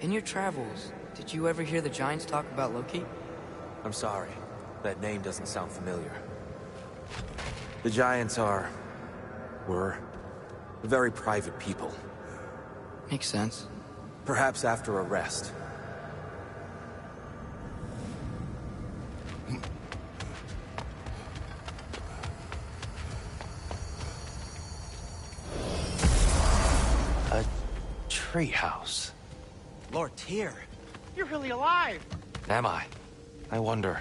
In your travels, did you ever hear the Giants talk about Loki? I'm sorry. That name doesn't sound familiar. The Giants were very private people. Makes sense. Perhaps after a rest. A treehouse. Lord Tyr, you're really alive! Am I? I wonder.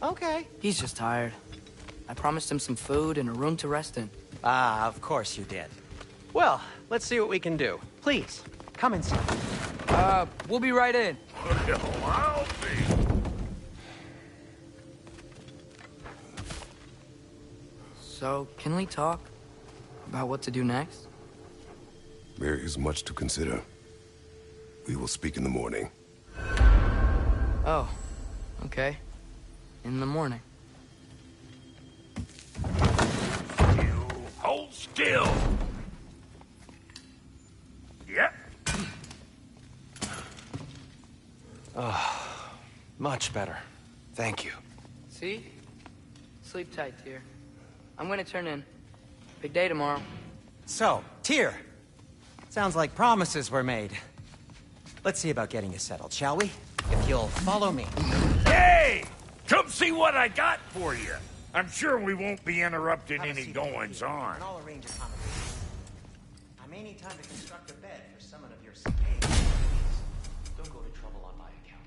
Okay. He's just tired. I promised him some food and a room to rest in. Ah, of course you did. Well, let's see what we can do. Please, come inside. We'll be right in. Well, I'll be. So, can we talk about what to do next? There is much to consider. We will speak in the morning. Oh, okay. In the morning. You hold still. Yep. Much better. Thank you. See? Sleep tight, dear. I'm gonna turn in. Big day tomorrow. So, Tyr. Sounds like promises were made. Let's see about getting you settled, shall we? If you'll follow me. Hey! Come see what I got for you. I'm sure we won't be interrupting Have a any seat, goings-on. and I'll arrange accommodations. I may need time to construct a bed for someone of your age. Don't go to trouble on my account.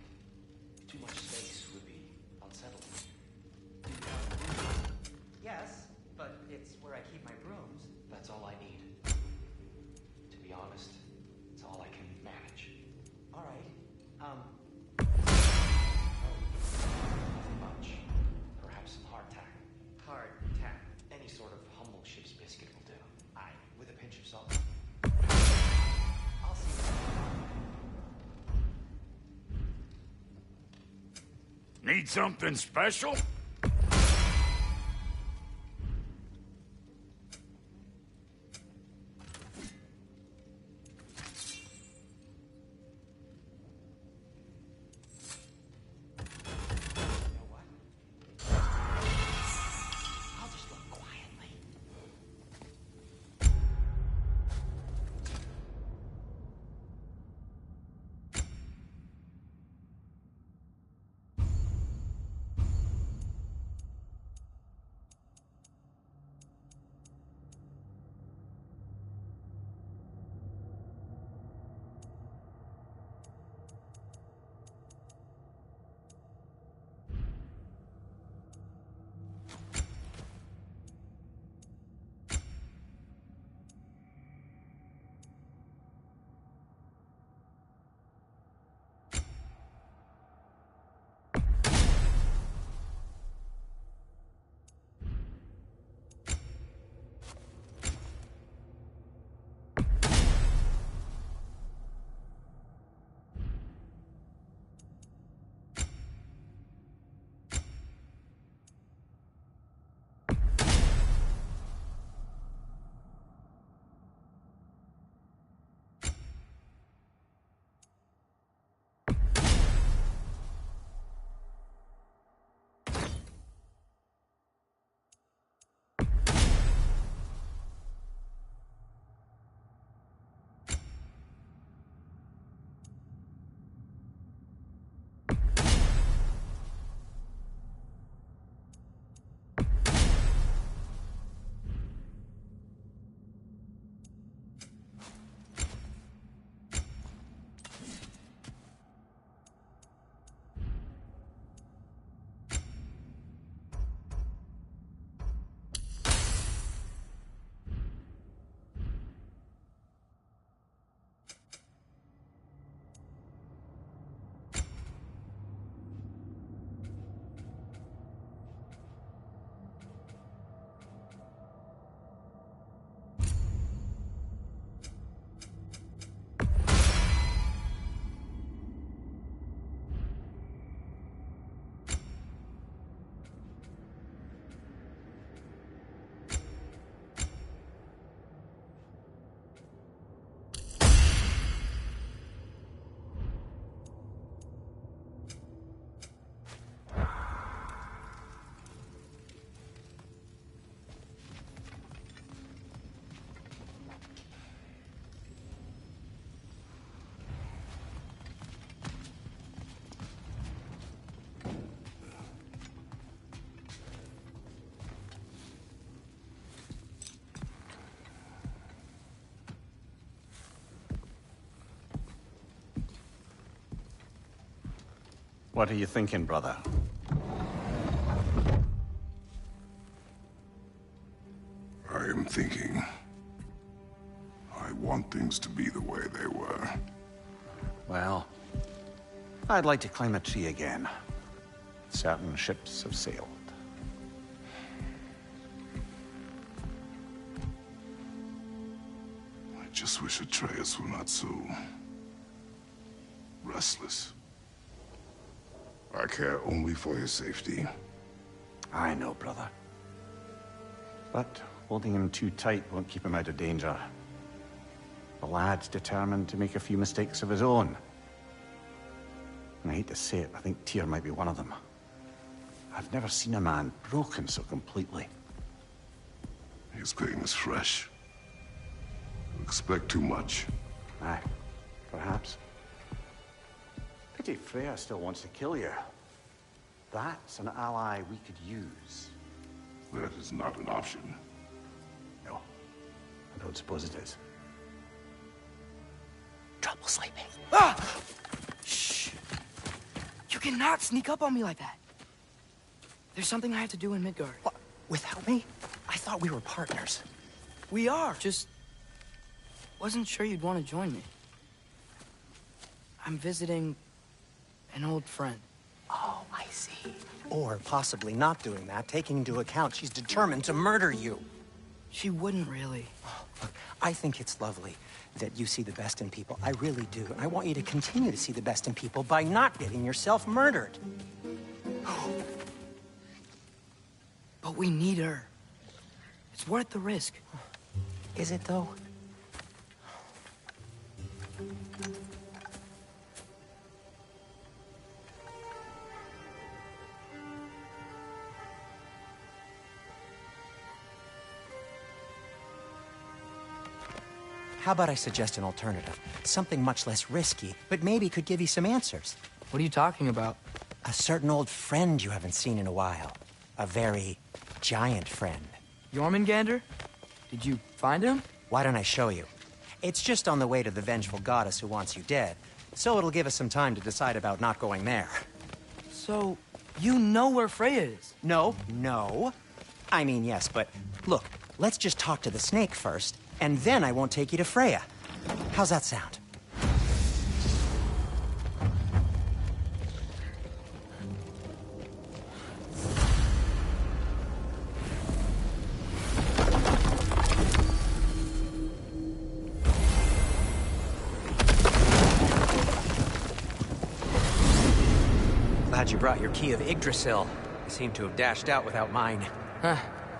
Too much space would be unsettling. Yes, but it's where I keep my brooms. That's all I need. To be honest, it's all I can manage. All right. Nothing much. Perhaps some hardtack. Hardtack. Any sort of humble ship's biscuit will do. Aye, with a pinch of salt. I'll see you. Need something special? You know what? I'll just look quietly. What are you thinking, brother? I am thinking. I want things to be the way they were. Well, I'd like to climb a tree again. Certain ships have sailed. I just wish Atreus were not so restless. I care only for his safety. I know, brother. But holding him too tight won't keep him out of danger. The lad's determined to make a few mistakes of his own. And I hate to say it, I think Tyr might be one of them. I've never seen a man broken so completely. His pain is fresh. You expect too much. Aye, perhaps. Pity Freya still wants to kill you. That's an ally we could use. That is not an option. No, I don't suppose it is. Trouble sleeping. Ah! Shh! You cannot sneak up on me like that. There's something I have to do in Midgard. What? Without me? I thought we were partners. We are. Just wasn't sure you'd want to join me. I'm visiting an old friend. Oh, I see. Or possibly not doing that, taking into account she's determined to murder you. She wouldn't really. Look, I think it's lovely that you see the best in people. I really do. And I want you to continue to see the best in people by not getting yourself murdered. But we need her. It's worth the risk. Is it, though? How about I suggest an alternative? Something much less risky, but maybe could give you some answers. What are you talking about? A certain old friend you haven't seen in a while. A very giant friend. Jormungandr? Did you find him? Why don't I show you? It's just on the way to the vengeful goddess who wants you dead, so it'll give us some time to decide about not going there. So, you know where Freya is? No. I mean, yes, but look, let's just talk to the snake first, and then I won't take you to Freya. How's that sound? Glad you brought your key of Yggdrasil. You seem to have dashed out without mine. Huh.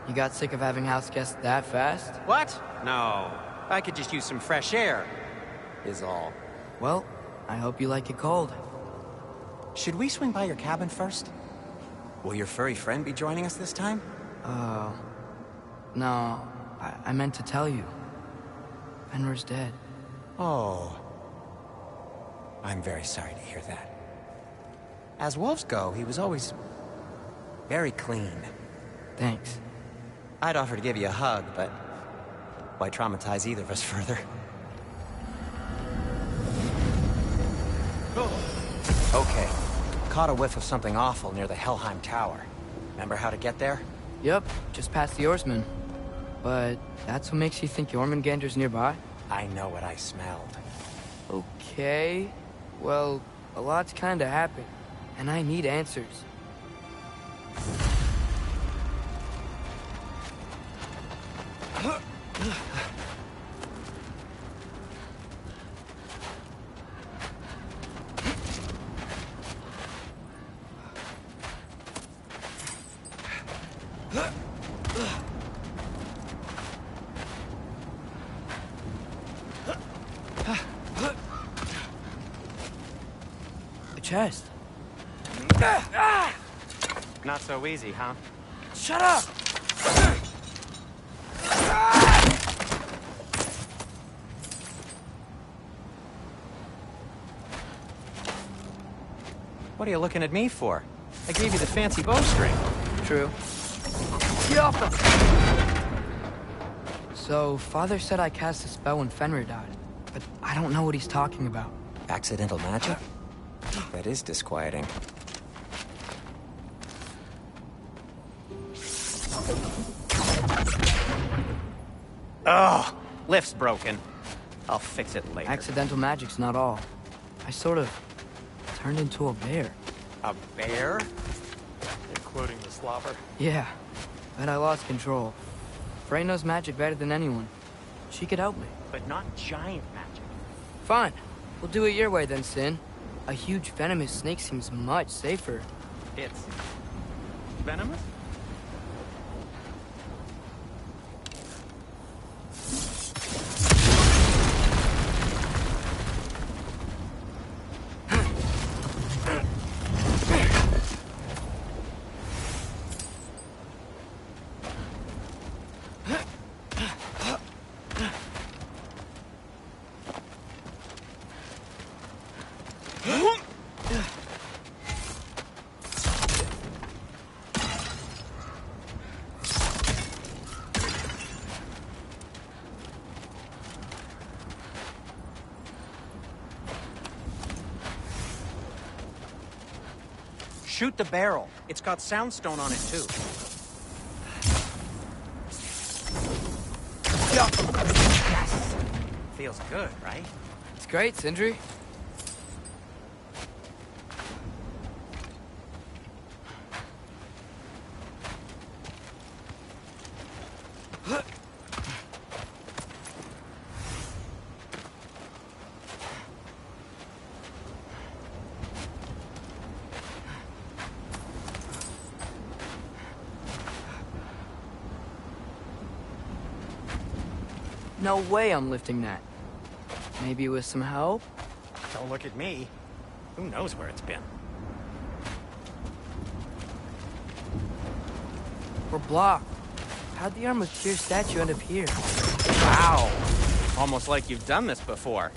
You got sick of having house guests that fast? What? No. I could just use some fresh air, is all. Well, I hope you like it cold. Should we swing by your cabin first? Will your furry friend be joining us this time? No. I meant to tell you. Fenrir's dead. Oh. I'm very sorry to hear that. As wolves go, he was always very clean. Thanks. I'd offer to give you a hug, but why traumatize either of us further? Okay. Caught a whiff of something awful near the Helheim Tower. Remember how to get there? Yep, just past the oarsman. But that's what makes you think Jormungandr's nearby? I know what I smelled. Okay. Well, a lot's kinda happened, and I need answers. A chest. Not so easy, huh? Shut up! What are you looking at me for? I gave you the fancy bowstring. True. Get off them! So, Father said I cast a spell when Fenrir died, but I don't know what he's talking about. Accidental magic? That is disquieting. Ugh! Lift's broken. I'll fix it later. Accidental magic's not all. I sort of turned into a bear. A bear? You're quoting the slobber. Yeah, but I lost control. Frey knows magic better than anyone. She could help me. But not giant magic. Fine. We'll do it your way then, Sin. A huge venomous snake seems much safer. It's... venomous? Shoot the barrel. It's got soundstone on it, too. Yes! Feels good, right? It's great, Sindri. No way I'm lifting that. Maybe with some help? Don't look at me. Who knows where it's been? We're blocked. How'd the Arm of Tyr statue end up here? Wow! Almost like you've done this before.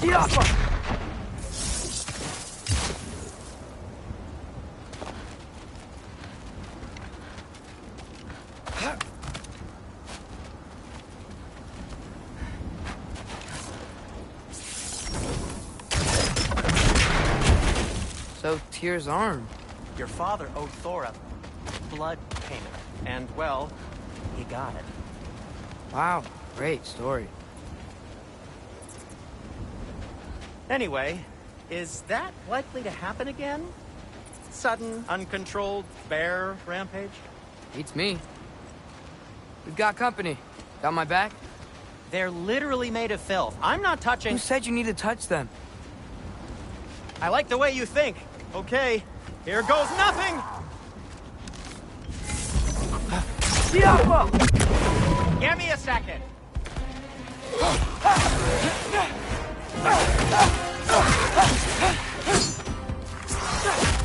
Yeah! So, Tyr's arm. Your father owed Thor a blood payment. And, well, he got it. Wow, great story. Anyway, is that likely to happen again? Sudden, uncontrolled bear rampage? Beats me. We've got company. Got my back? They're literally made of filth. I'm not touching... Who said you need to touch them? I like the way you think. Okay, here goes nothing! Give me a second.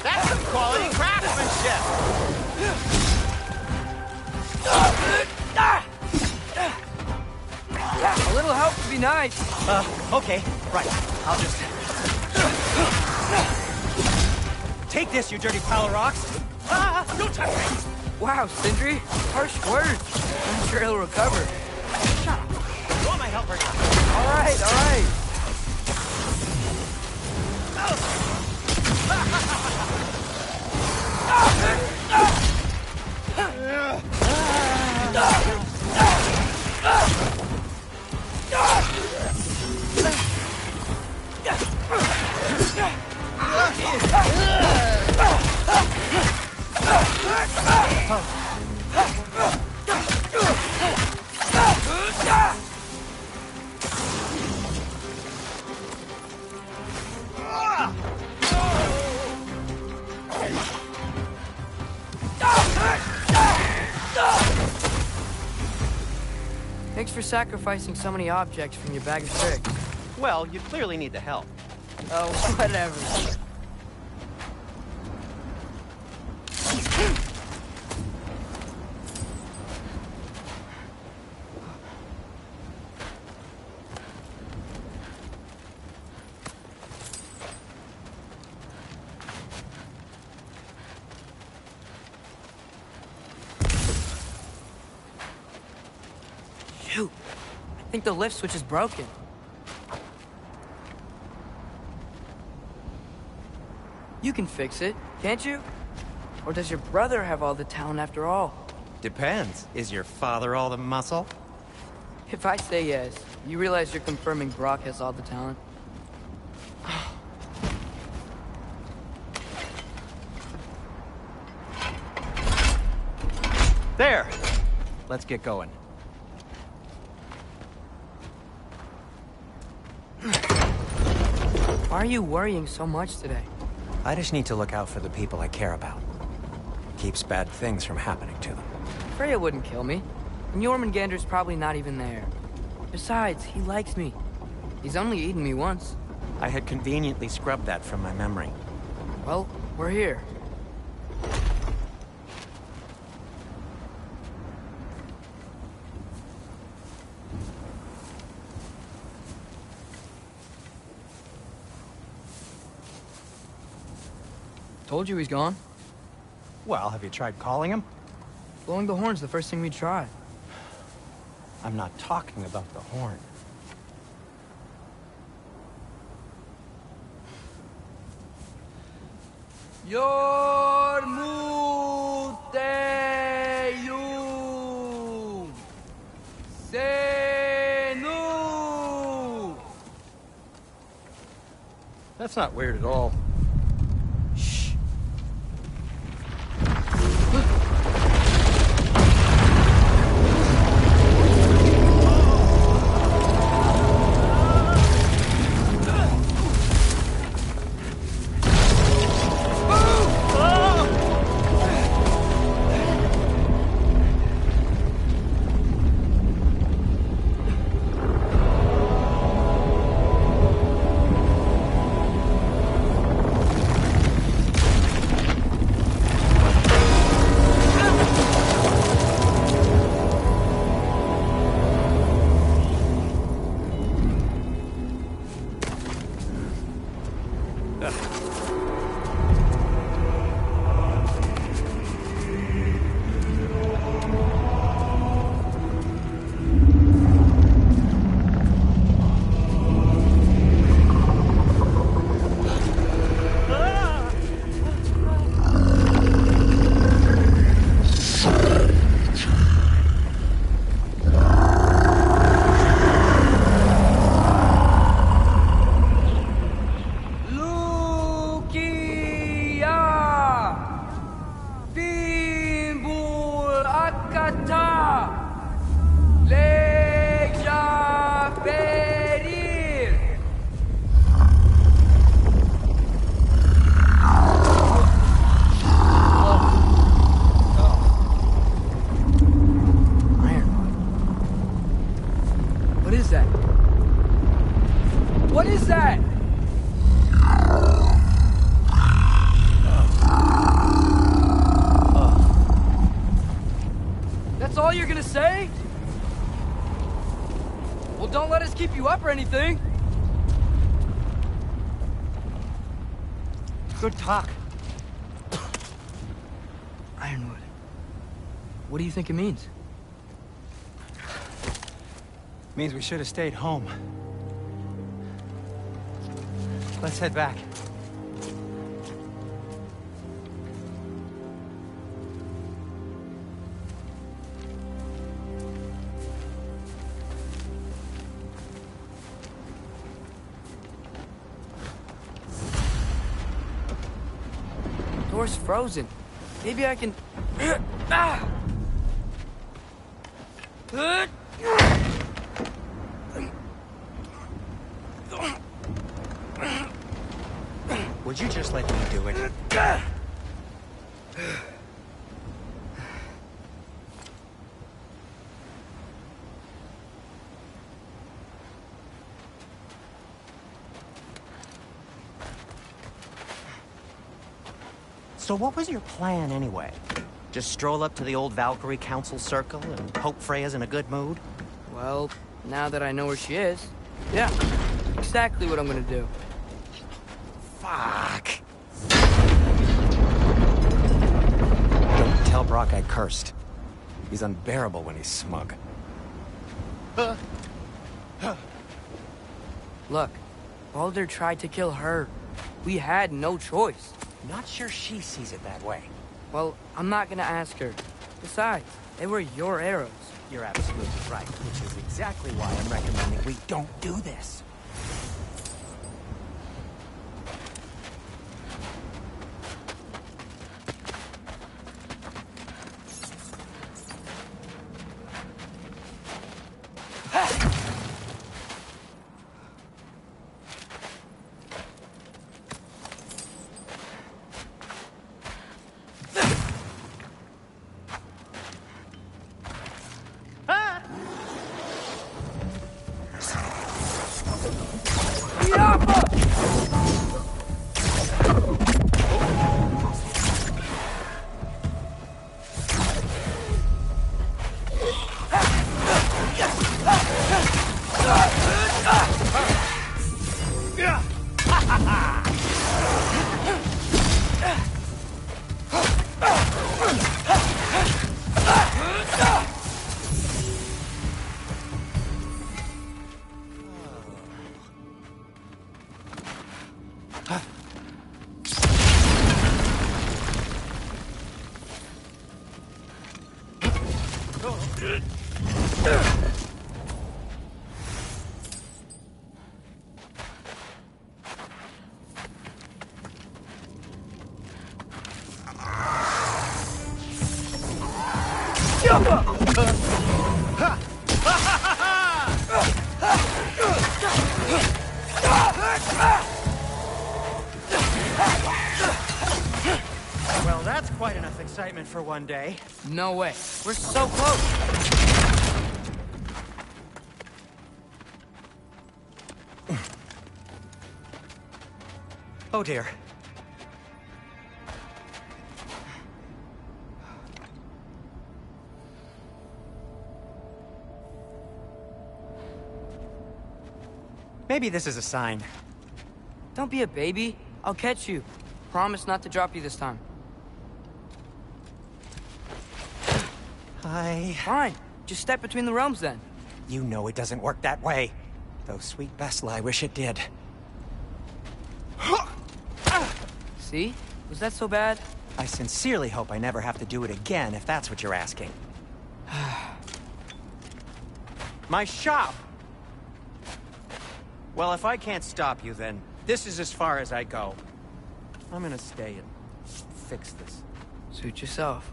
That's some quality craftsmanship! A little help would be nice. Okay, right. I'll just... Take this, you dirty pile of rocks! Ah, don't touch me! Wow, Sindri. Harsh words. I'm sure he'll recover. Shut up. You want my help or not? All right, all right. Thanks for sacrificing so many objects from your bag of tricks. Well, you clearly need the help. Oh, whatever. Shoot. I think the lift switch is broken. You can fix it, can't you? Or does your brother have all the talent after all? Depends. Is your father all the muscle? If I say yes, you realize you're confirming Brock has all the talent? There! Let's get going. Why are you worrying so much today? I just need to look out for the people I care about. Keeps bad things from happening to them. Freya wouldn't kill me, and Jormungandr's probably not even there. Besides, he likes me. He's only eaten me once. I had conveniently scrubbed that from my memory. Well, we're here. Told you he's gone. Well, have you tried calling him? Blowing the horn's the first thing we try. I'm not talking about the horn. Yormuteyum Senu. That's not weird at all. What is that? That's all you're gonna say? Well, don't let us keep you up or anything. Good talk. Ironwood. What do you think it means? Means we should have stayed home. Let's head back. Door's frozen. Maybe I can... Ah! Would you just let me do it? So what was your plan anyway? Just stroll up to the old Valkyrie Council Circle and hope Freya's in a good mood? Well, now that I know where she is, yeah, exactly what I'm gonna do. Fuck! Don't tell Brock I cursed. He's unbearable when he's smug. Look, Baldur tried to kill her. We had no choice. Not sure she sees it that way. Well, I'm not gonna ask her. Besides, they were your arrows. You're absolutely right, which is exactly why I'm recommending we don't do this. Well, that's quite enough excitement for one day. No way. We're so close. Oh dear. Maybe this is a sign. Don't be a baby. I'll catch you. Promise not to drop you this time. Fine. Just step between the realms then. You know it doesn't work that way. Though sweet Bessel, I wish it did. See? Was that so bad? I sincerely hope I never have to do it again, if that's what you're asking. My shop! Well, if I can't stop you, then this is as far as I go. I'm gonna stay and fix this. Suit yourself.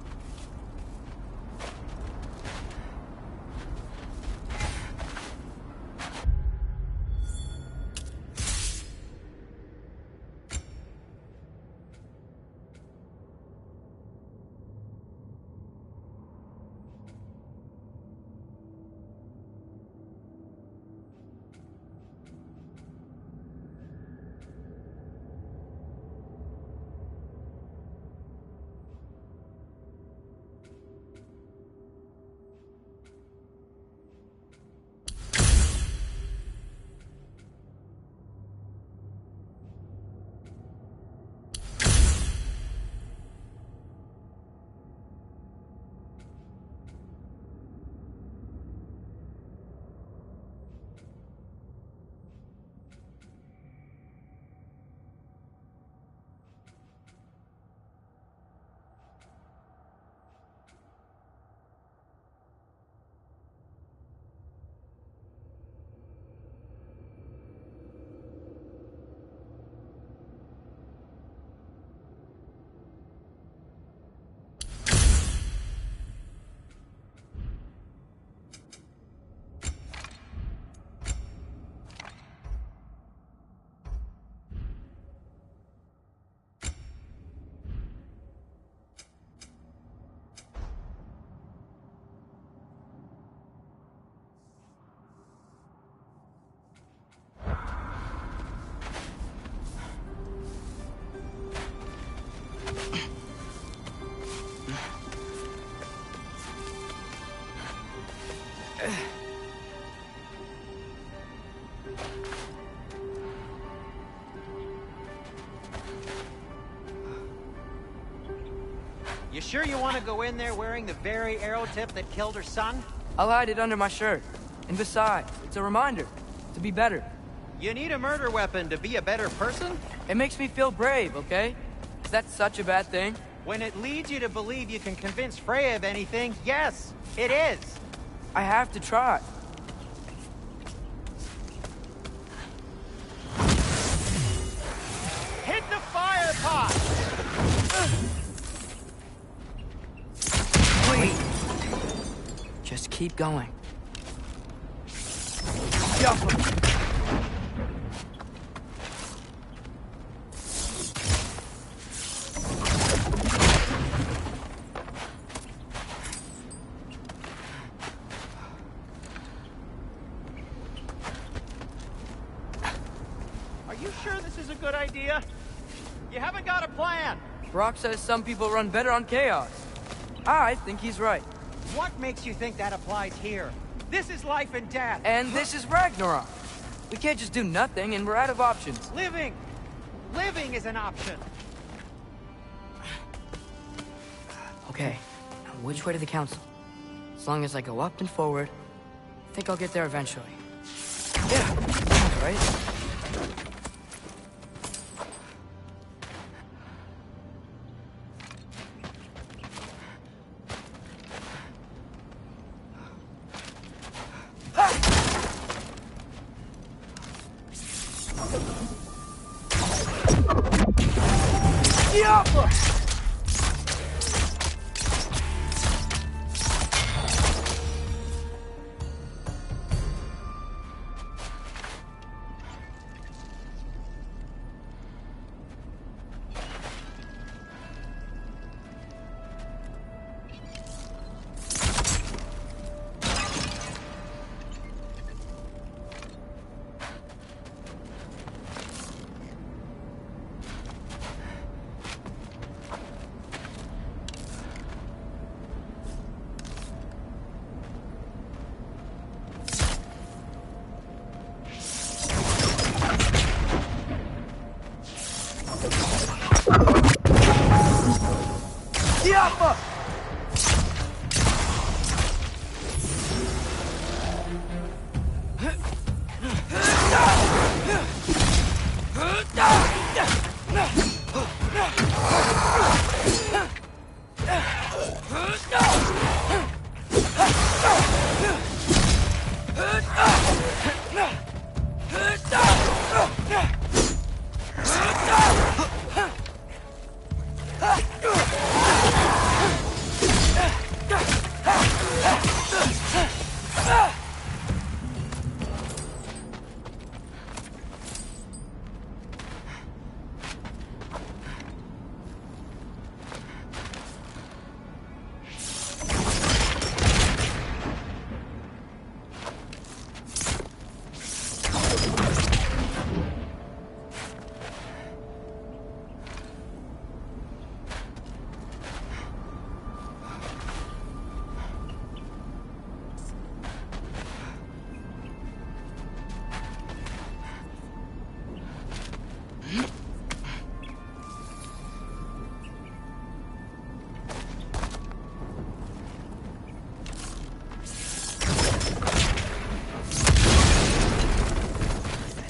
You sure you want to go in there wearing the very arrow tip that killed her son? I'll hide it under my shirt. And besides, it's a reminder to be better. You need a murder weapon to be a better person? It makes me feel brave, okay? that such a bad thing? When it leads you to believe you can convince Freya of anything, yes, it is. I have to try. Hit the fire pot! Wait. Just keep going. Yup. Are you sure this is a good idea? You haven't got a plan. Brock says some people run better on chaos. I think he's right. What makes you think that applies here? This is life and death. And this is Ragnarok. We can't just do nothing, and we're out of options. Living! Living is an option. Okay, now which way to the council? As long as I go up and forward, I think I'll get there eventually. Yeah, sounds right.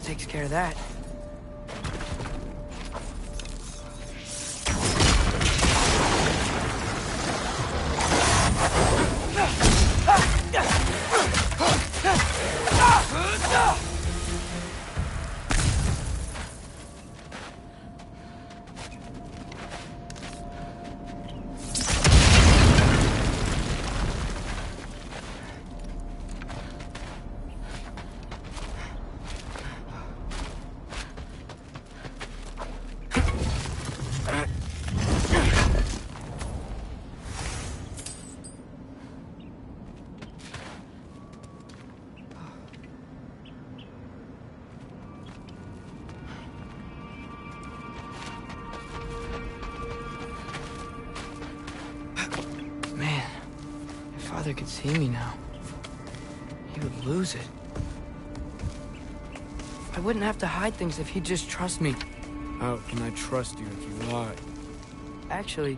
Takes care of that. Father could see me now. He would lose it. I wouldn't have to hide things if he'd just trust me. How can I trust you if you lie? Actually,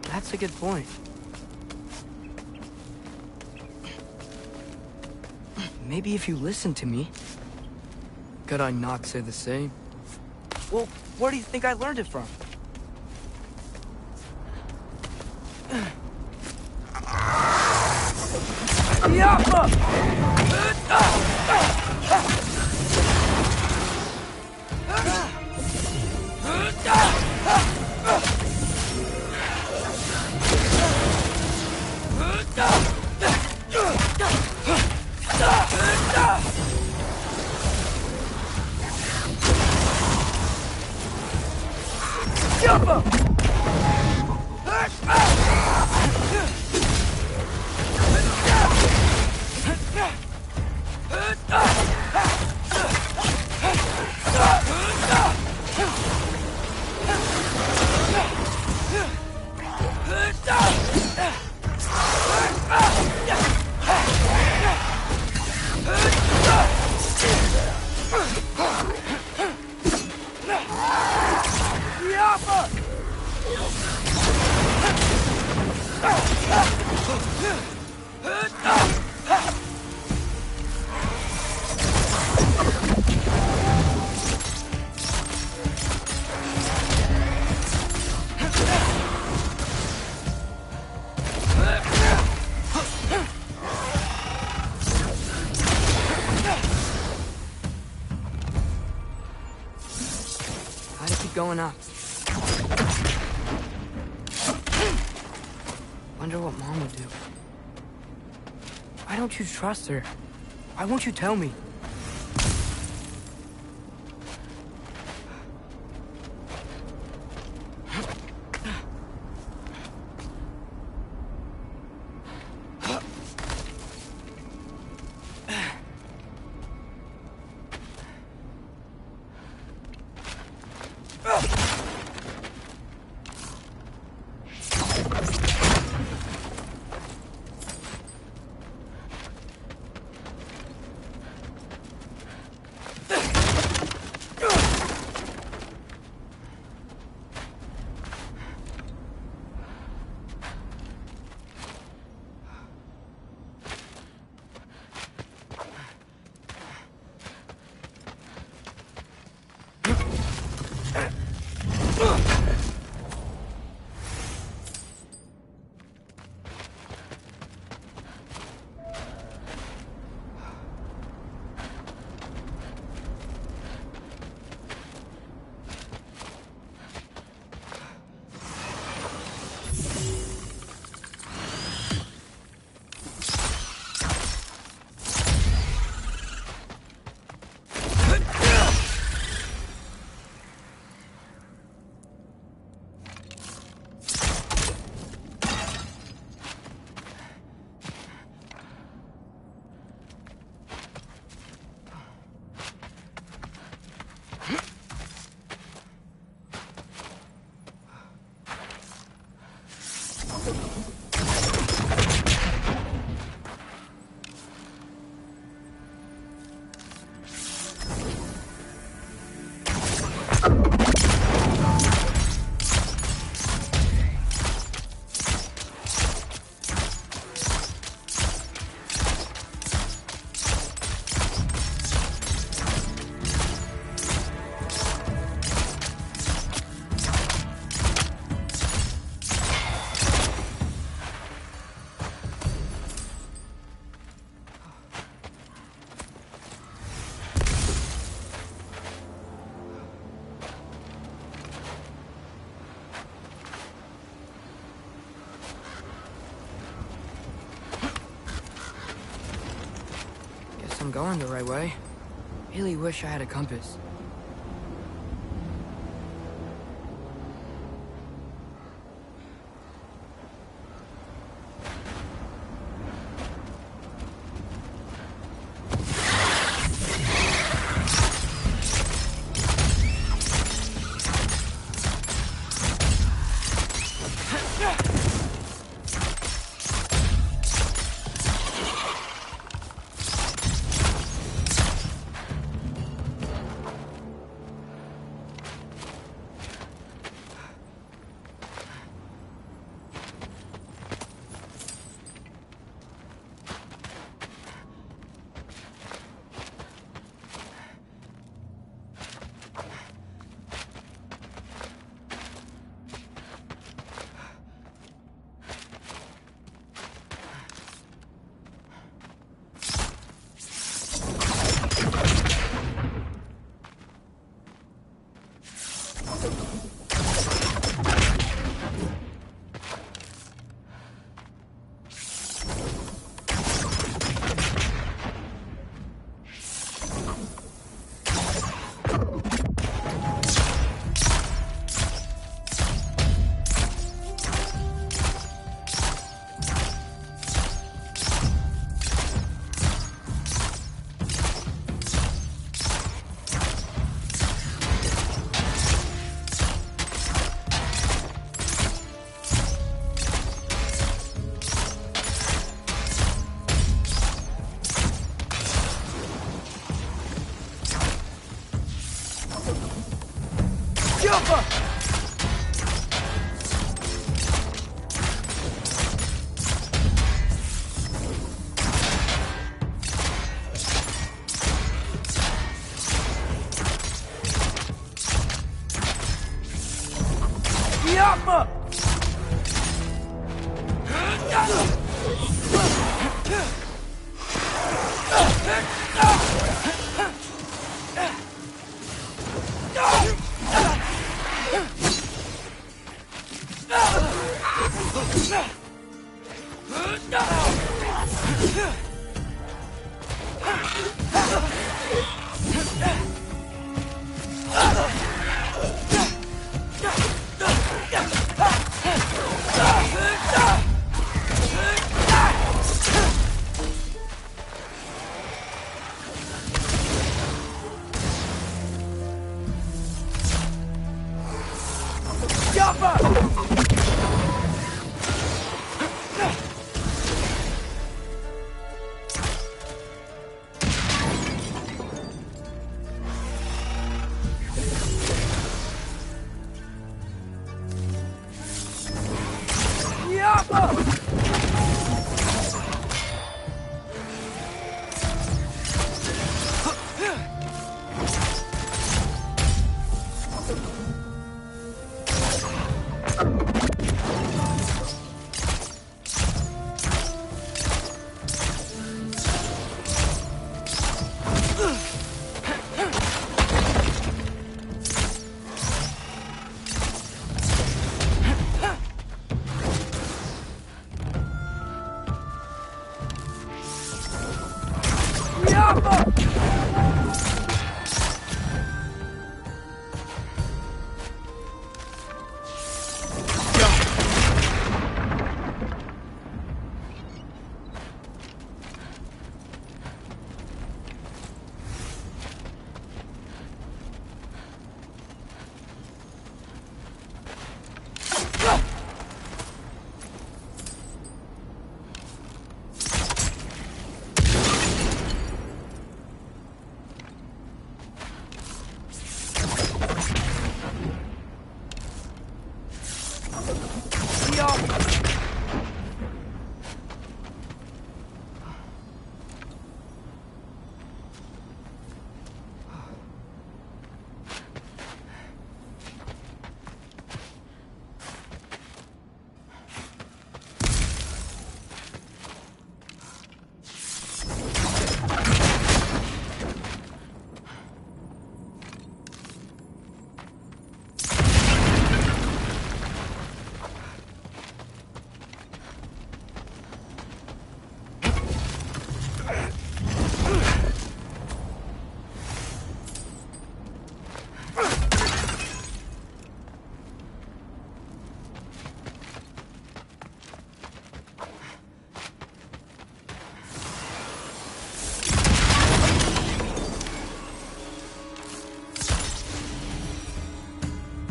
that's a good point. Maybe if you listen to me. Could I not say the same? Well, where do you think I learned it from? How'd it keep going up? Wonder what Mom would do. Why don't you trust her? Why won't you tell me? I'm going the right way. Really wish I had a compass.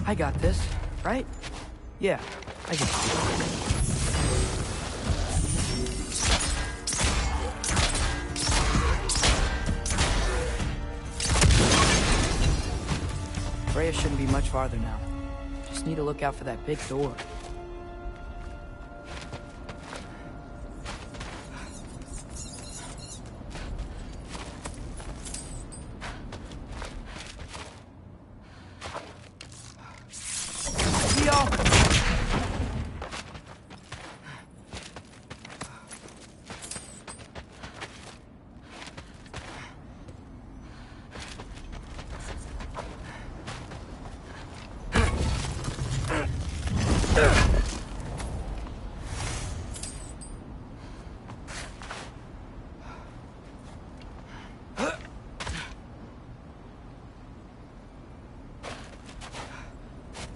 I got this, right? Yeah, I got it. Freya shouldn't be much farther now. Just need to look out for that big door.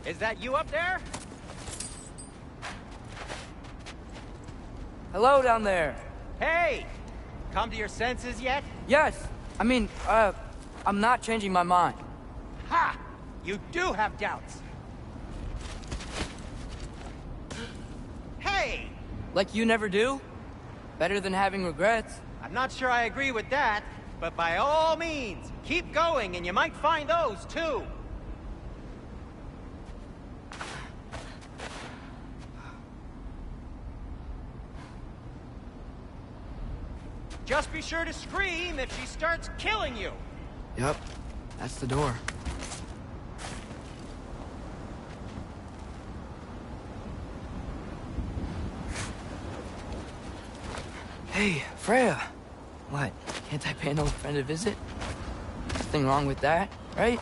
Is that you up there? Hello down there. Hey! Come to your senses yet? Yes. I mean, I'm not changing my mind. Ha! You do have doubts. Hey! Like you never do? Better than having regrets. I'm not sure I agree with that, but by all means, keep going and you might find those too. Just be sure to scream if she starts killing you. Yep, that's the door. Hey, Freya. What? Can't I pay an old friend a visit? Nothing wrong with that, right?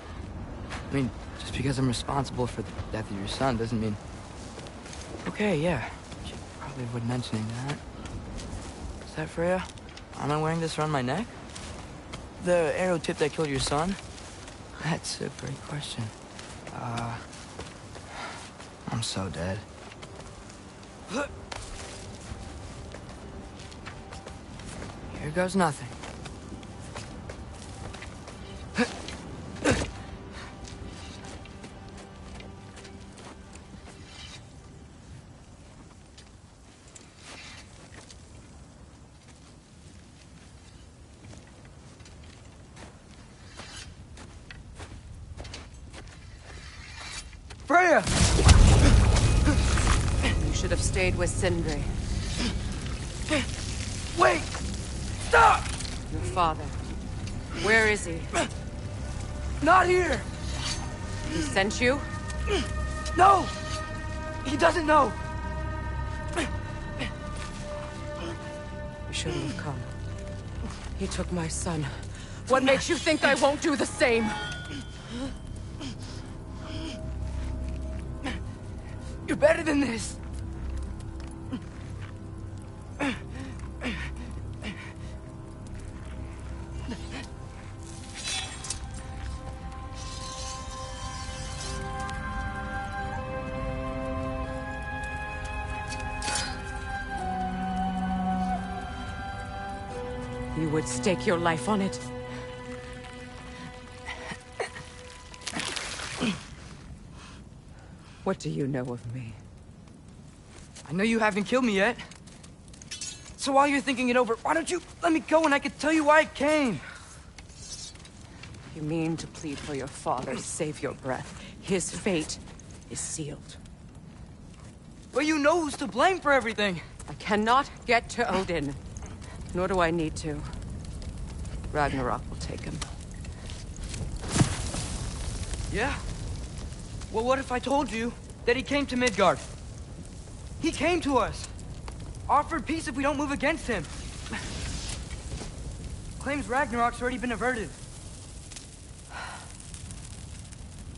I mean, just because I'm responsible for the death of your son doesn't mean... Okay, yeah. Should probably avoid mentioning that. Is that Freya? Am I wearing this around my neck? The arrow tip that killed your son? That's a great question. I'm so dead. Here goes nothing. Freya! You should have stayed with Sindri. Wait! Stop! Your father. Where is he? Not here! He sent you? No! He doesn't know! You shouldn't have come. He took my son. What makes you think I won't do the same? You're better than this! You would stake your life on it? What do you know of me? I know you haven't killed me yet. So while you're thinking it over, why don't you let me go and I can tell you why I came? You mean to plead for your father, save your breath. His fate is sealed. But you know who's to blame for everything. I cannot get to Odin. Nor do I need to. Ragnarok will take him. Yeah? Well, what if I told you that he came to Midgard? He came to us. Offered peace if we don't move against him. Claims Ragnarok's already been averted.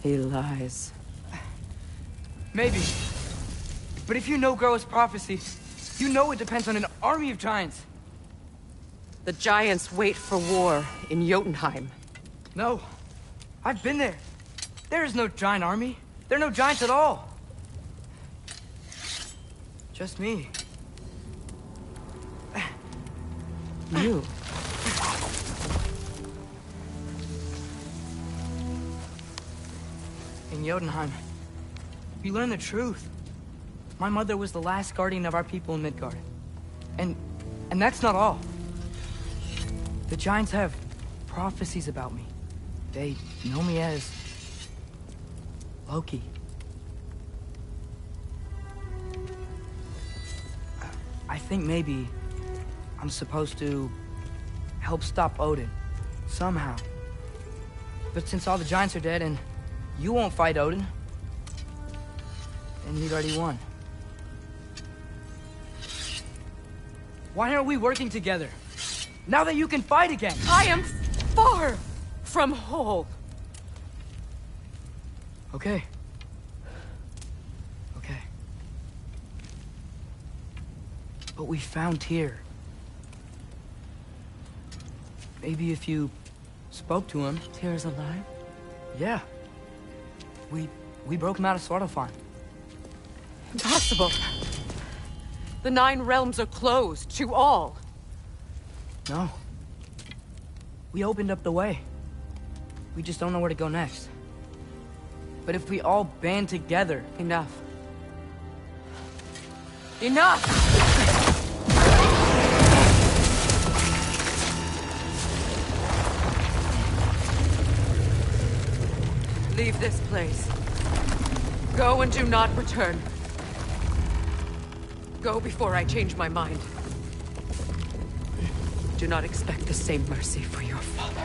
He lies. Maybe. But if you know Groa's prophecy, you know it depends on an army of giants. The giants wait for war in Jotunheim. No. I've been there. There is no giant army. There are no giants at all. Just me. You. In Jotunheim, we learn the truth. My mother was the last guardian of our people in Midgard. And that's not all. The giants have prophecies about me. They know me as Loki. I think maybe I'm supposed to help stop Odin, somehow. But since all the giants are dead and you won't fight Odin, then he'd already won. Why aren't we working together? Now that you can fight again! I am far from whole. Okay. Okay. But we found Tyr. Maybe if you spoke to him... Tyr's alive? Yeah. We broke him out of Svartalfheim. Impossible. The 9 realms are closed to all. No. We opened up the way. We just don't know where to go next. But if we all band together... Enough. Enough! Leave this place. Go and do not return. Go before I change my mind. do not expect the same mercy for your father.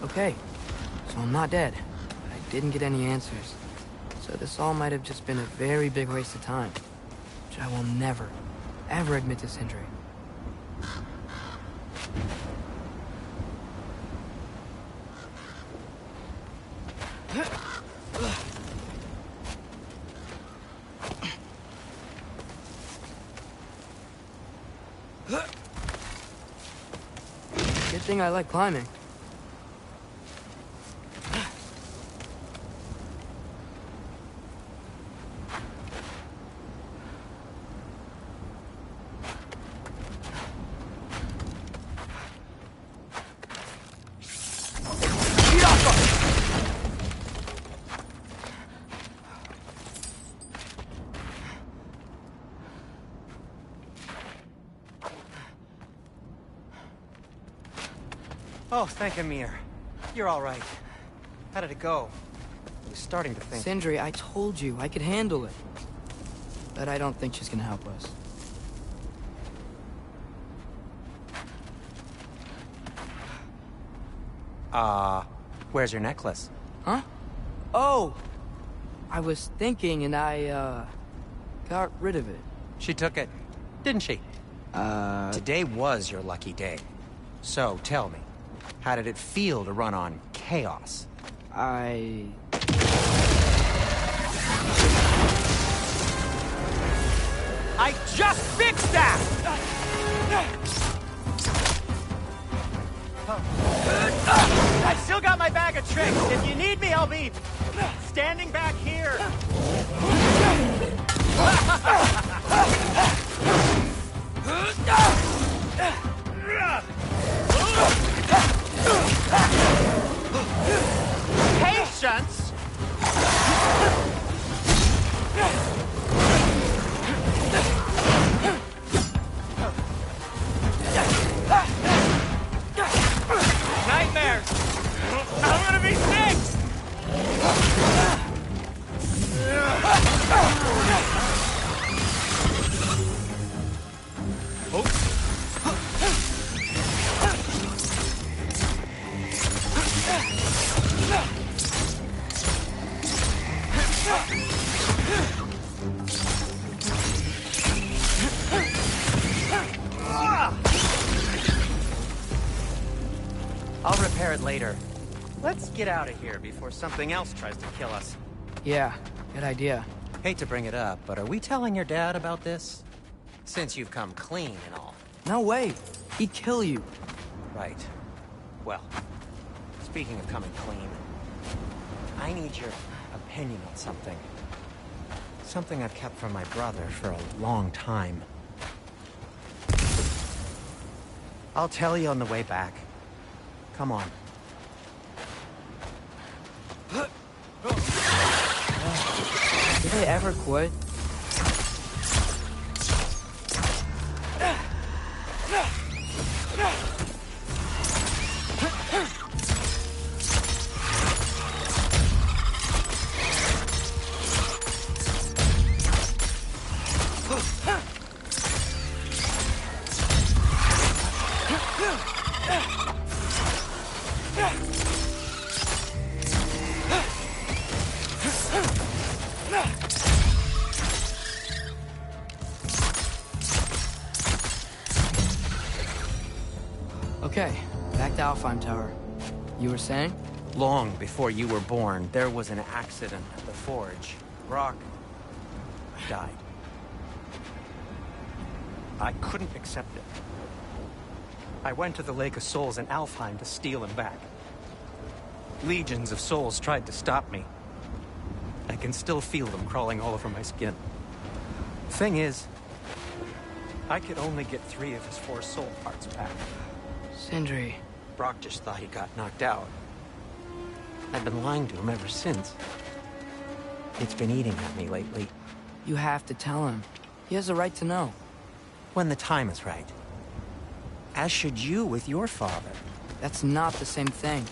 Okay, so I'm not dead. I didn't get any answers. So this all might have just been a very big waste of time. Which I will never, ever admit to Sindri. Good thing I like climbing. Oh, thank Amir. You're all right. How did it go? I was starting to think... Sindri, I told you I could handle it. But I don't think she's gonna help us. Where's your necklace? Huh? Oh! I was thinking and I, got rid of it. She took it, didn't she? Today was your lucky day. So, tell me, how did it feel to run on chaos? I just fixed that! I still got my bag of tricks. If you need me, I'll be standing back here. Patience! Nightmares! I'm gonna be fixed! I'll repair it later. Let's get out of here before something else tries to kill us. Yeah, good idea. Hate to bring it up, but are we telling your dad about this? Since you've come clean and all. No way! He'd kill you. Right. Well, speaking of coming clean, I need your opinion on something. Something I've kept from my brother for a long time. I'll tell you on the way back. Come on. Did they ever quit? Okay, back to Alfheim Tower. You were saying? Long before you were born, there was an accident at the forge. Brock died. I couldn't accept it. I went to the Lake of Souls in Alfheim to steal him back. Legions of souls tried to stop me. I can still feel them crawling all over my skin. Thing is, I could only get 3 of his 4 soul parts back. Sindri. Brock just thought he got knocked out. I've been lying to him ever since. It's been eating at me lately. You have to tell him. He has a right to know. When the time is right. As should you with your father. That's not the same thing.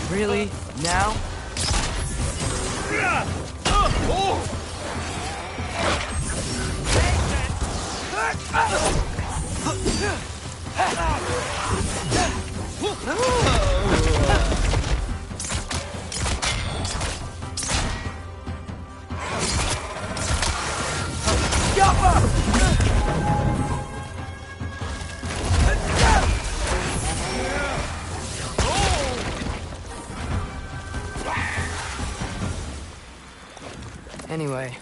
Really? Now? Anyway,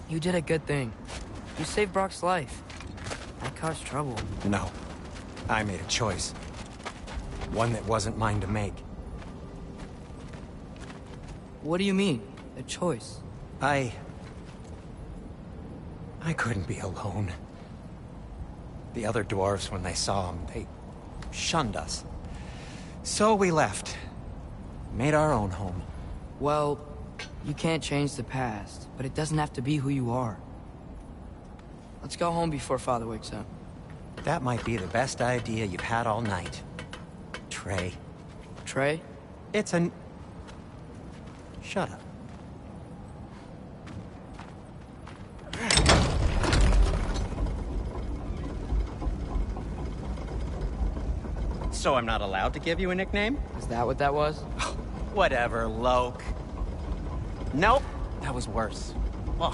you did a good thing. You saved Brock's life. I caused trouble. No. I made a choice. One that wasn't mine to make. What do you mean? A choice? I couldn't be alone. The other dwarves, when they saw him, they shunned us. So we left. Made our own home. Well, you can't change the past, but it doesn't have to be who you are. Let's go home before Father wakes up. That might be the best idea you've had all night. Trey. Trey? It's an... Shut up. So I'm not allowed to give you a nickname? Is that what that was? Whatever, Loke. Nope, that was worse. Ugh,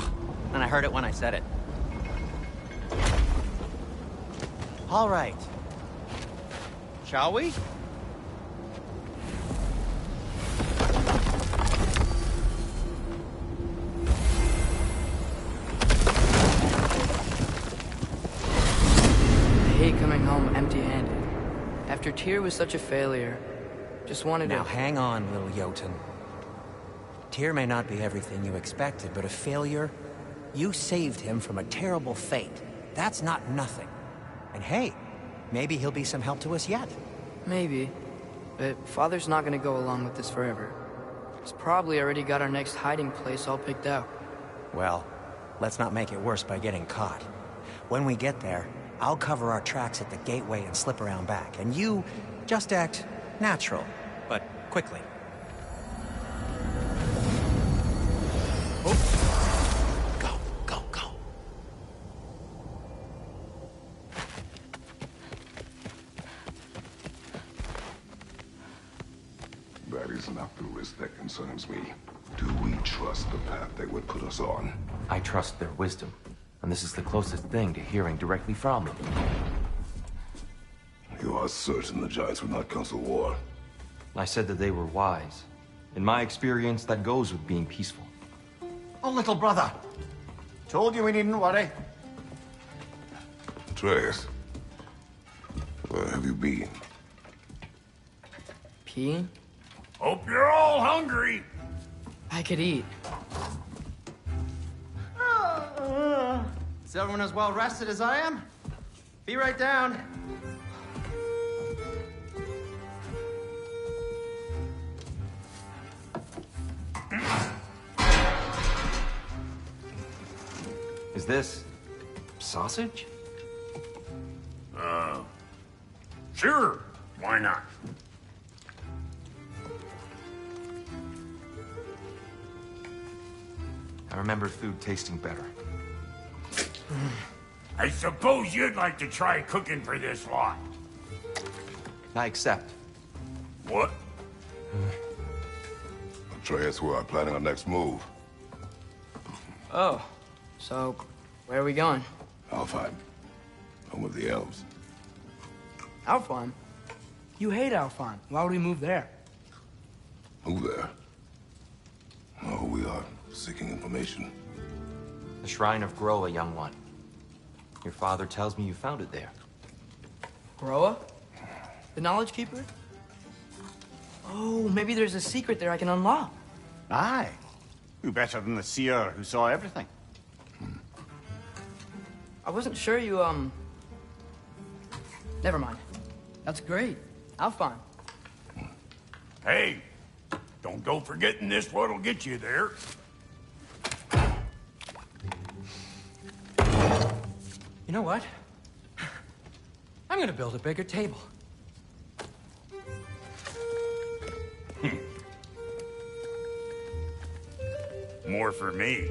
and I heard it when I said it. All right. Shall we? I hate coming home empty-handed. After Tyr was such a failure, just wanted Now to... hang on, little Jotun. Tyr may not be everything you expected, but a failure? You saved him from a terrible fate. That's not nothing. And hey, maybe he'll be some help to us yet. Maybe. But Father's not gonna go along with this forever. He's probably already got our next hiding place all picked out. Well, let's not make it worse by getting caught. When we get there, I'll cover our tracks at the gateway and slip around back. And you just act natural, but quickly. Go, go, go. That is not the risk that concerns me. Do we trust the path they would put us on? I trust their wisdom, and this is the closest thing to hearing directly from them. You are certain the Giants would not counsel war? I said that they were wise. In my experience, that goes with being peaceful. Oh, little brother. Told you we needn't worry. Atreus, where have you been? Peeing? Hope you're all hungry. I could eat. Is everyone as well rested as I am? Be right down. Is this sausage? Sure, why not? I remember food tasting better. I suppose you'd like to try cooking for this lot. I accept. What? Atreus, we are planning our next move. Oh, so where are we going? Alfheim. Home of the elves. Alfheim? You hate Alfheim. Why would we move there? Move there? Oh, we are seeking information. The Shrine of Groa, young one. Your father tells me you found it there. Groa? The Knowledge Keeper? Oh, maybe there's a secret there I can unlock. Aye. Who better than the seer who saw everything? I wasn't sure you, Never mind. That's great. Alfheim. Hey, don't go forgetting this what'll get you there. You know what? I'm gonna build a bigger table. More for me.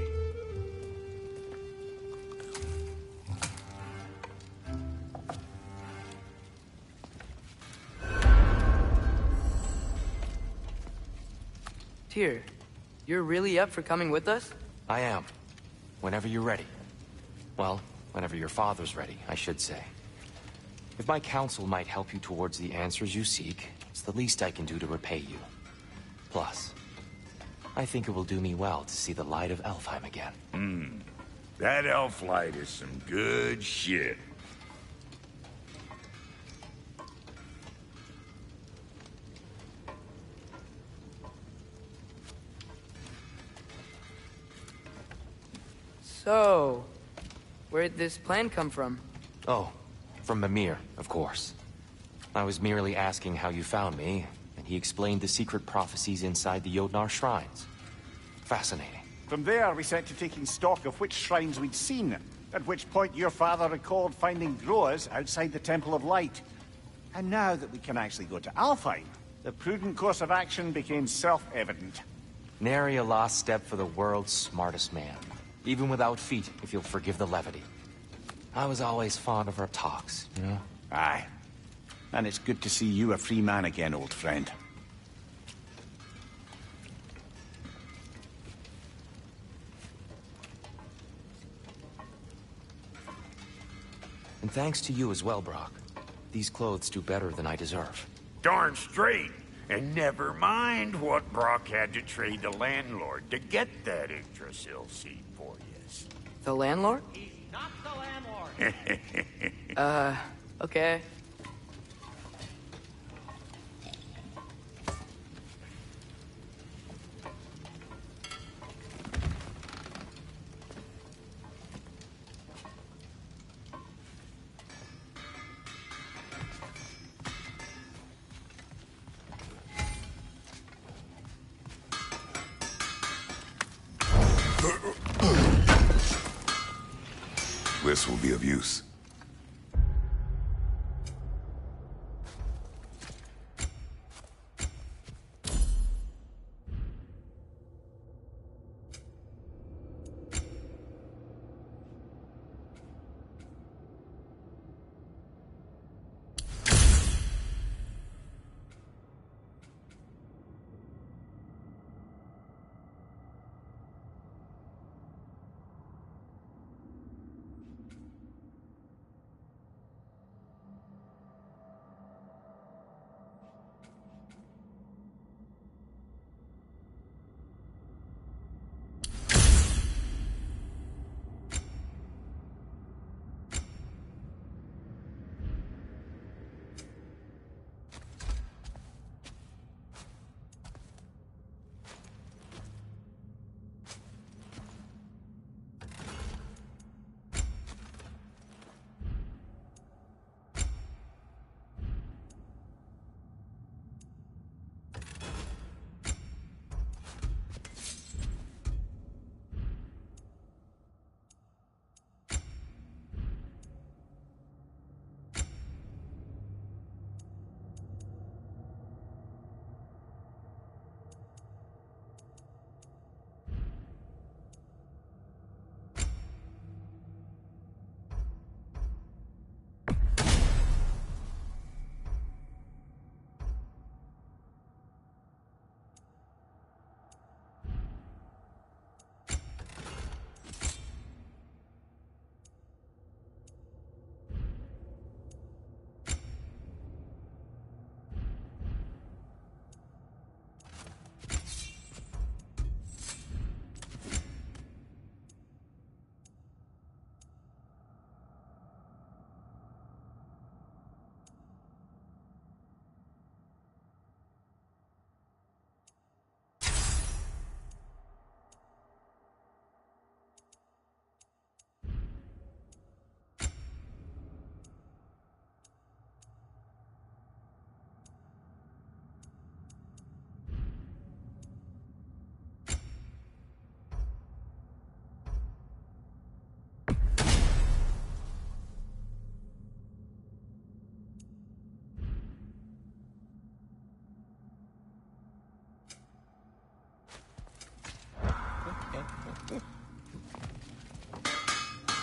Tyr, you're really up for coming with us? I am. Whenever you're ready. Well, whenever your father's ready, I should say. If my counsel might help you towards the answers you seek, it's the least I can do to repay you. Plus, I think it will do me well to see the light of Elfheim again. That elf light is some good shit. So, where'd this plan come from? Oh, from Mimir, of course. I was merely asking how you found me, and he explained the secret prophecies inside the Jotnar shrines. Fascinating. From there, we set to taking stock of which shrines we'd seen, at which point your father recalled finding Groa's outside the Temple of Light. And now that we can actually go to Alfheim, the prudent course of action became self-evident. Nary a lost step for the world's smartest man. Even without feet, if you'll forgive the levity. I was always fond of our talks, you know? Aye. And it's good to see you a free man again, old friend. And thanks to you as well, Brock. These clothes do better than I deserve. Darn straight. And never mind what Brock had to trade the landlord to get that Yggdrasil seed for you. The landlord? He's not the landlord. Okay. This will be of use.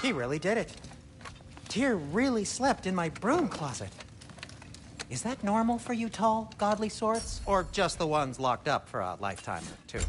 He really did it. Tyr really slept in my broom closet. Is that normal for you tall, godly sorts? Or just the ones locked up for a lifetime or two?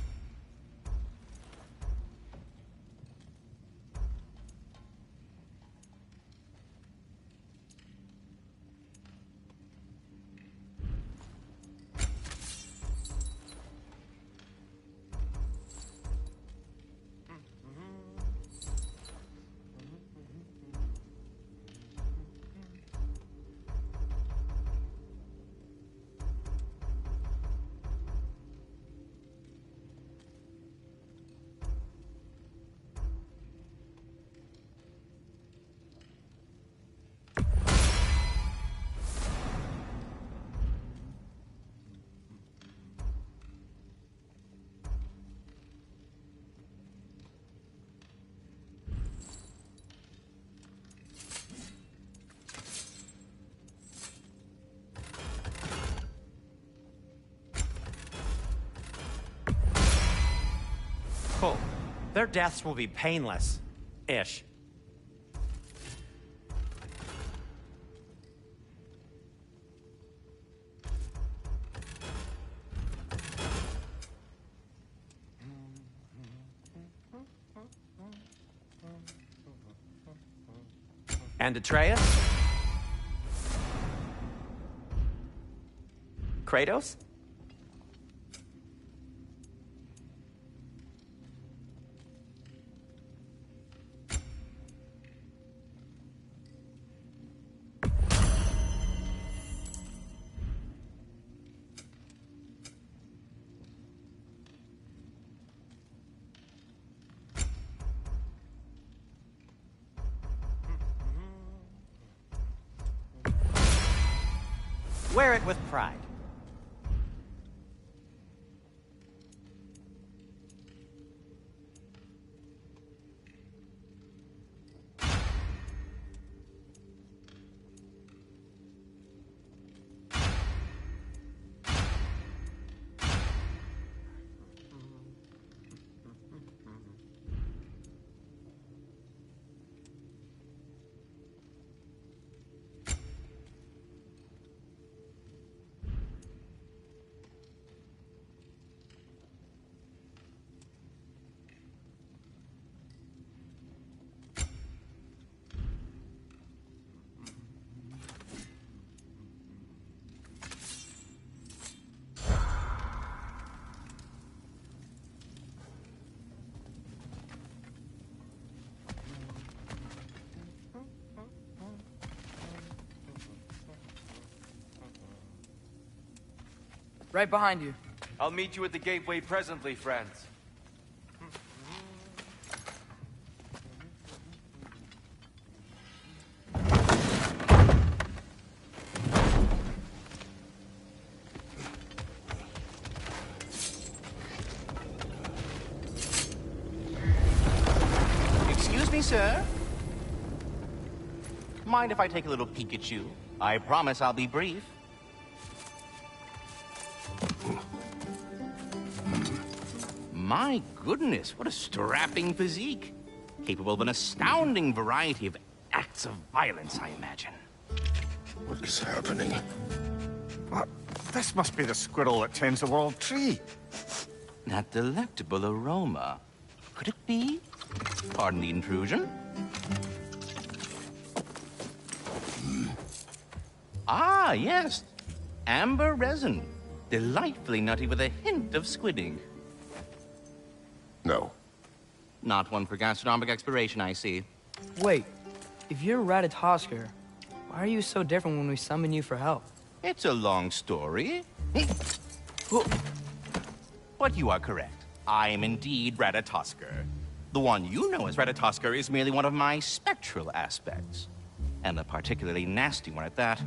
Cool. Their deaths will be painless. Ish. And Atreus? Kratos? Wear it with pride. Right behind you. I'll meet you at the gateway presently, friends. Excuse me, sir? Mind if I take a little peek at you? I promise I'll be brief. My goodness, what a strapping physique. Capable of an astounding variety of acts of violence, I imagine. What is happening? What? This must be the squirrel that tends the world tree. That delectable aroma. Could it be? Pardon the intrusion. Ah, yes. Amber resin. Delightfully nutty with a hint of squid ink. No. Not one for gastronomic exploration, I see. Wait, if you're Ratatoskr, why are you so different when we summon you for help? It's a long story. But you are correct. I am indeed Ratatoskr. The one you know as Ratatoskr is merely one of my spectral aspects. And a particularly nasty one at that.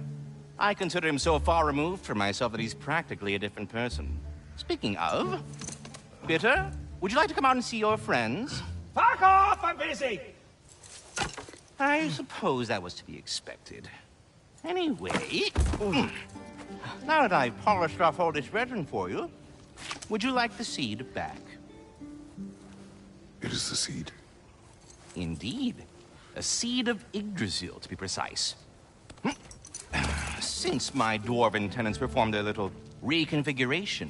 I consider him so far removed from myself that he's practically a different person. Speaking of... Bitter, would you like to come out and see your friends? Fuck off! I'm busy! I suppose that was to be expected. Anyway... Now that I've polished off all this resin for you, would you like the seed back? It is the seed. Indeed. A seed of Yggdrasil, to be precise. Since my dwarven tenants performed their little reconfiguration,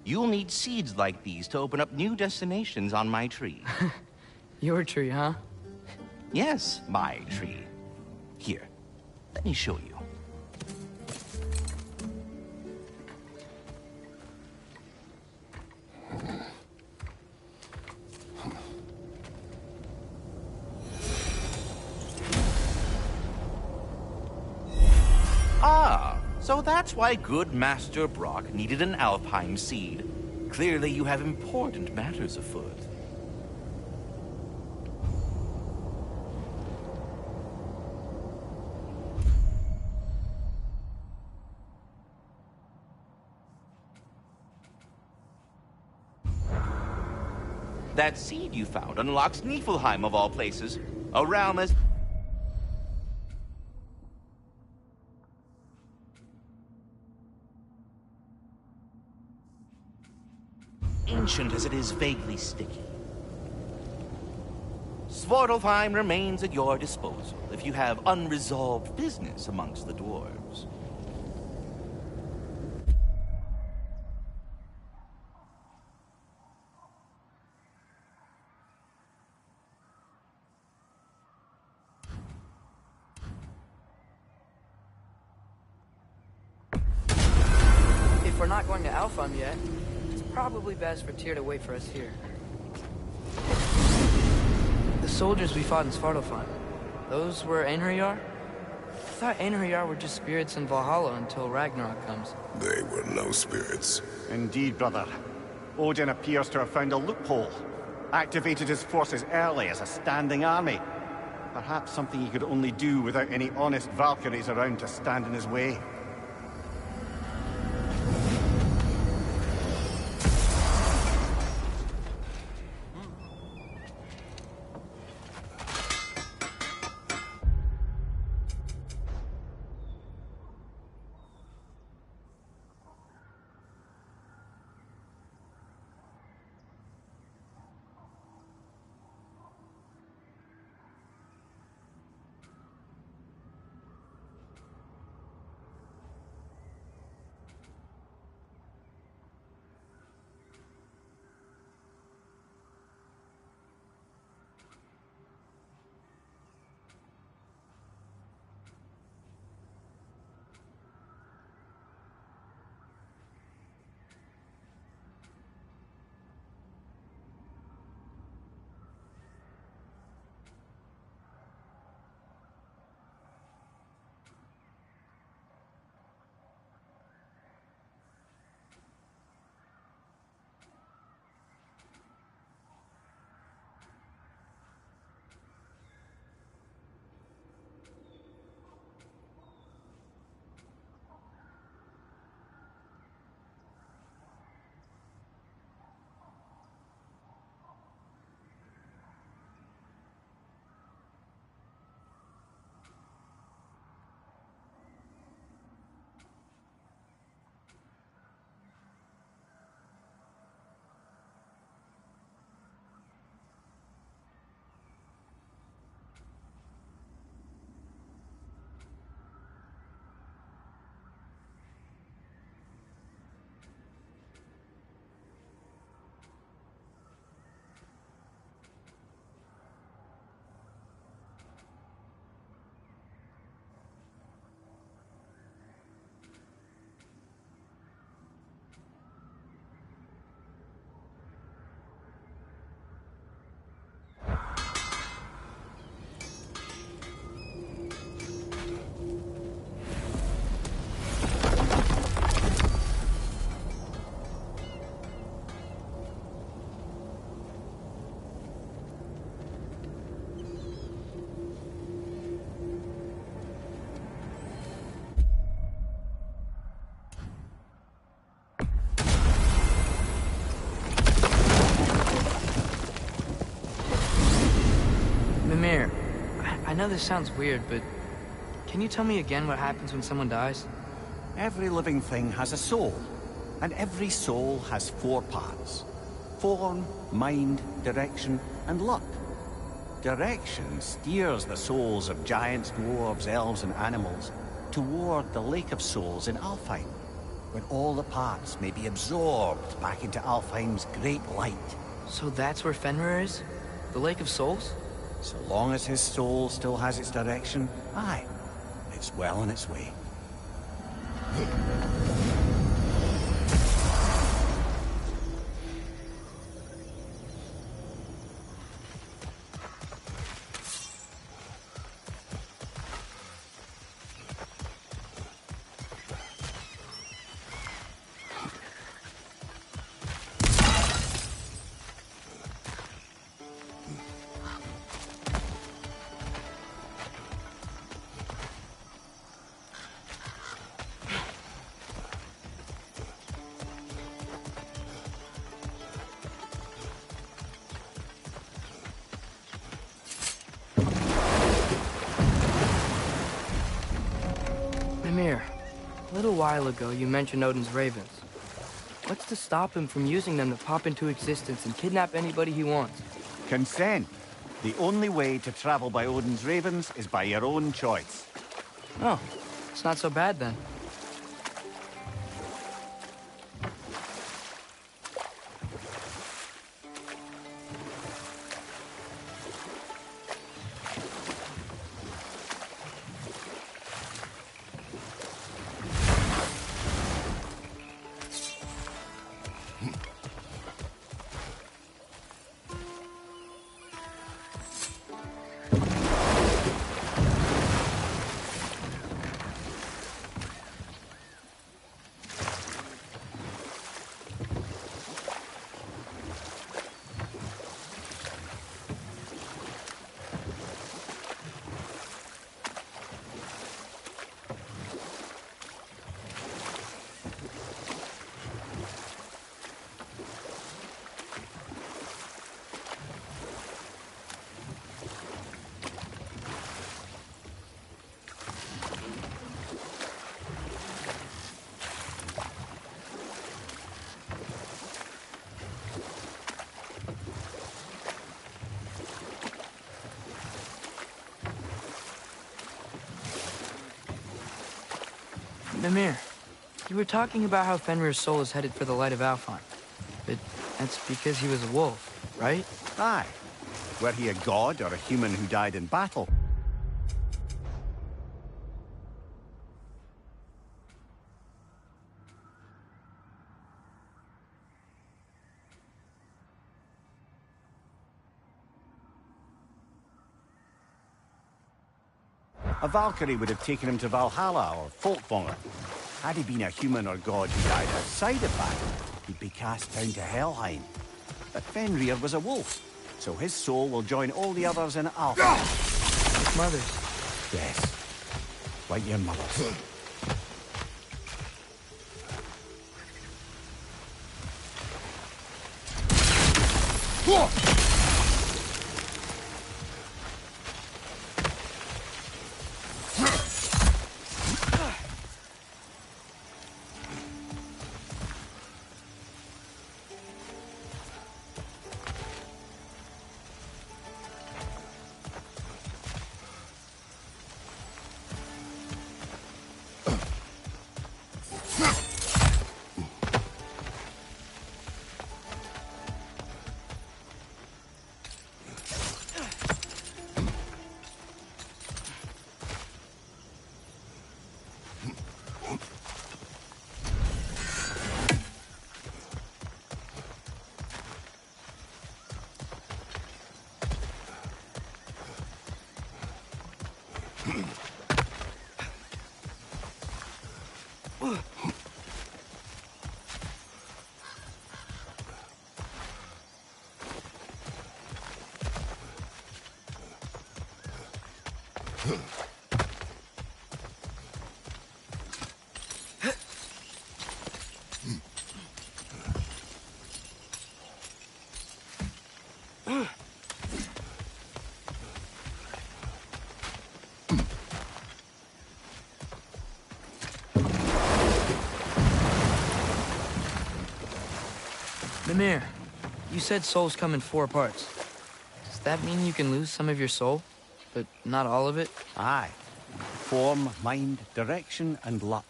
you'll need seeds like these to open up new destinations on my tree. Your tree, huh? Yes, my tree. Here, let me show you. Ah, so that's why good Master Brock needed an Alfheim seed. Clearly you have important matters afoot. That seed you found unlocks Niflheim of all places, a realm as ancient as it is vaguely sticky. Svartalfheim remains at your disposal if you have unresolved business amongst the dwarves. If we're not going to Alfheim yet, it's probably best for Tyr to wait for us here. The soldiers we fought in Svartalfheim, those were Einherjar? I thought Einherjar were just spirits in Valhalla until Ragnarok comes. They were no spirits. Indeed, brother. Odin appears to have found a loophole. Activated his forces early as a standing army. Perhaps something he could only do without any honest Valkyries around to stand in his way. I know this sounds weird, but can you tell me again what happens when someone dies? Every living thing has a soul, and every soul has 4 parts. Form, mind, direction, and luck. Direction steers the souls of giants, dwarves, elves, and animals toward the Lake of Souls in Alfheim, where all the parts may be absorbed back into Alfheim's great light. So that's where Fenrir is? The Lake of Souls? So long as his soul still has its direction, aye, it's well on its way. Mimir, a little while ago you mentioned Odin's ravens. What's to stop him from using them to pop into existence and kidnap anybody he wants? Consent. The only way to travel by Odin's ravens is by your own choice. Oh, it's not so bad then. Mimir, you were talking about how Fenrir's soul is headed for the light of Alfheim. But that's because he was a wolf, right? Aye. Were he a god or a human who died in battle? A Valkyrie would have taken him to Valhalla or Folkvanger. Had he been a human or god who died outside of battle, he'd be cast down to Helheim. But Fenrir was a wolf, so his soul will join all the others in Alpha. Mothers. Yes. Like your mothers. Mimir, you said souls come in 4 parts. Does that mean you can lose some of your soul, but not all of it? Aye. Form, mind, direction, and luck.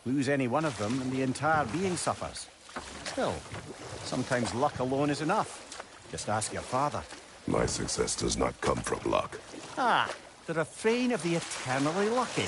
Lose any one of them, and the entire being suffers. Still, sometimes luck alone is enough. Just ask your father. My success does not come from luck. Ah, the refrain of the eternally lucky.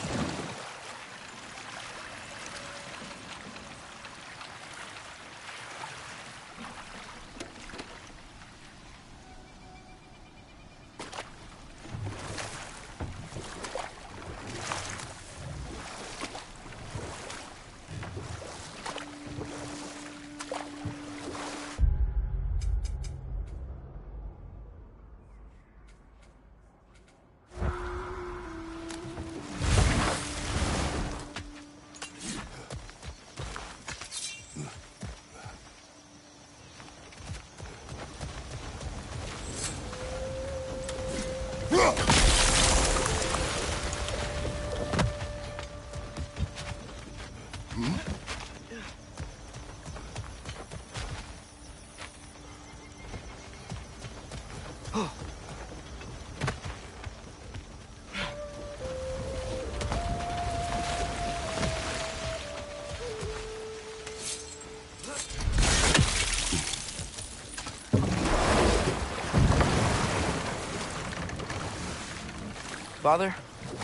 Father,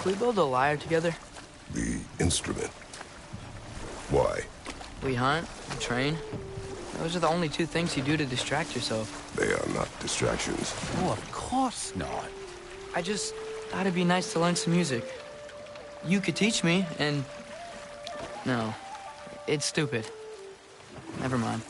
can we build a lyre together? The instrument. Why? We hunt, we train. Those are the only two things you do to distract yourself. They are not distractions. Oh, of course not. I just thought it'd be nice to learn some music. You could teach me, and... No, it's stupid. Never mind.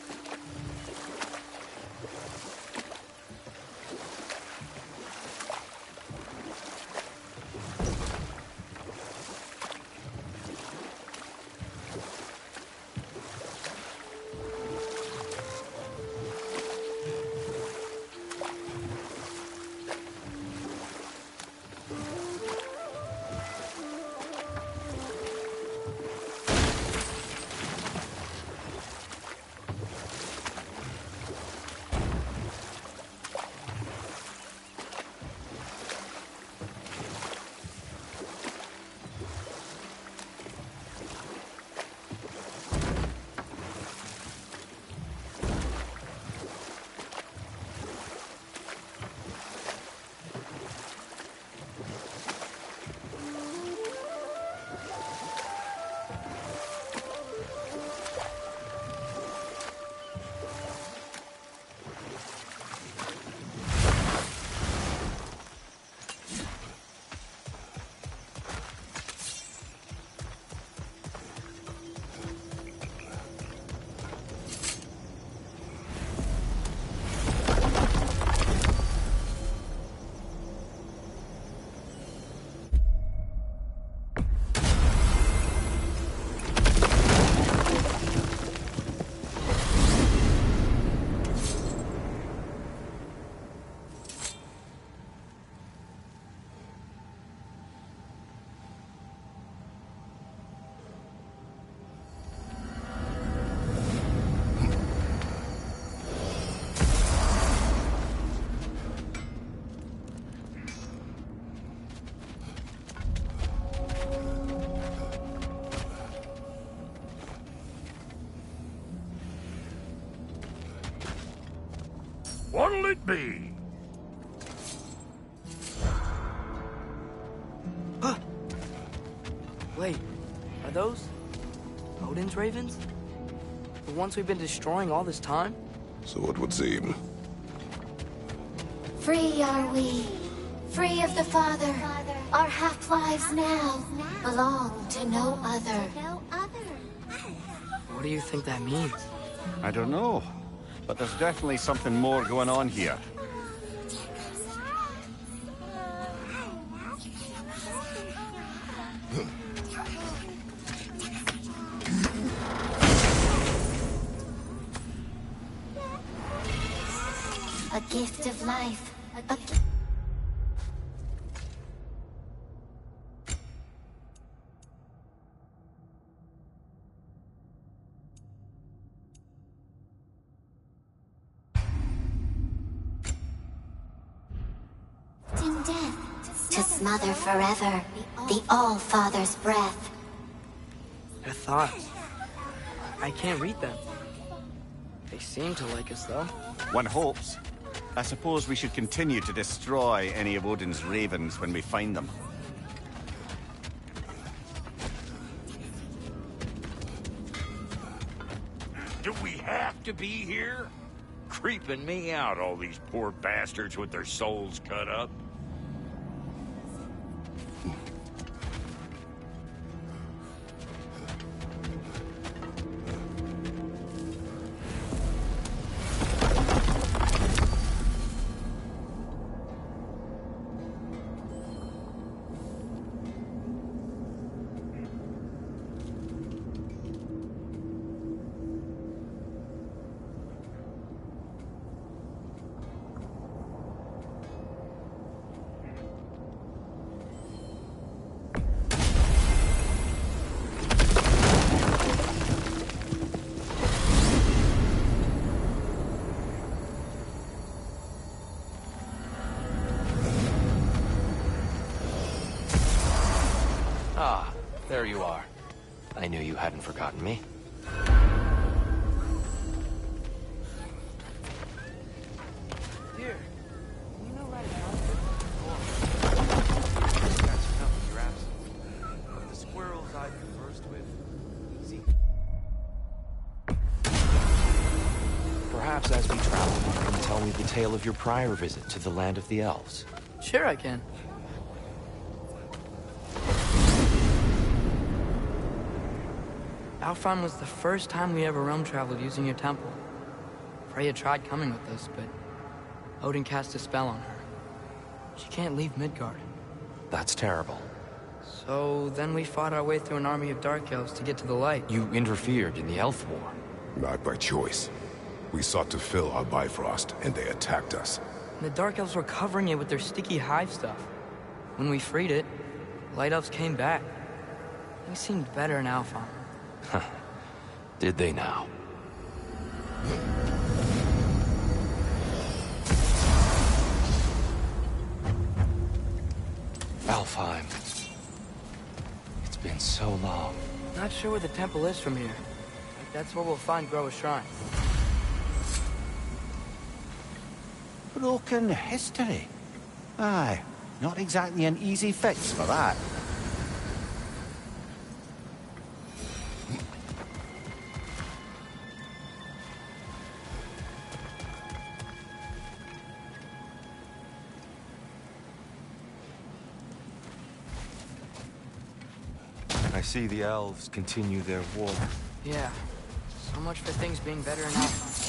What'll it be? Wait, are those Odin's ravens? The ones we've been destroying all this time? So it would seem. Free are we, free of the Father. Our half-lives now belong to no other. What do you think that means? I don't know, but there's definitely something more going on here. A gift of life. death, to smother forever the All-Father's breath. Their thoughts. I can't read them. They seem to like us, though. One hopes. I suppose we should continue to destroy any of Odin's ravens when we find them. Do we have to be here? Creeping me out, all these poor bastards with their souls cut up. Ah, there you are. I knew you hadn't forgotten me. Dear, you know right That's enough, you're absent. Of the squirrels I've conversed with, easy. Perhaps as we travel, you can tell me the tale of your prior visit to the land of the elves. Sure I can. Alfheim was the first time we ever realm traveled using your temple. Freya tried coming with us, but Odin cast a spell on her. She can't leave Midgard. That's terrible. So then we fought our way through an army of dark elves to get to the light. You interfered in the Elf War. Not by choice. We sought to fill our Bifrost, and they attacked us. And the dark elves were covering it with their sticky hive stuff. When we freed it, light elves came back. Things seemed better in Alfheim. Did they now? Alfheim. It's been so long. Not sure where the temple is from here. But that's where we'll find Groa's shrine. Broken history. Aye, not exactly an easy fix for that. I see the elves continue their war. Yeah. So much for things being better in Alfheim.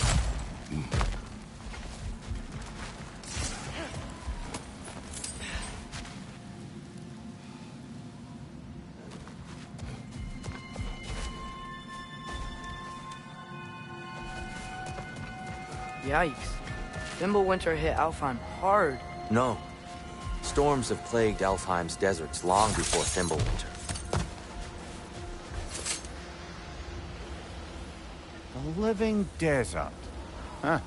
Yikes. Fimbulwinter hit Alfheim hard. No. Storms have plagued Alfheim's deserts long before Fimbulwinter. A living desert. Huh.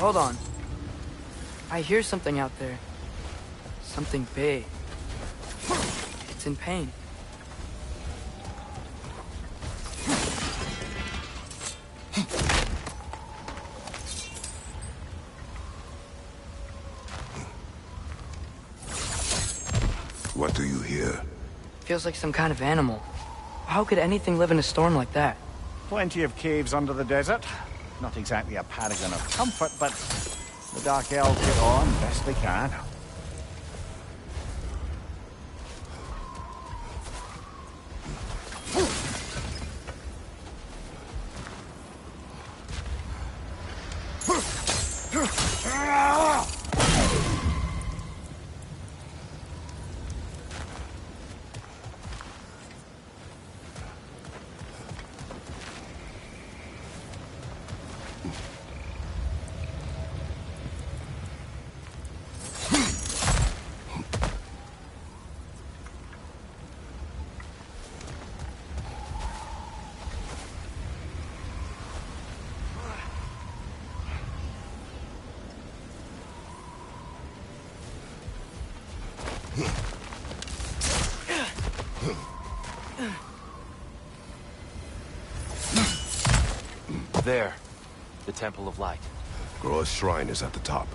Hold on. I hear something out there. Something big. It's in pain. What do you hear? Feels like some kind of animal. How could anything live in a storm like that? Plenty of caves under the desert. Not exactly a paragon of comfort, but the Dark Elves get on best they can. There. The Temple of Light. Groa's shrine is at the top.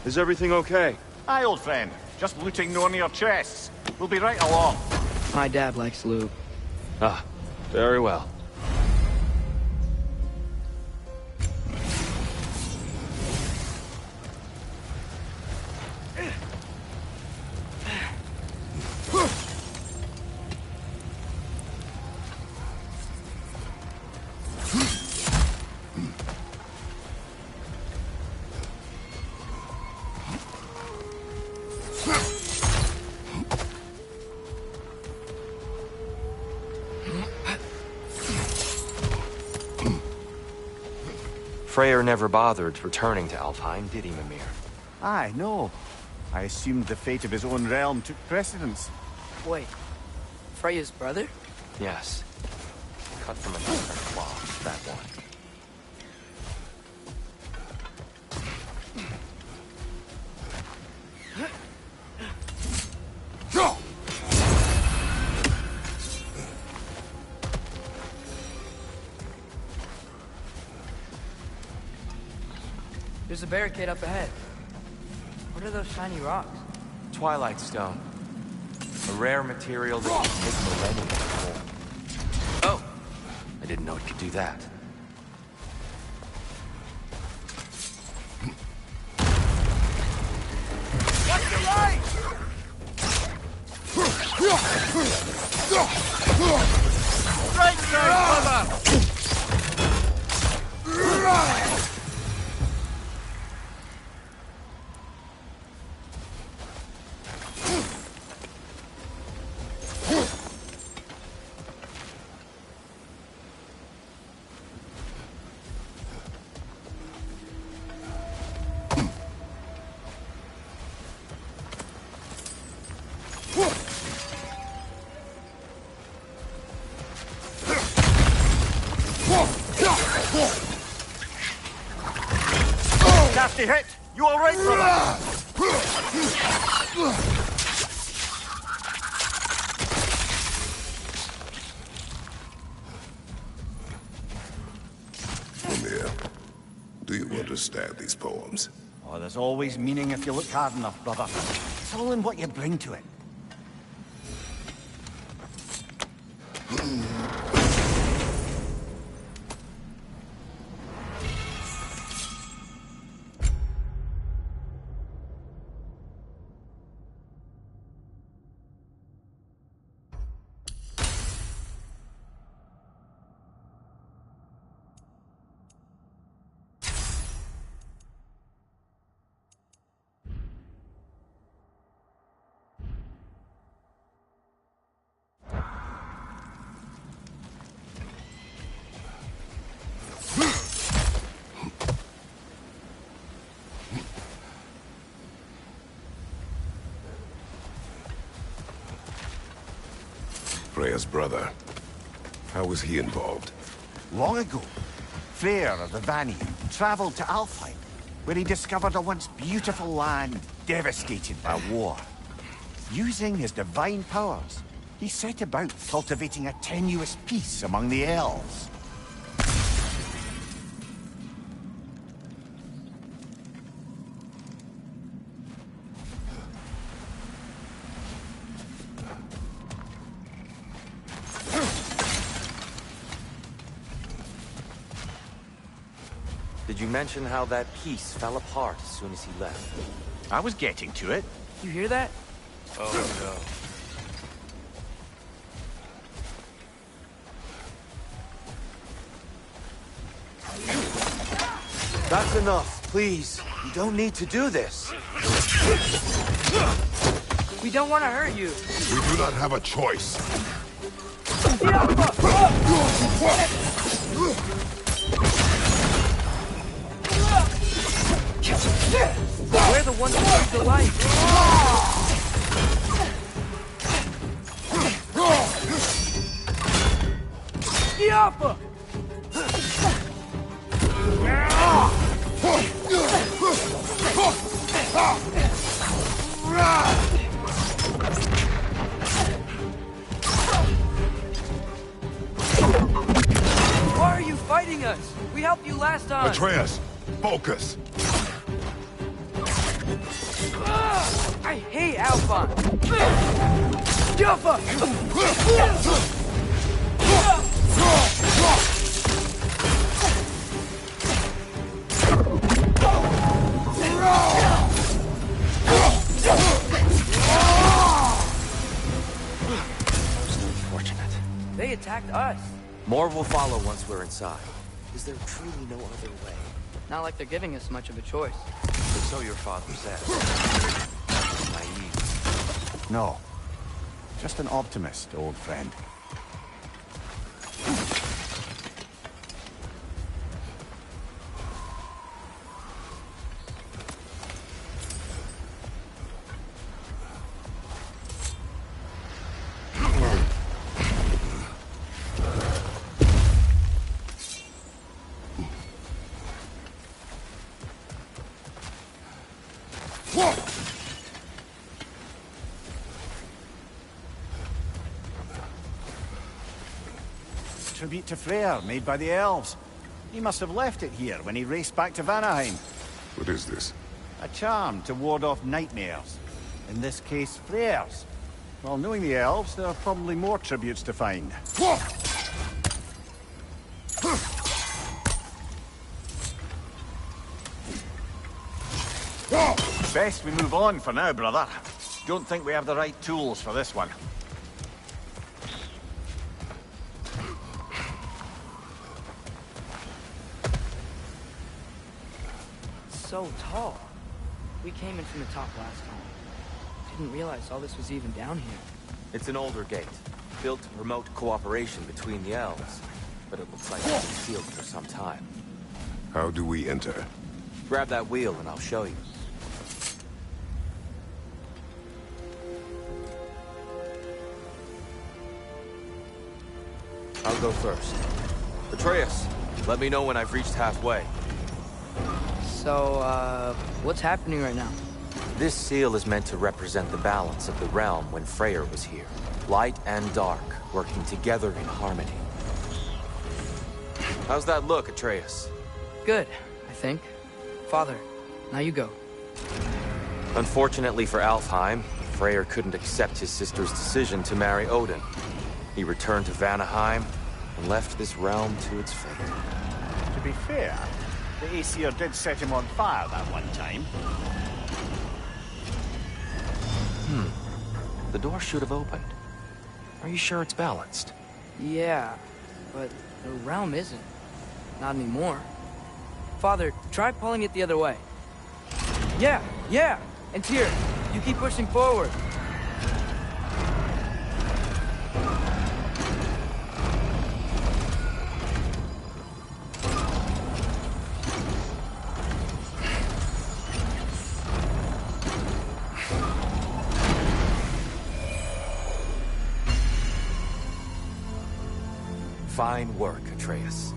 Is everything okay? Aye, old friend. Just looting no near chests. We'll be right along. My dad likes loot. Ah, very well. Freyr never bothered returning to Alfheim, did he, Mimir? Aye, no. I assumed the fate of his own realm took precedence. Wait, Freya's brother? Yes. Cut from a different cloth, that one. There's a barricade up ahead. What are those shiny rocks? Twilight Stone. A rare material that can take millennia to form. Oh! I didn't know it could do that. What's the light? Right side, brother! Nasty hit! You all right, brother? Mimir, do you understand these poems? Oh, there's always meaning if you look hard enough, brother. It's all in what you bring to it. Freya's brother. How was he involved? Long ago, Freyr of the Vanni traveled to Alfheim, where he discovered a once beautiful land devastated by war. Using his divine powers, he set about cultivating a tenuous peace among the elves. Did you mention how that piece fell apart as soon as he left? I was getting to it. You hear that? Oh, no. That's enough, please. You don't need to do this. We don't want to hurt you. We do not have a choice. We're the ones who need the light. Yappa! Focus! I hate Alpha! Juffa! They attacked us. More will follow once we're inside. Is there truly no other way? Not like they're giving us much of a choice. But so your father says. Naive. No. Just an optimist, old friend. Tribute to Freyr, made by the elves. He must have left it here when he raced back to Vanaheim. What is this? A charm to ward off nightmares. In this case, Freyr's. Well, knowing the elves, there are probably more tributes to find. Best we move on for now, brother. Don't think we have the right tools for this one. So tall. We came in from the top last time. Didn't realize all this was even down here. It's an older gate, built to promote cooperation between the elves. But it looks like it's been sealed for some time. How do we enter? Grab that wheel and I'll show you. I'll go first. Atreus, let me know when I've reached halfway. So, what's happening right now? This seal is meant to represent the balance of the realm when Freyr was here. Light and dark, working together in harmony. How's that look, Atreus? Good, I think. Father, now you go. Unfortunately for Alfheim, Freyr couldn't accept his sister's decision to marry Odin. He returned to Vanaheim and left this realm to its fate. To be fair, the Aesir did set him on fire that one time. The door should have opened. Are you sure it's balanced? Yeah, but the realm isn't. Not anymore. Father, try pulling it the other way. Yeah! And Tyr, you keep pushing forward. Fine work, Atreus.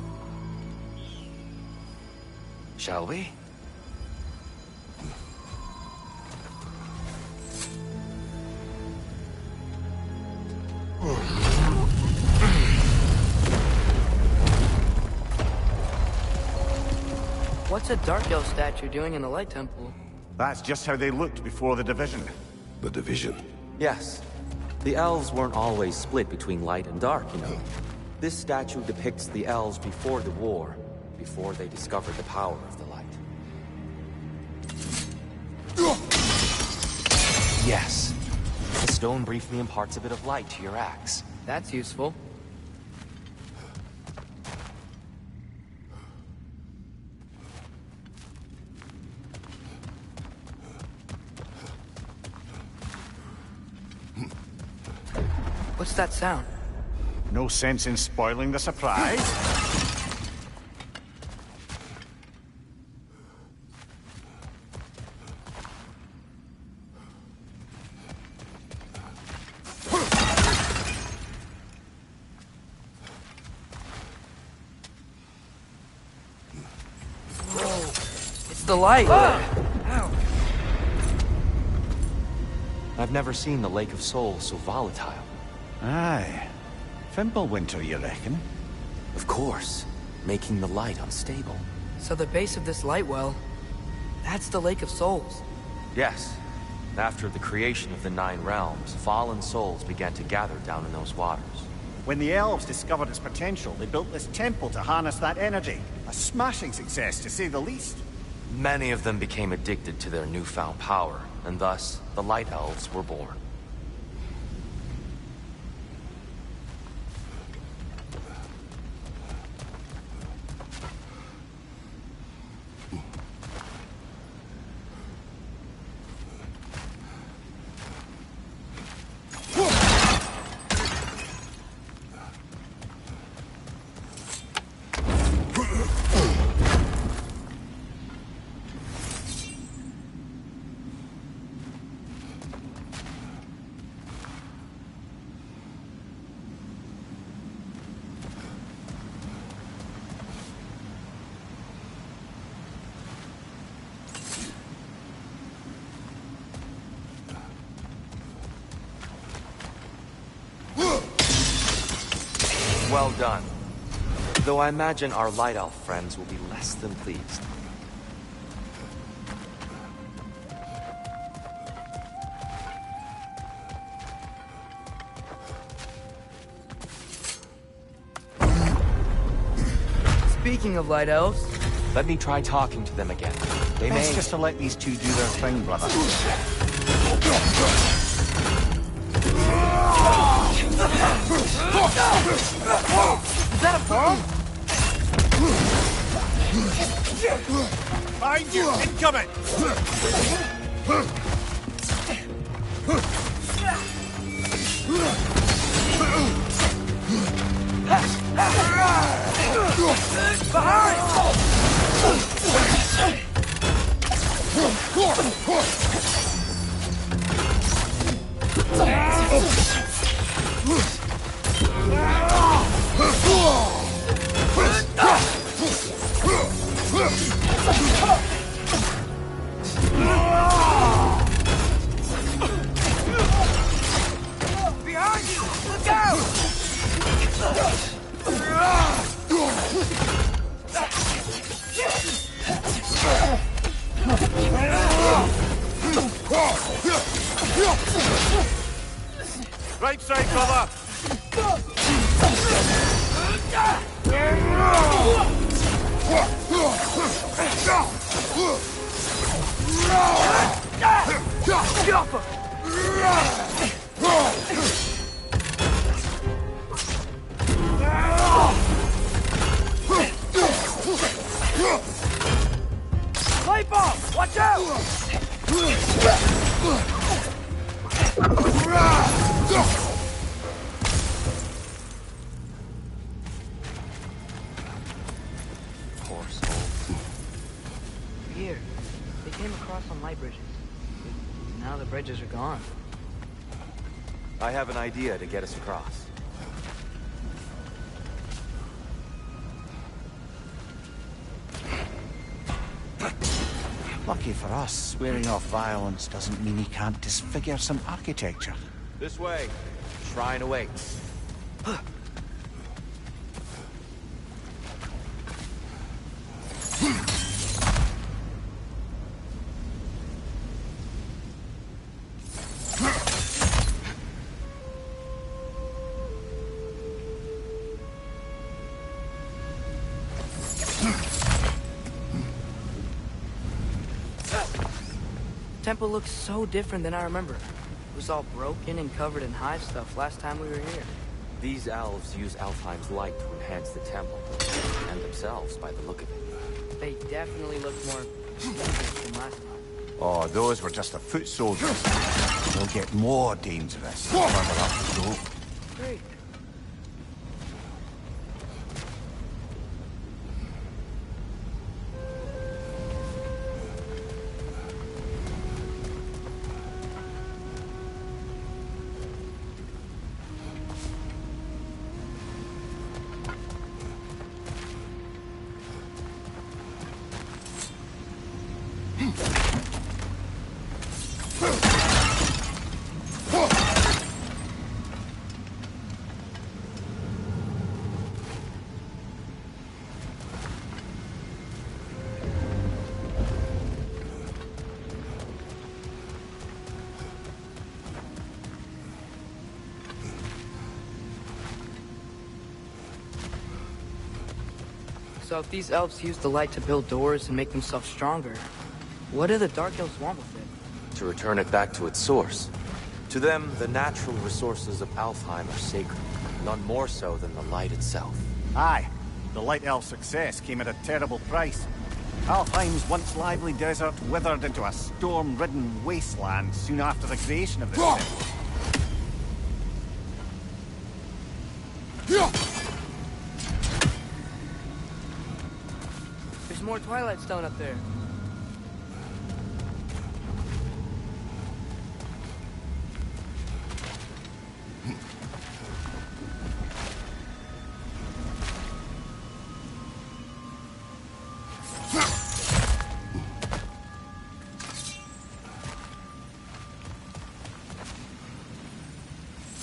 Shall we? What's a Dark Elf statue doing in the Light Temple? That's just how they looked before the division. The division? Yes. The elves weren't always split between light and dark, you know. This statue depicts the elves before the war, before they discovered the power of the light. Yes. The stone briefly imparts a bit of light to your axe. That's useful. What's that sound? No sense in spoiling the surprise. Whoa, it's the light! Ow. I've never seen the Lake of Souls so volatile. Aye. Fimbulwinter, you reckon? Of course. Making the light unstable. So the base of this light well, that's the Lake of Souls. Yes. After the creation of the Nine Realms, fallen souls began to gather down in those waters. When the elves discovered its potential, they built this temple to harness that energy. A smashing success, to say the least. Many of them became addicted to their newfound power, and thus, the Light Elves were born. Well done. Though I imagine our Light Elf friends will be less than pleased. Speaking of Light Elves... Let me try talking to them again. They Best may... just to let these two do their thing, brother. Is that a bomb? Behind you! Incoming! Behind you! Look out! Right side, brother! Light bomb! Watch out! Poor souls. Here, they came across on light bridges. But now the bridges are gone. I have an idea to get us across. Lucky for us, swearing off violence doesn't mean he can't disfigure some architecture. This way. Shrine awaits. Temple looks so different than I remember. It was all broken and covered in hive stuff last time we were here. These elves use Alfheim's light to enhance the temple, and themselves by the look of it. They definitely look more dangerous than last time. Oh, those were just the foot soldiers. They'll get more dangerous the further up we go. Great. So if these elves use the light to build doors and make themselves stronger, what do the Dark Elves want with it? To return it back to its source. To them, the natural resources of Alfheim are sacred, none more so than the light itself. Aye, the Light Elf's success came at a terrible price. Alfheim's once lively desert withered into a storm-ridden wasteland soon after the creation of the city. There's more Twilight Stone up there.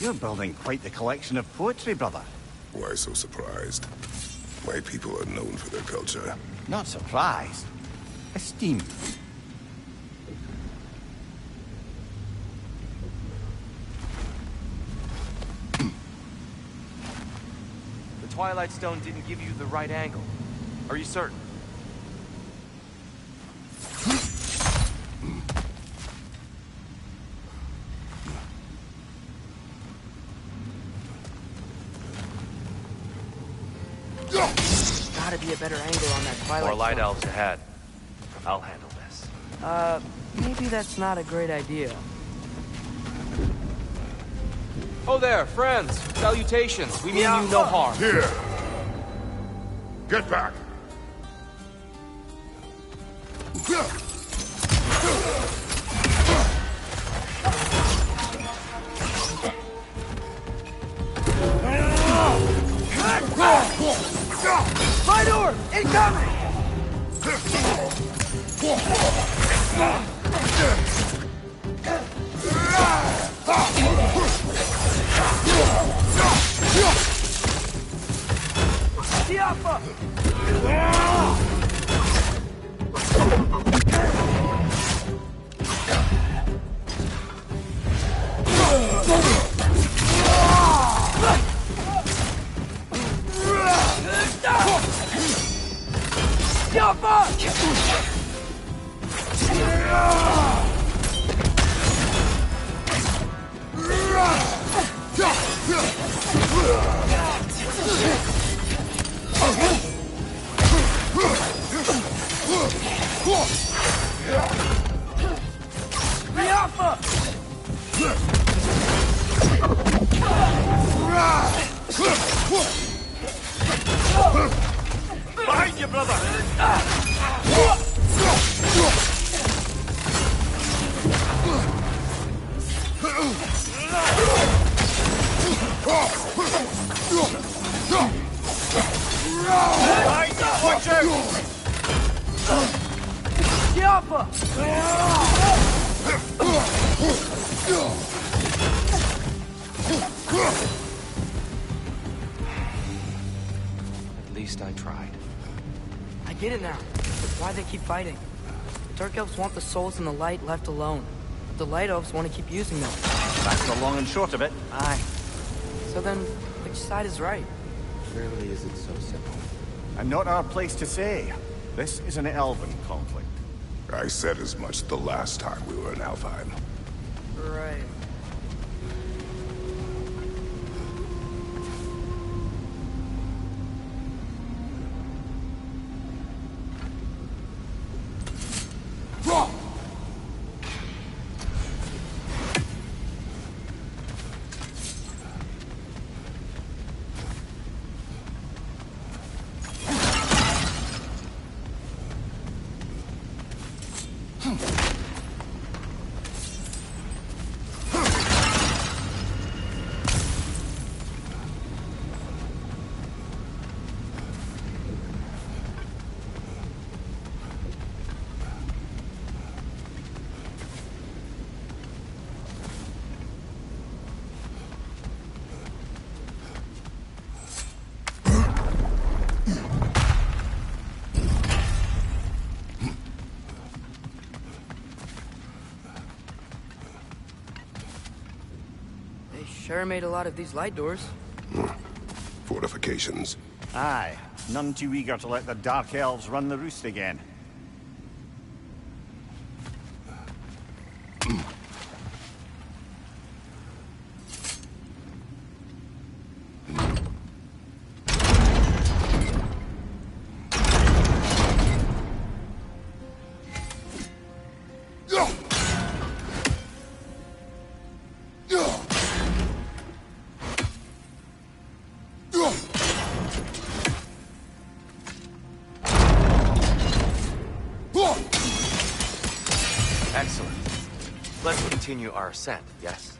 You're building quite the collection of poetry, brother. Why so surprised? My people are known for their culture. Not surprised. Esteemed. The Twilight Stone didn't give you the right angle. Are you certain? Gotta be a better angle on that Twilight More light Stone. elves ahead. I'll handle this. Maybe that's not a great idea. Oh there, friends. Salutations. We mean you no harm. Here! Get back! Light orb! Incoming! Tiapa! Behind you, brother! Behind you, watch out! At least I tried. I get it now. That's why they keep fighting. The Dark Elves want the souls and the light left alone. But the Light Elves want to keep using them. That's the long and short of it. Aye. So then, which side is right? Rarely is it so simple. And not our place to say. This is an elven conflict. I said as much the last time we were in Alfheim. Right. Sure made a lot of these light doors. Fortifications. Aye. None too eager to let the Dark Elves run the roost again. Excellent. Let's continue our ascent, yes?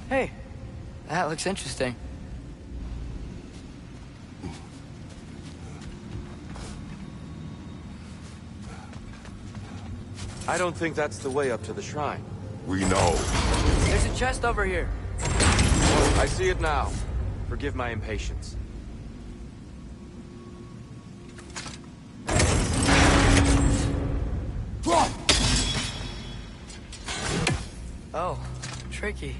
Hey, that looks interesting. I don't think that's the way up to the shrine. We know. There's a chest over here. I see it now. Forgive my impatience. Oh, tricky.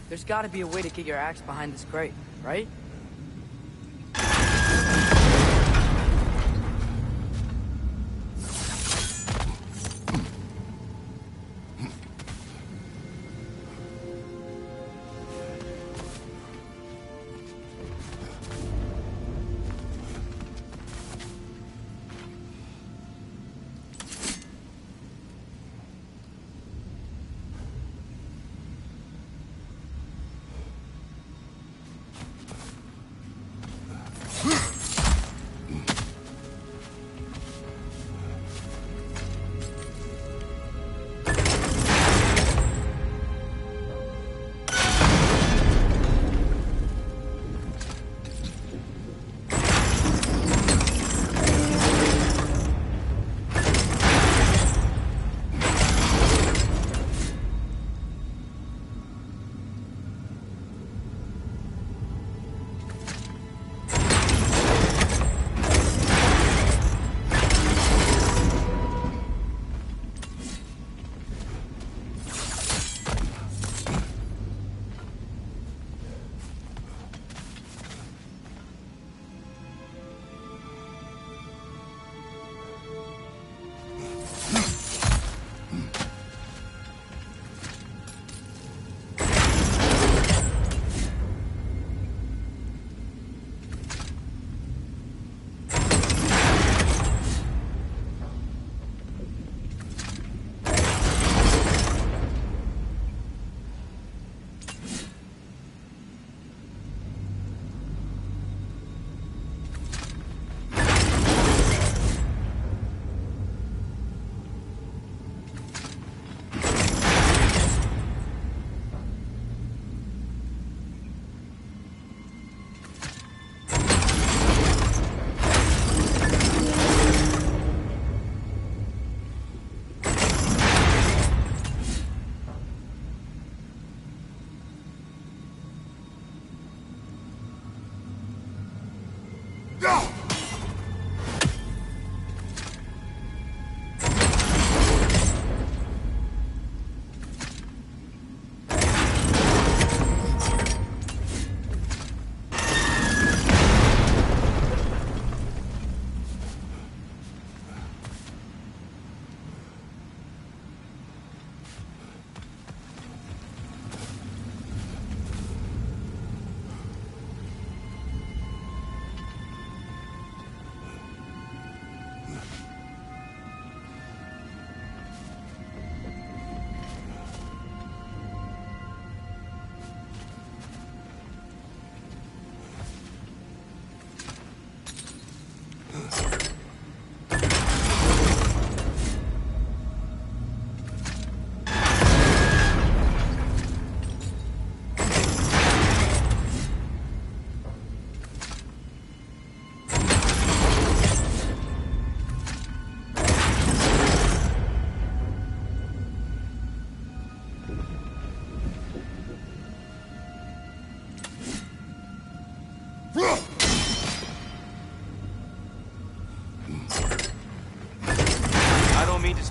There's gotta be a way to get your axe behind this grate, right?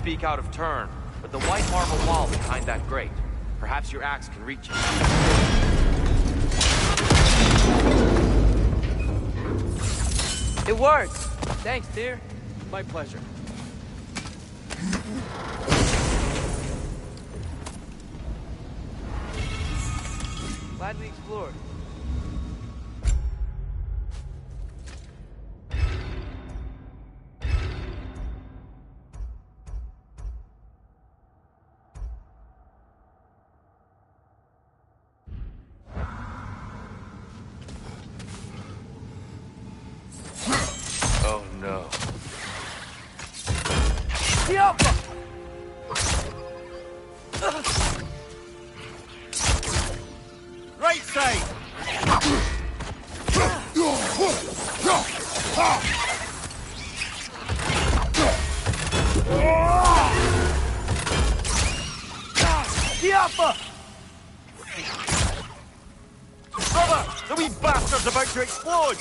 speak out of turn, but the white marble wall behind that grate. Perhaps your axe can reach it. It worked! Thanks, dear. My pleasure. Glad we explored. Oh no. Right side! Brother! The wee bastard's about to explode!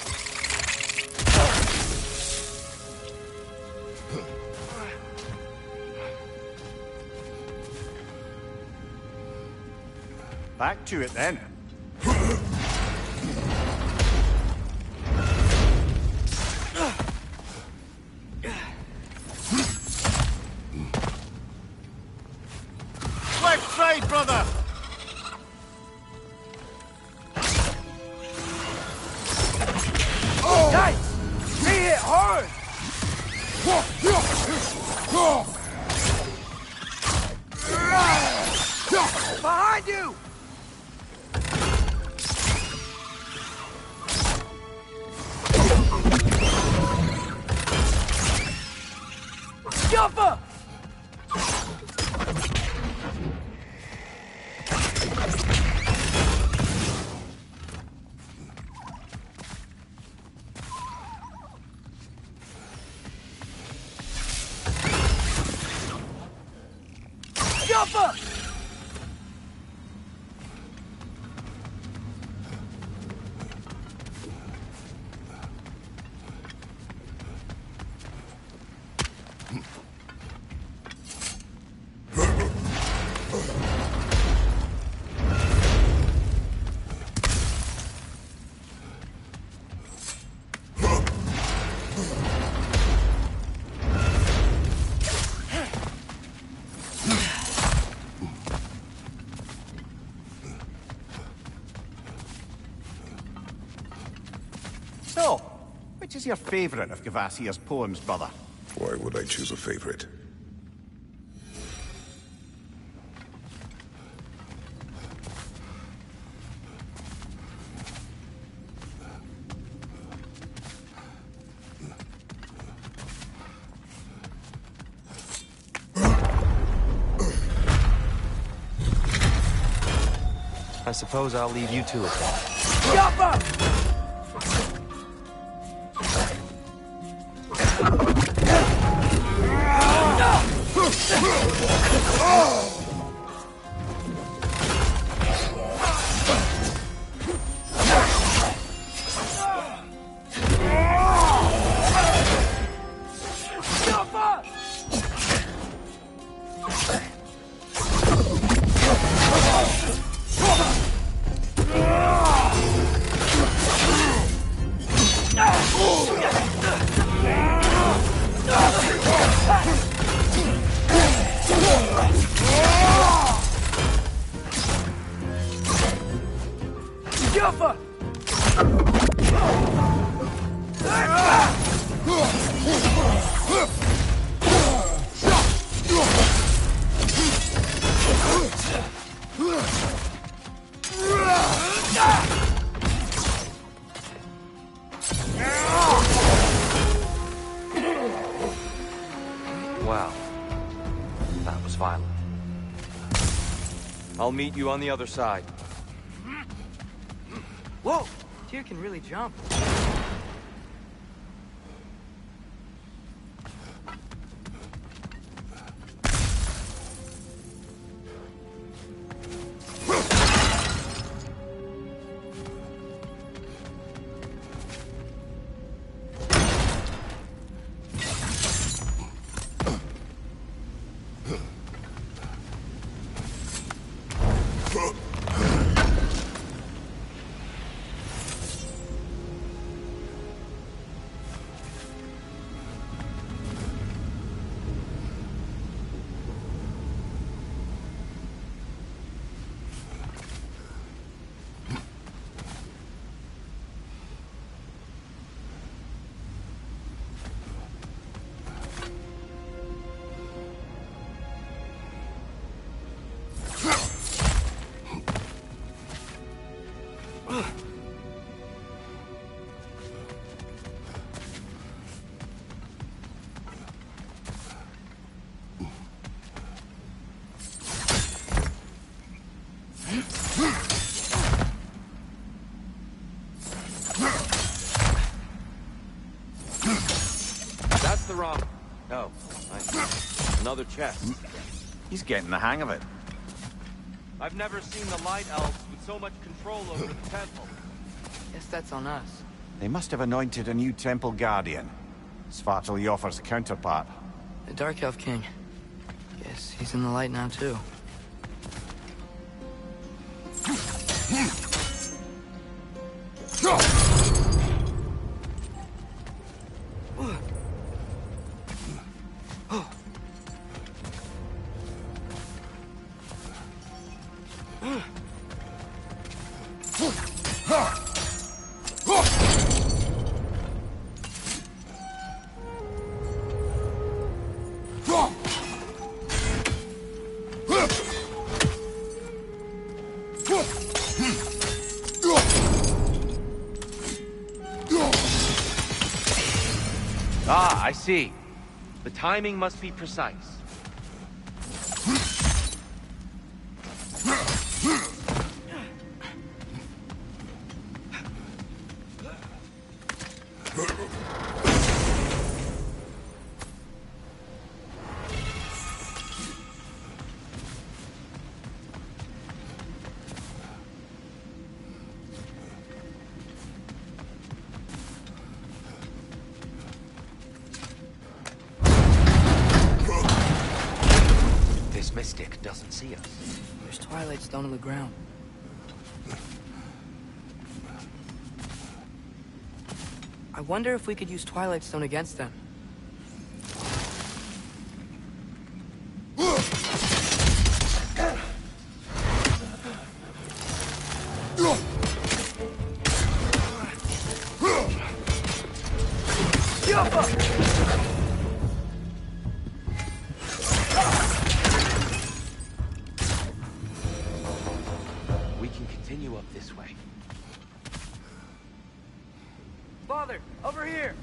Back to it then. Left side, brother! Nice! He hit hard! Behind you! Jumper! Jumper! So, which is your favourite of Gavassia's poems, brother? Why would I choose a favorite? I suppose I'll leave you to it then. Jumper! Wow. That was violent. I'll meet you on the other side. Whoa! Tyr can really jump. That's the wrong... Oh, I see. Another chest. He's getting the hang of it. I've never seen the Light Elves with so much control over the temple. Guess that's on us. They must have anointed a new temple guardian. Svartalfjord's counterpart. The Dark Elf King. Guess he's in the light now, too. Ah, I see. The timing must be precise. Mystic doesn't see us. There's Twilight Stone on the ground. I wonder if we could use Twilight Stone against them. Father, over here!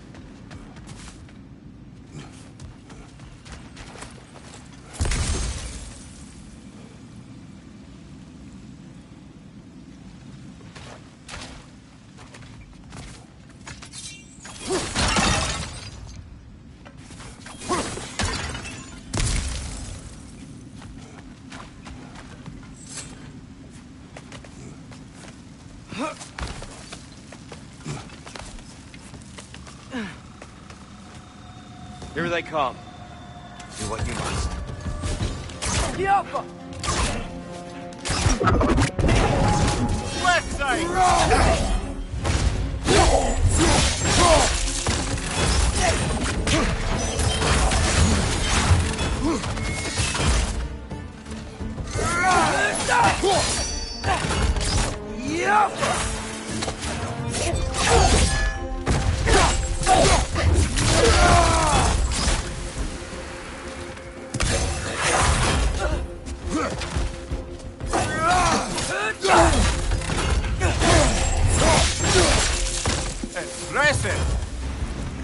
Here they come. Do what you must. Yoppa! Left side!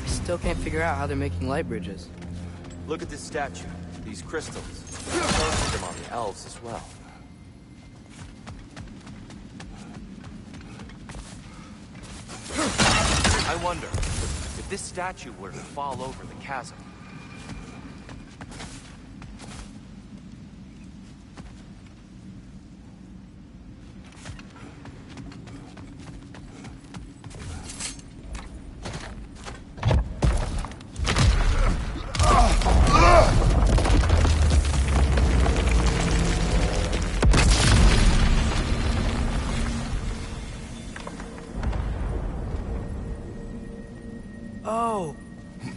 I still can't figure out how they're making light bridges. Look at this statue. These crystals. Most of them on the elves as well. I wonder, if this statue were to fall over the chasm, Oh!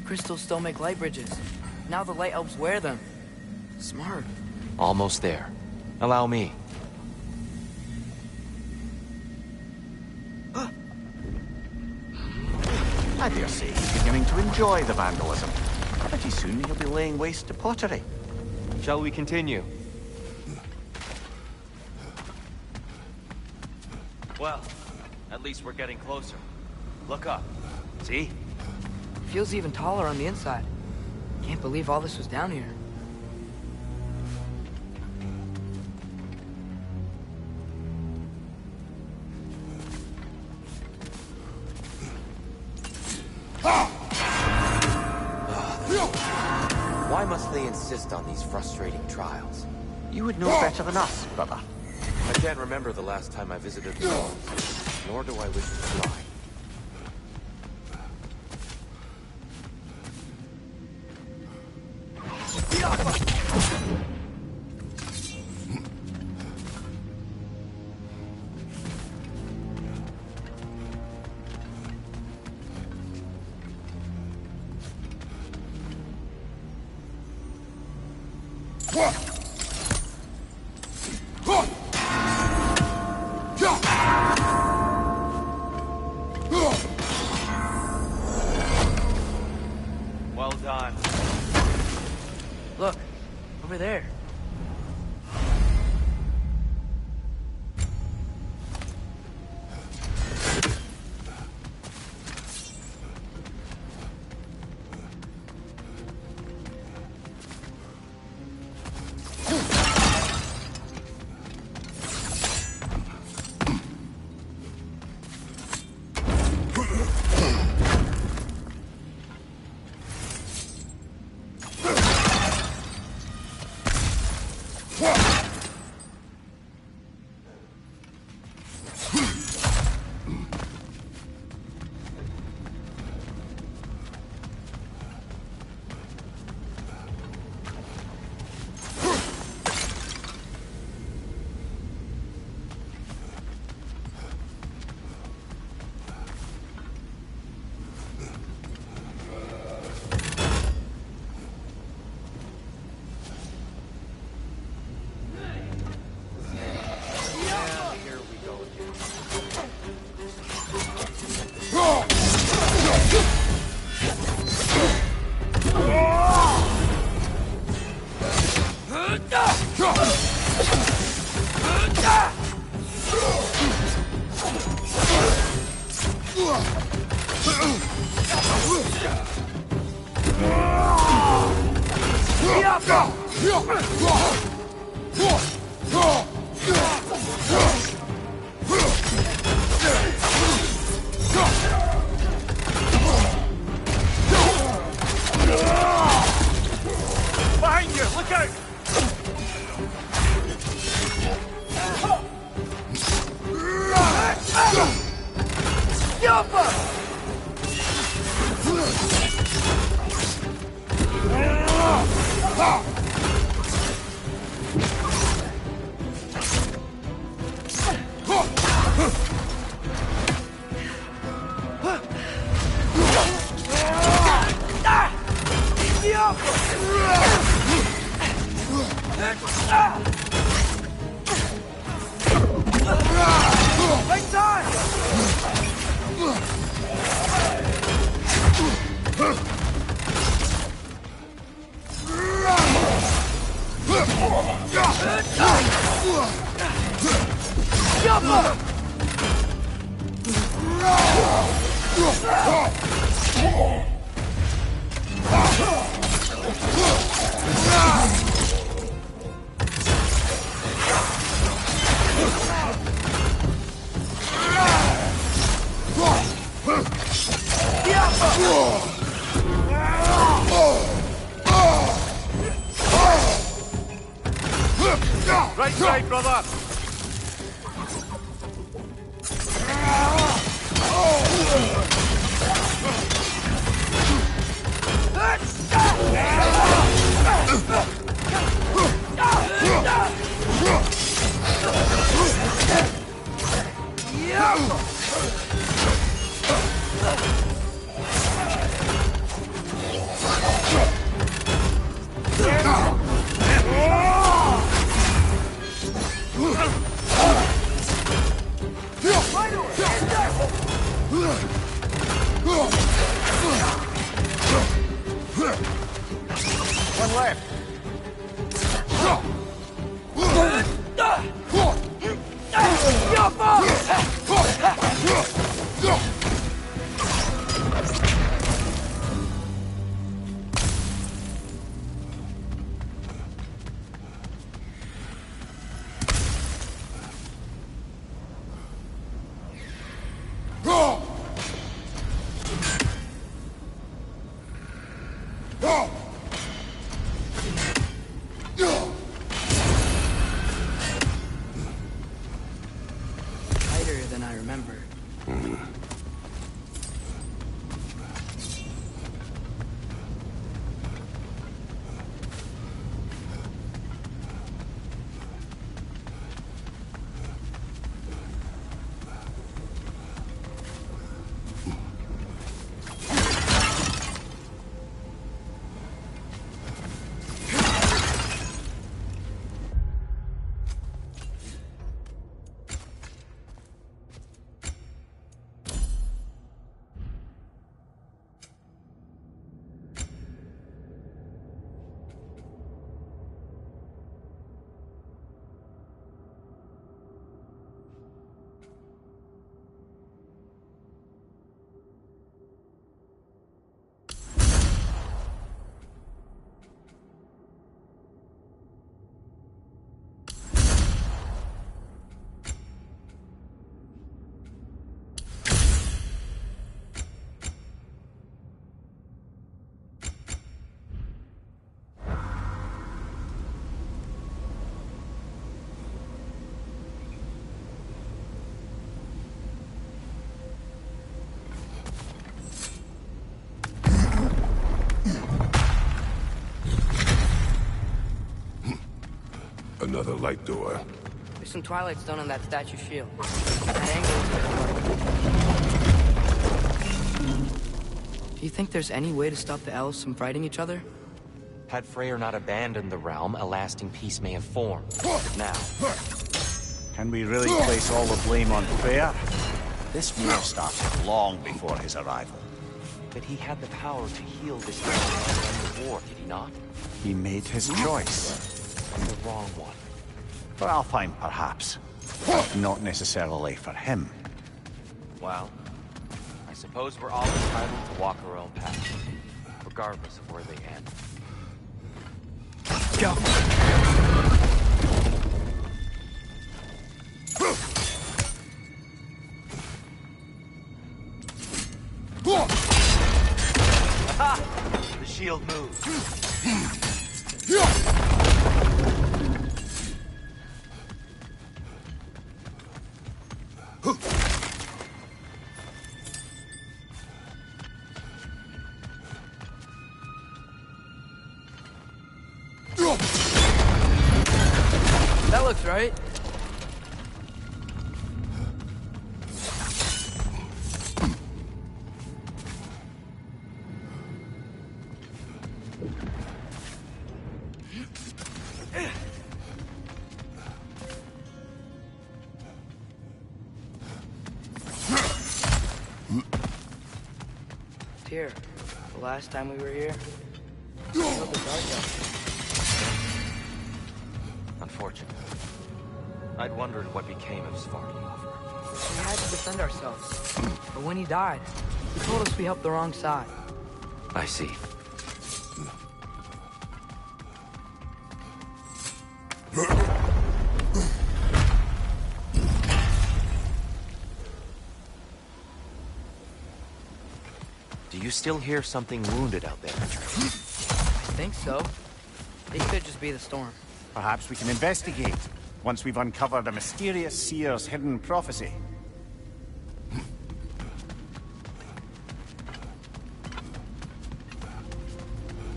Crystals still make light bridges. Now the light elves wear them. Smart. Almost there. Allow me. I dare say he's beginning to enjoy the vandalism. Pretty soon he'll be laying waste to pottery. shall we continue? Well, at least we're getting closer. Look up. See? Feels even taller on the inside. Can't believe all this was down here. Why must they insist on these frustrating trials? You would know better than us, brother. I can't remember the last time I visited the walls, nor do I wish to try. Well done. Look, over there. Behind you! Look out! Right time! Right side, brother! One left. Another light door. There's some Twilight Stone on that statue shield. That angle is... Do you think there's any way to stop the elves from fighting each other? Had Freyr not abandoned the realm, a lasting peace may have formed. But now... Can we really place all the blame on Freyr? This war started long before his arrival. But he had the power to heal this realm and end the war, did he not? He made his choice. And the wrong one. For Alfheim, perhaps. But not necessarily for him. Well, I suppose we're all entitled to walk our own path, regardless of where they end. Go! Aha! The shield moves. That looks right. Here, the last time we were here, we killed the dark elf. Unfortunate. I'd wondered what became of Svartalfur. We had to defend ourselves. But when he died, he told us we helped the wrong side. I see. Do you still hear something wounded out there, Atreus? I think so. It could just be the storm. Perhaps we can investigate, once we've uncovered a mysterious seer's hidden prophecy.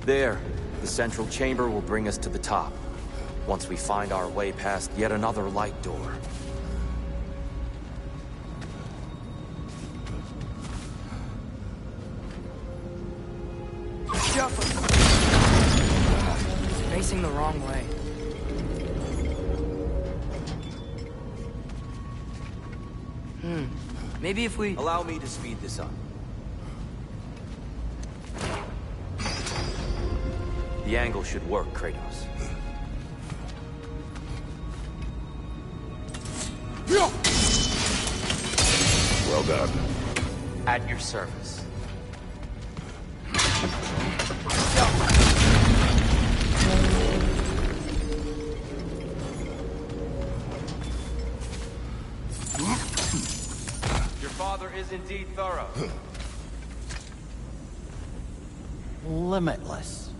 There. The central chamber will bring us to the top. Once we find our way past yet another light door. Facing the wrong way. Maybe if we... Allow me to speed this up. The angle should work, Kratos. Well done. At your service. Your father is indeed thorough. Limitless.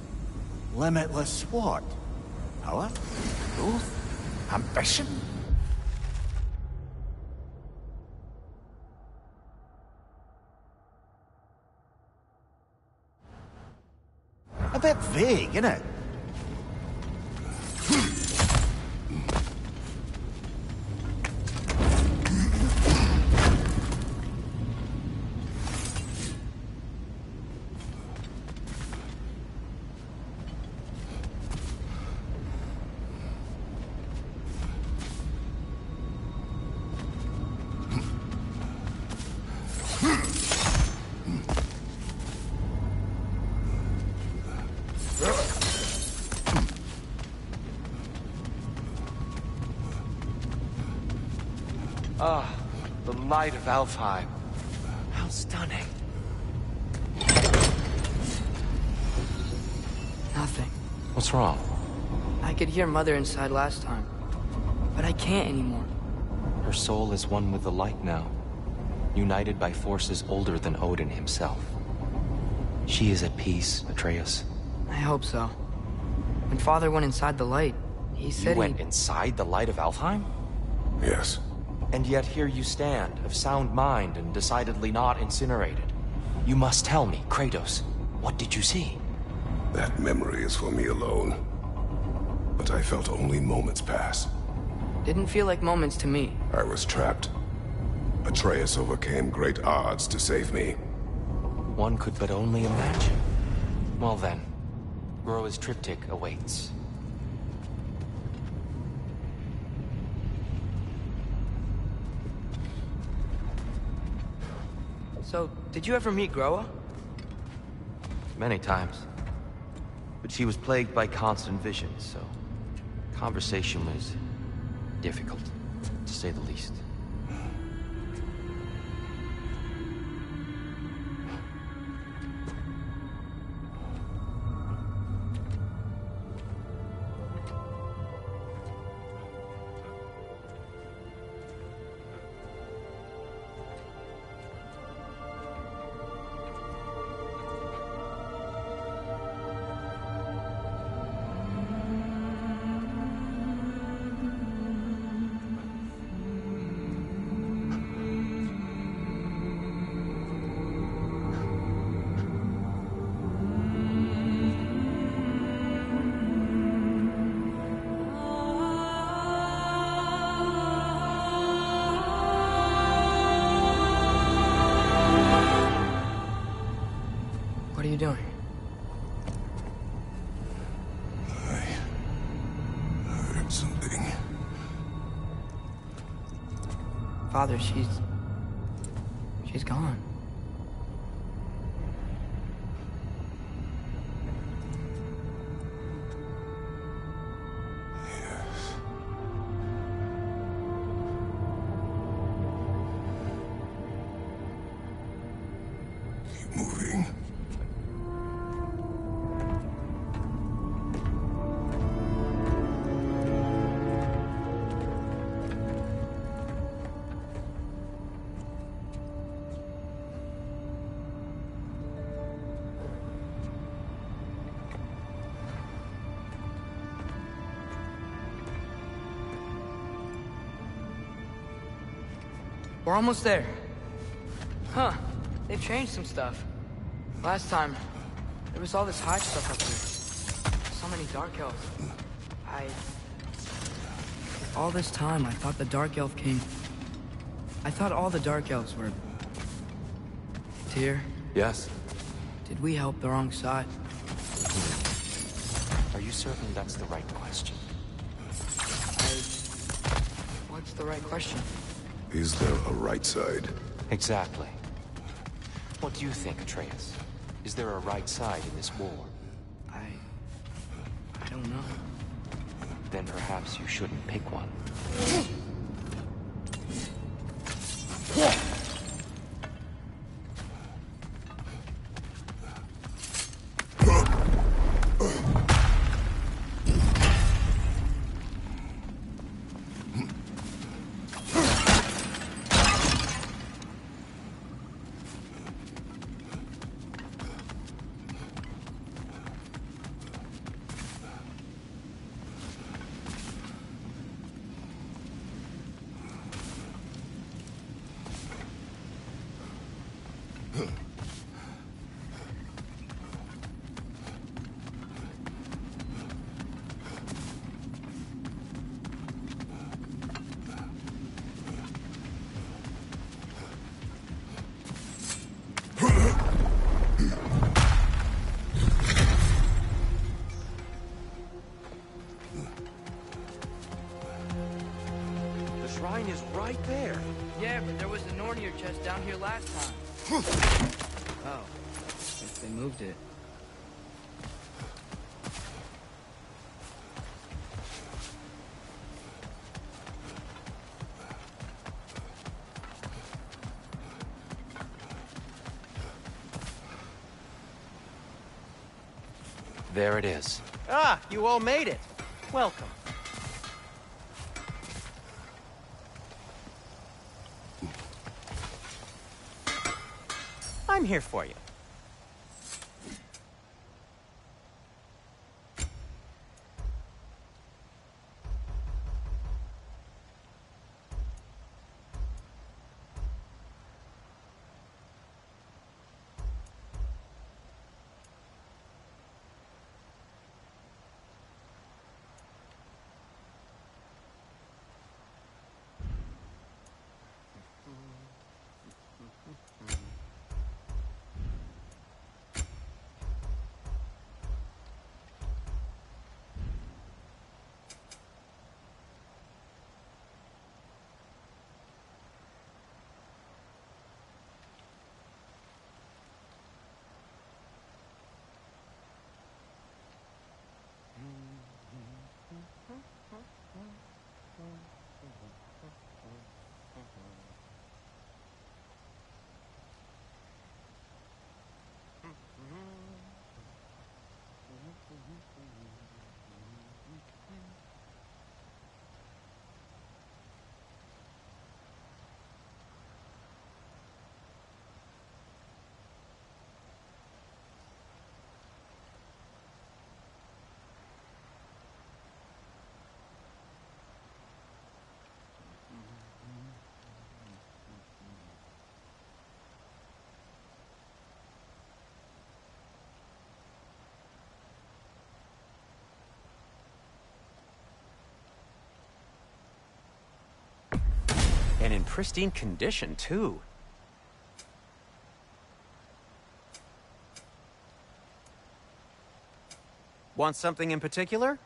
Limitless what? Power? Growth? Ambition? A bit vague, innit? Ah, the light of Alfheim. How stunning. Nothing. What's wrong? I could hear Mother inside last time, but I can't anymore. Her soul is one with the light now, united by forces older than Odin himself. She is at peace, Atreus. I hope so. When Father went inside the light, he said You went inside the light of Alfheim? Yes. And yet here you stand, of sound mind and decidedly not incinerated. You must tell me, Kratos, what did you see? That memory is for me alone. But I felt only moments pass. Didn't feel like moments to me. I was trapped. Atreus overcame great odds to save me. One could but only imagine. Well then, Groa's triptych awaits. So, did you ever meet Groa? Many times. But she was plagued by constant visions, so conversation was difficult, to say the least. What are you doing? I heard something. Father, she's gone. Keep moving. We're almost there. Huh. They've changed some stuff. Last time, there was all this high stuff up there. So many Dark Elves. All this time, I thought the Dark Elf King... I thought all the Dark Elves were... Tyr? Yes? Did we help the wrong side? Are you certain that's the right question? What's the right question? Is there a right side? Exactly. What do you think, Atreus? Is there a right side in this war? I don't know. Then perhaps you shouldn't pick one. shrine is right there. Yeah, but there was a Nornir chest down here last time. Oh, guess they moved it. There it is. Ah, you all made it. Welcome. I'm here for you. in pristine condition, too. Want something in particular?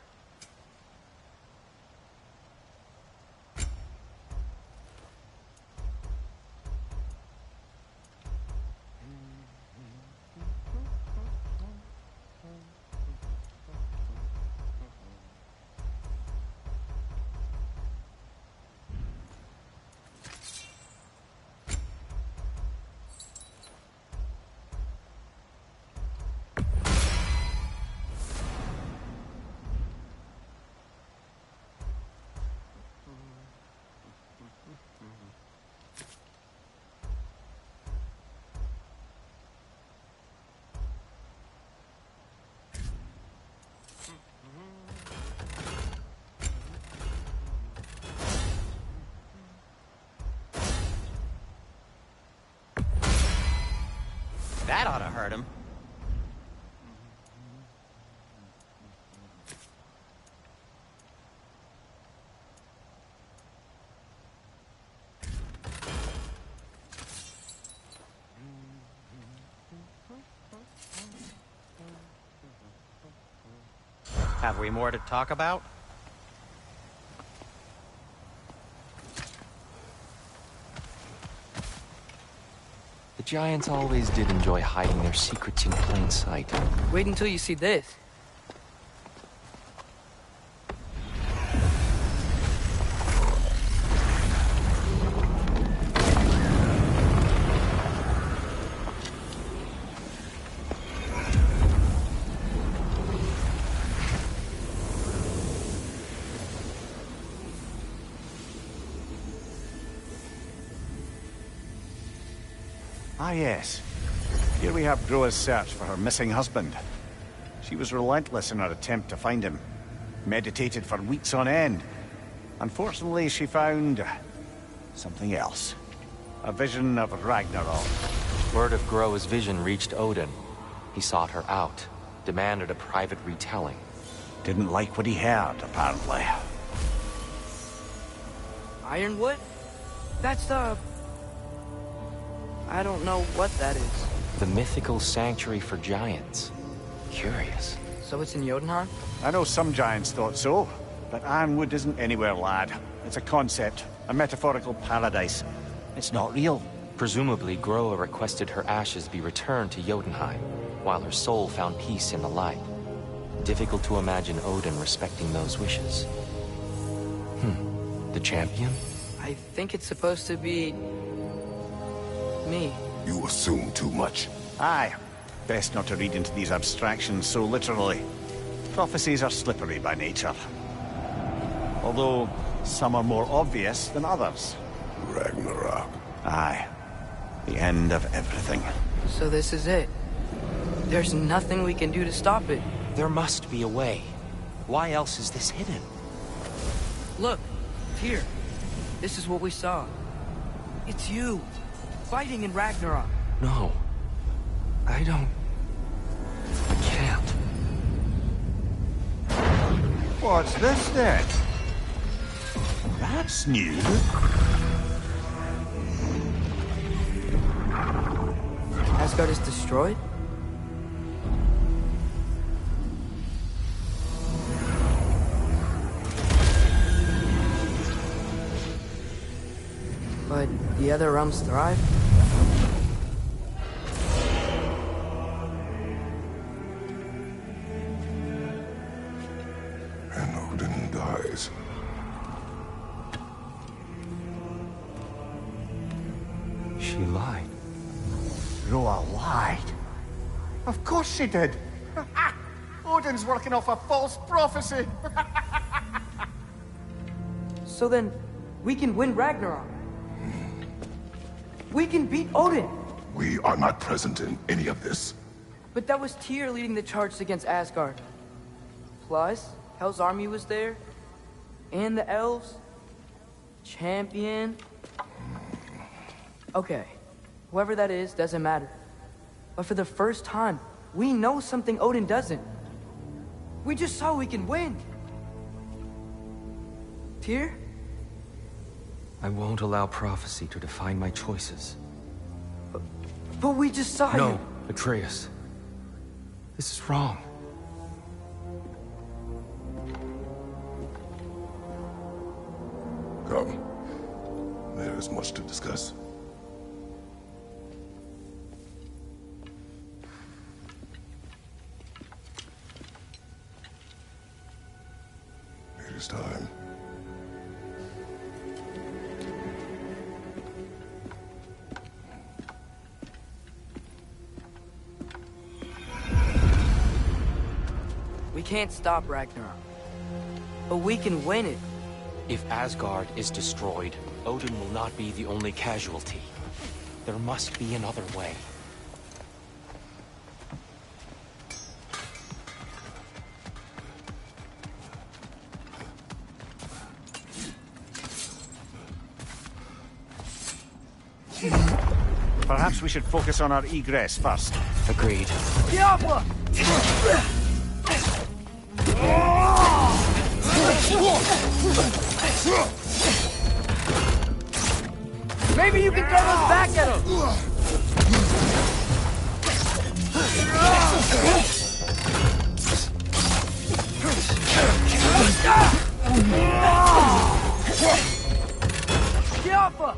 That ought to hurt him. Have we more to talk about? The Giants always did enjoy hiding their secrets in plain sight. Wait until you see this. Ah, yes. Here we have Groa's search for her missing husband. She was relentless in her attempt to find him. Meditated for weeks on end. Unfortunately, she found something else. A vision of Ragnarok. Word of Groa's vision reached Odin. He sought her out, demanded a private retelling. Didn't like what he heard, apparently. Ironwood? That's the... I don't know what that is. The mythical sanctuary for giants. Curious. So it's in Jotunheim? I know some giants thought so, but Ironwood isn't anywhere, lad. It's a concept, a metaphorical paradise. It's not real. Presumably, Groa requested her ashes be returned to Jotunheim, while her soul found peace in the light. Difficult to imagine Odin respecting those wishes. The champion? I think it's supposed to be... me. You assume too much. Aye. Best not to read into these abstractions so literally. Prophecies are slippery by nature. Although, some are more obvious than others. Ragnarok. Aye. The end of everything. So this is it. There's nothing we can do to stop it. There must be a way. Why else is this hidden? Look, here. This is what we saw. It's you. Fighting in Ragnarok. No. I don't... I can't. What's this then? That's new. Asgard is destroyed? But the other realms thrive? And Odin dies. She lied. Groa lied. Of course she did. Odin's working off a false prophecy. So then, we can win Ragnarok. We can beat Odin. We are not present in any of this. But that was Tyr leading the charge against Asgard. Plus, Hell's army was there. And the elves. Champion. Okay. Whoever that is, doesn't matter. But for the first time, we know something Odin doesn't. We just saw we can win. Tyr? I won't allow prophecy to define my choices. But we just saw you. No, Atreus. This is wrong. Come. There is much to discuss. It is time. We can't stop Ragnarok. But we can win it. If Asgard is destroyed, Odin will not be the only casualty. There must be another way. Perhaps we should focus on our egress first. Agreed. Diablo! Maybe you can throw those back at him! Diablo!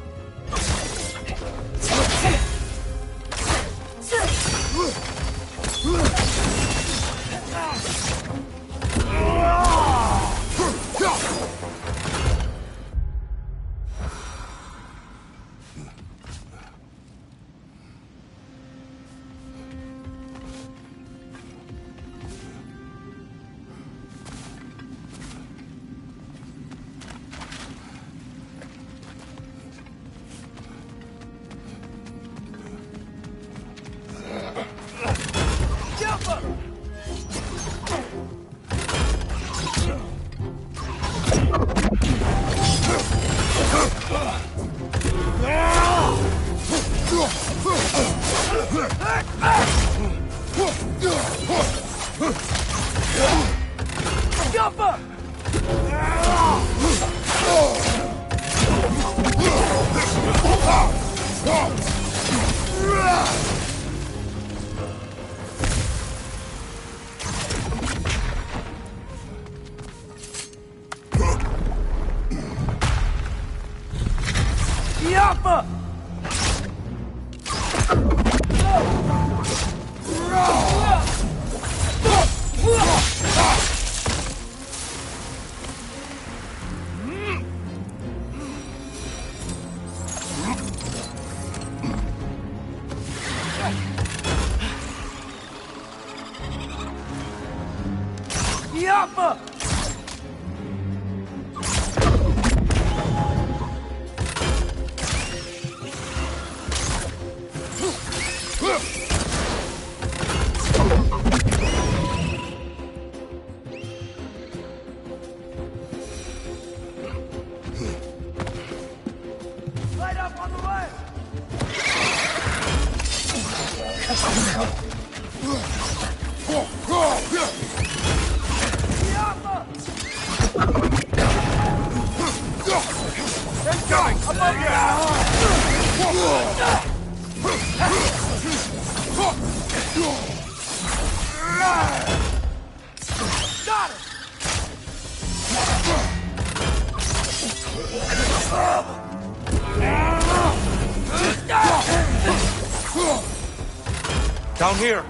Down here!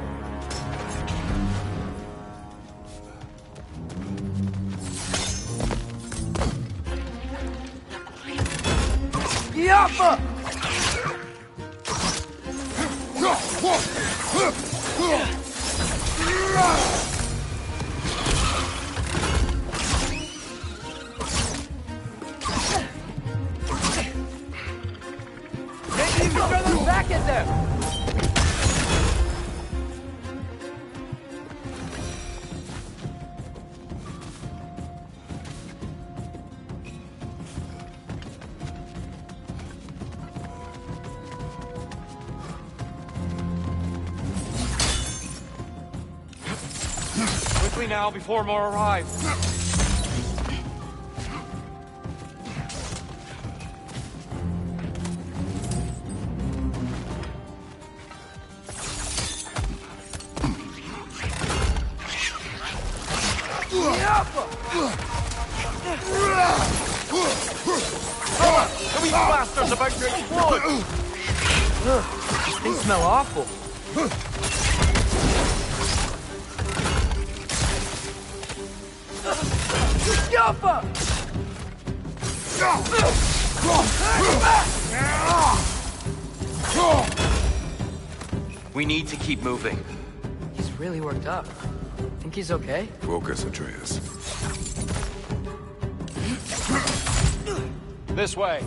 Yappa! Maybe you can throw them back at them! Quickly now, before more arrive. Are these bastards about to explode? They smell awful. Yappa! We need to keep moving. He's really worked up. Think he's okay? Focus, Atreus. This way.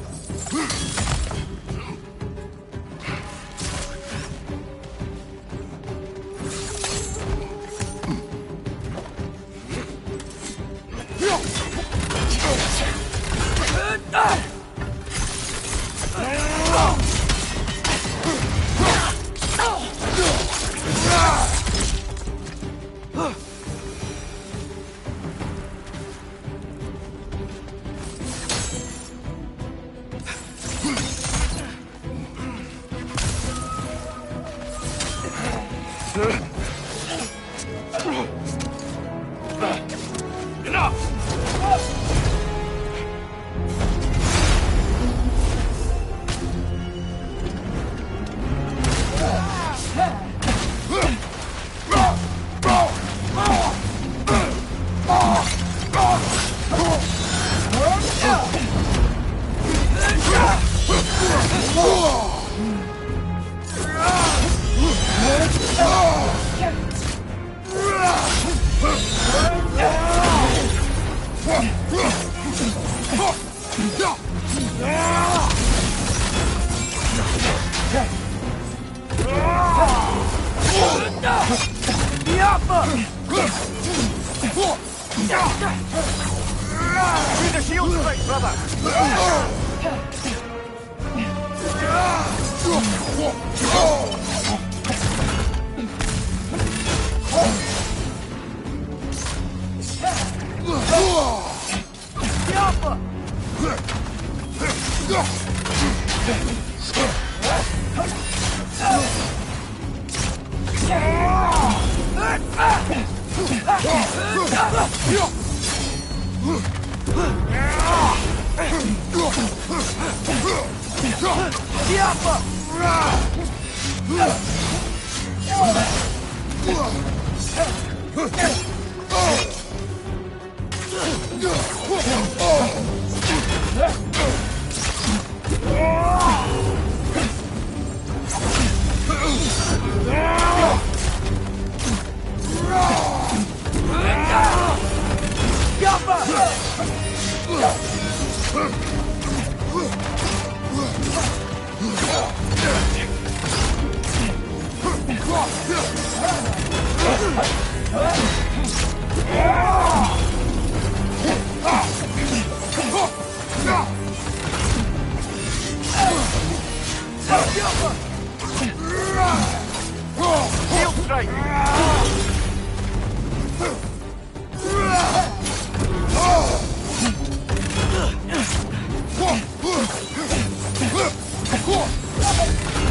Bring the shield straight, brother!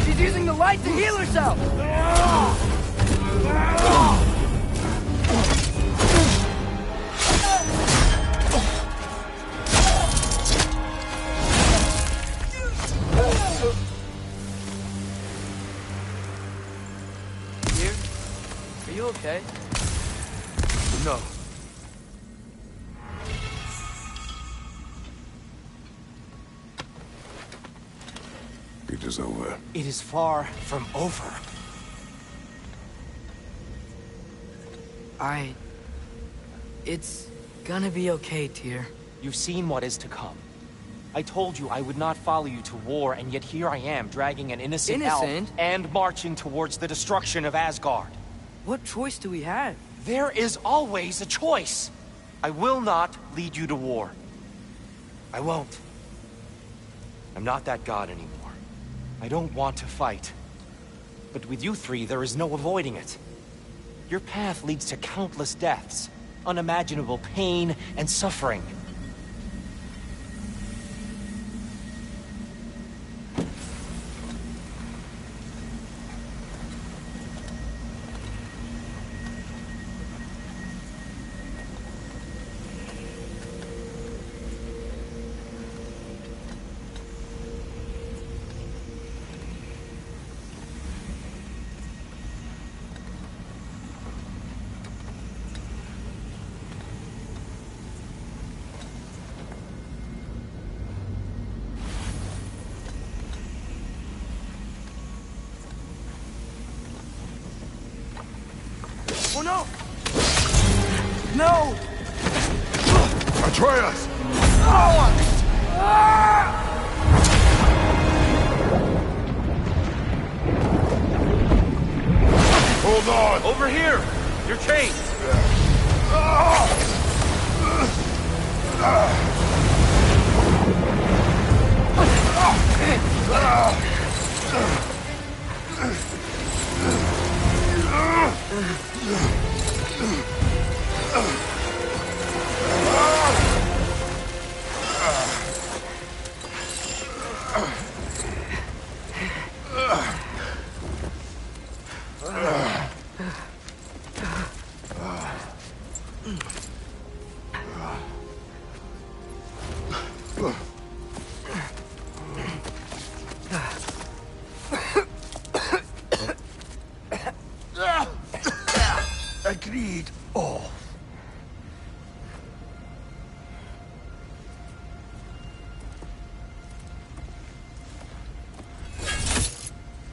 She's using the light to heal herself! Here? Are you okay? No. It is over. It is far from over. It's gonna be okay, Tyr. You've seen what is to come. I told you I would not follow you to war, and yet here I am, dragging an innocent elf and marching towards the destruction of Asgard. What choice do we have? There is always a choice. I will not lead you to war. I won't. I'm not that god anymore. I don't want to fight. But with you three, there is no avoiding it. Your path leads to countless deaths, unimaginable pain and suffering. no! No! Atreus! Hold on! Over here! You're chained! Agreed. Oh.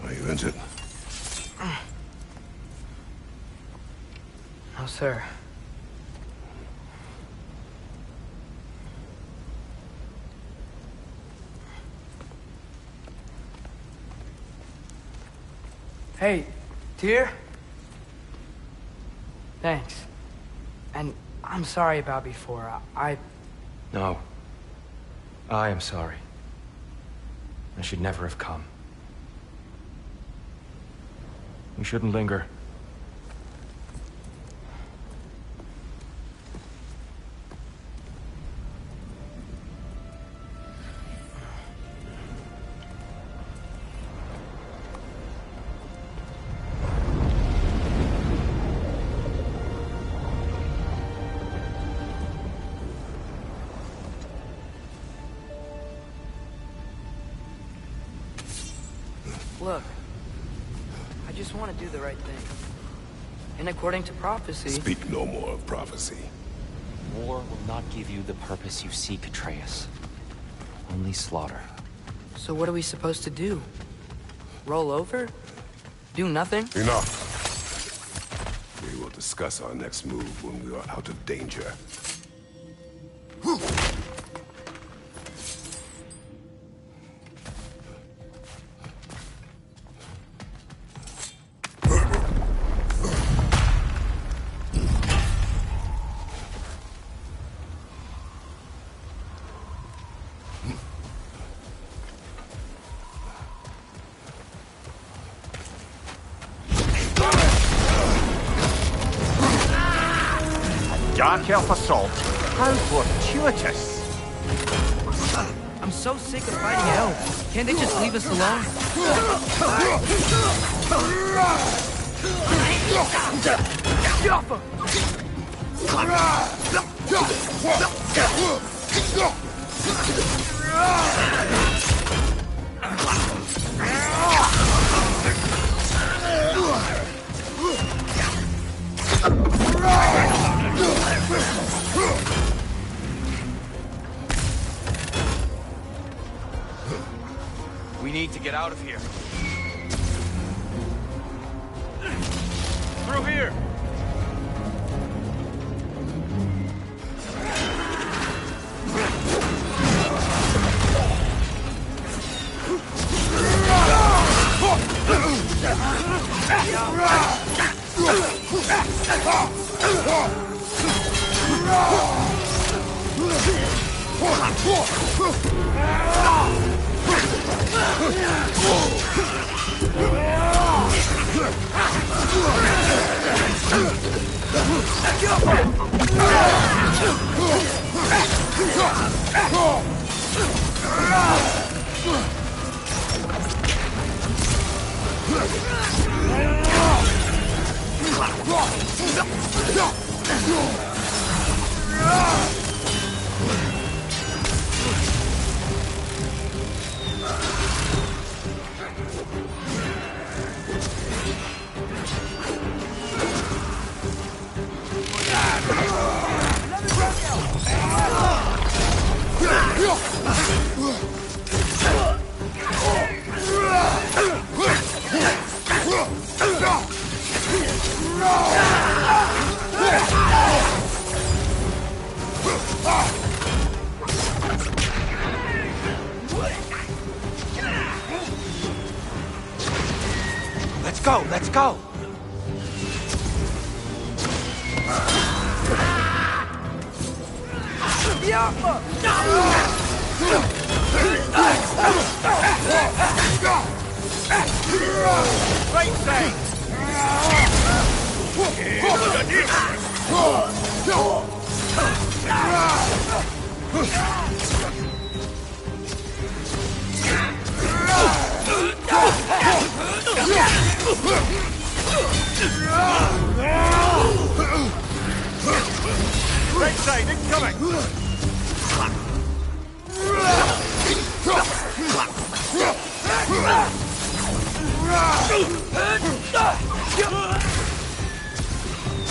Are you injured? No, sir. Hey, dear? Thanks. And I'm sorry about before. No. I am sorry. I should never have come. We shouldn't linger. Look, I just want to do the right thing. And according to prophecy... Speak no more of prophecy. War will not give you the purpose you seek, Atreus. Only slaughter. So what are we supposed to do? Roll over? Do nothing? Enough. We will discuss our next move when we are out of danger. Dark elf assault? How fortuitous! I'm so sick of fighting elves. Can't they just leave us alone? We need to get out of here. Through here! Let's go, let's go! Right side! Right side, incoming!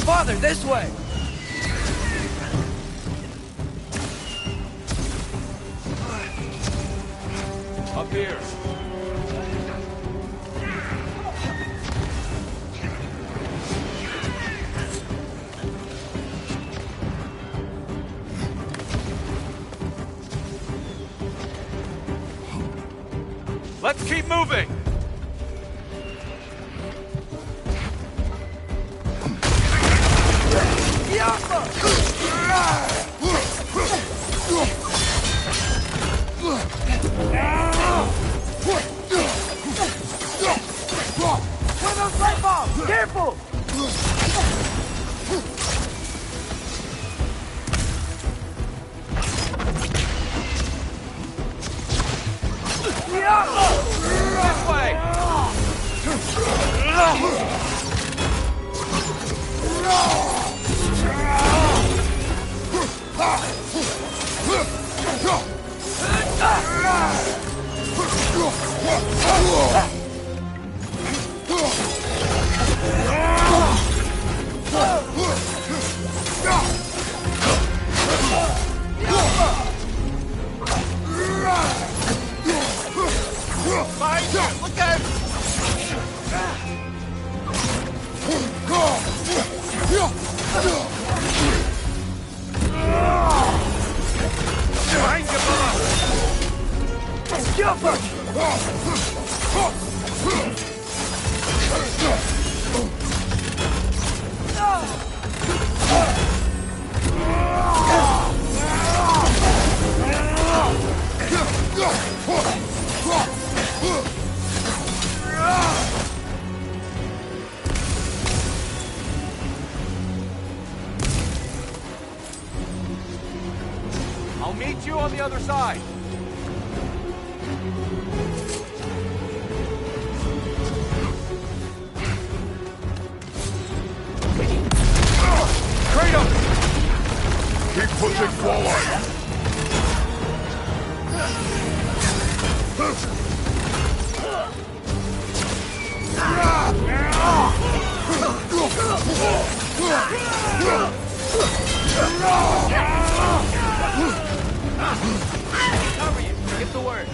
Father, this way! Up here. Let's keep moving! Where those light bulbs? Careful! This way! Look out! Behind you, brother! Jump! I'll meet you on the other side. Kratos! Keep pushing forward! Cover you. Get the word.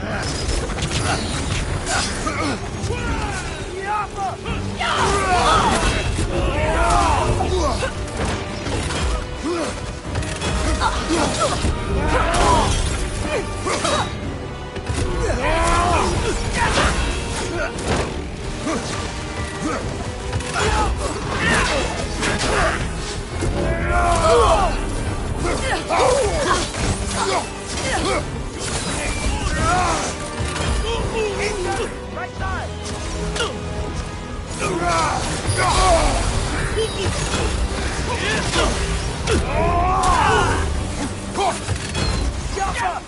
Right side! Jump up!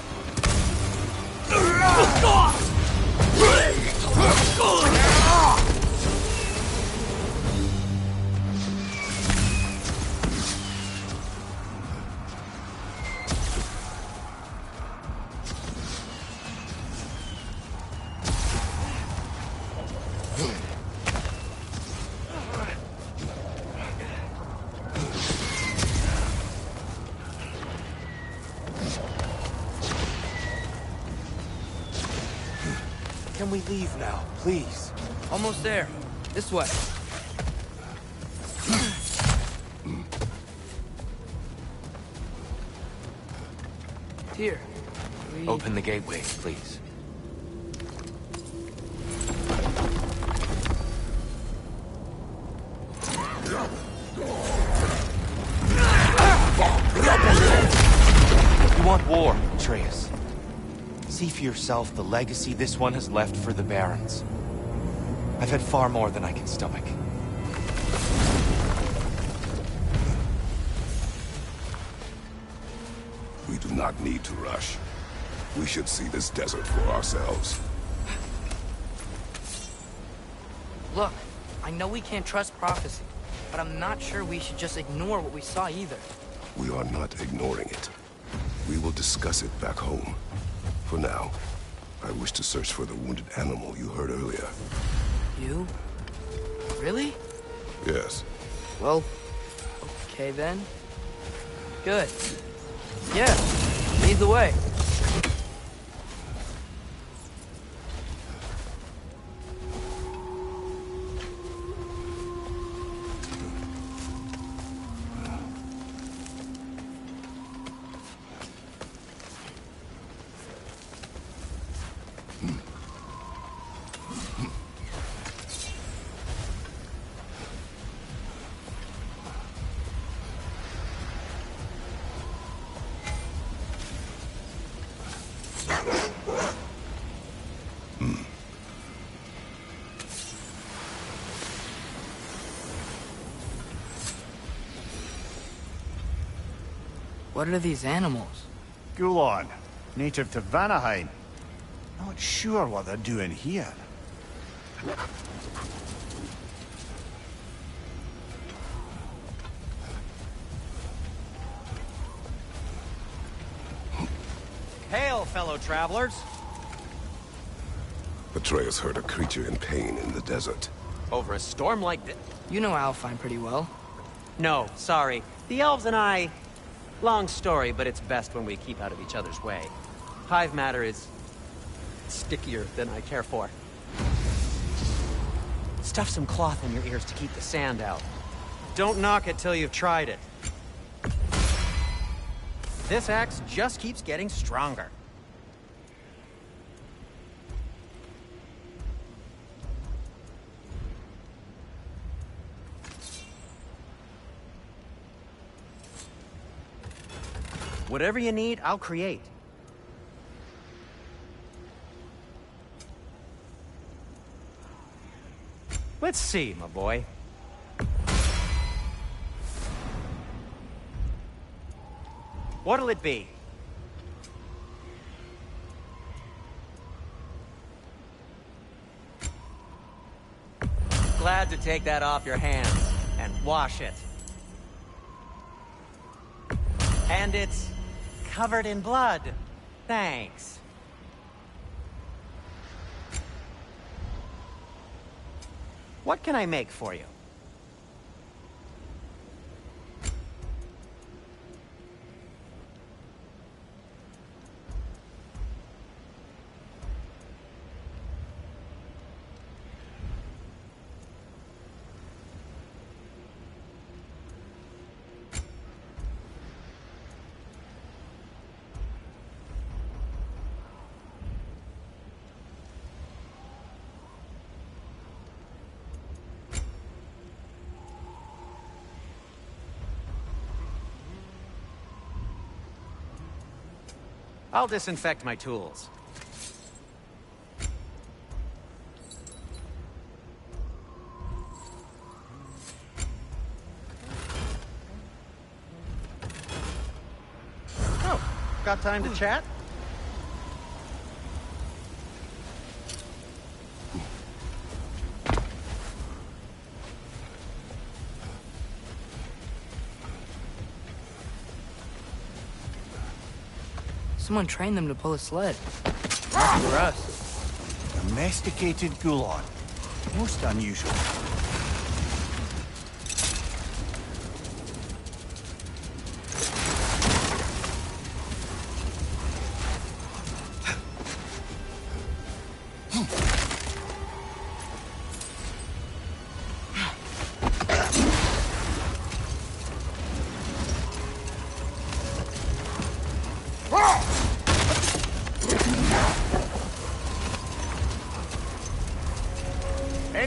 Can we leave now, please? Almost there. This way. Here. Open the gateway, please. You want war, Atreus. See for yourself the legacy this one has left for the Barons. I've had far more than I can stomach. We do not need to rush. We should see this desert for ourselves. Look, I know we can't trust prophecy, but I'm not sure we should just ignore what we saw either. We are not ignoring it. We will discuss it back home. For now, I wish to search for the wounded animal you heard earlier. You? Really? Yes. Well, okay then. Good. Yeah, lead the way. What are these animals? Gulon, native to Vanaheim. Not sure what they're doing here. Hail, fellow travelers. Atreus heard a creature in pain in the desert. Over a storm like this? You know Alfheim pretty well. No, sorry. The elves and I... Long story, but it's best when we keep out of each other's way. Hive matter is... stickier than I care for. Stuff some cloth in your ears to keep the sand out. Don't knock it till you've tried it. This axe just keeps getting stronger. Whatever you need, I'll create. Let's see, my boy. What'll it be? Glad to take that off your hands and wash it. And it's covered in blood. Thanks. What can I make for you? I'll disinfect my tools. Oh, got time to chat? Someone trained them to pull a sled. Not for us. Domesticated Gulon. Most unusual.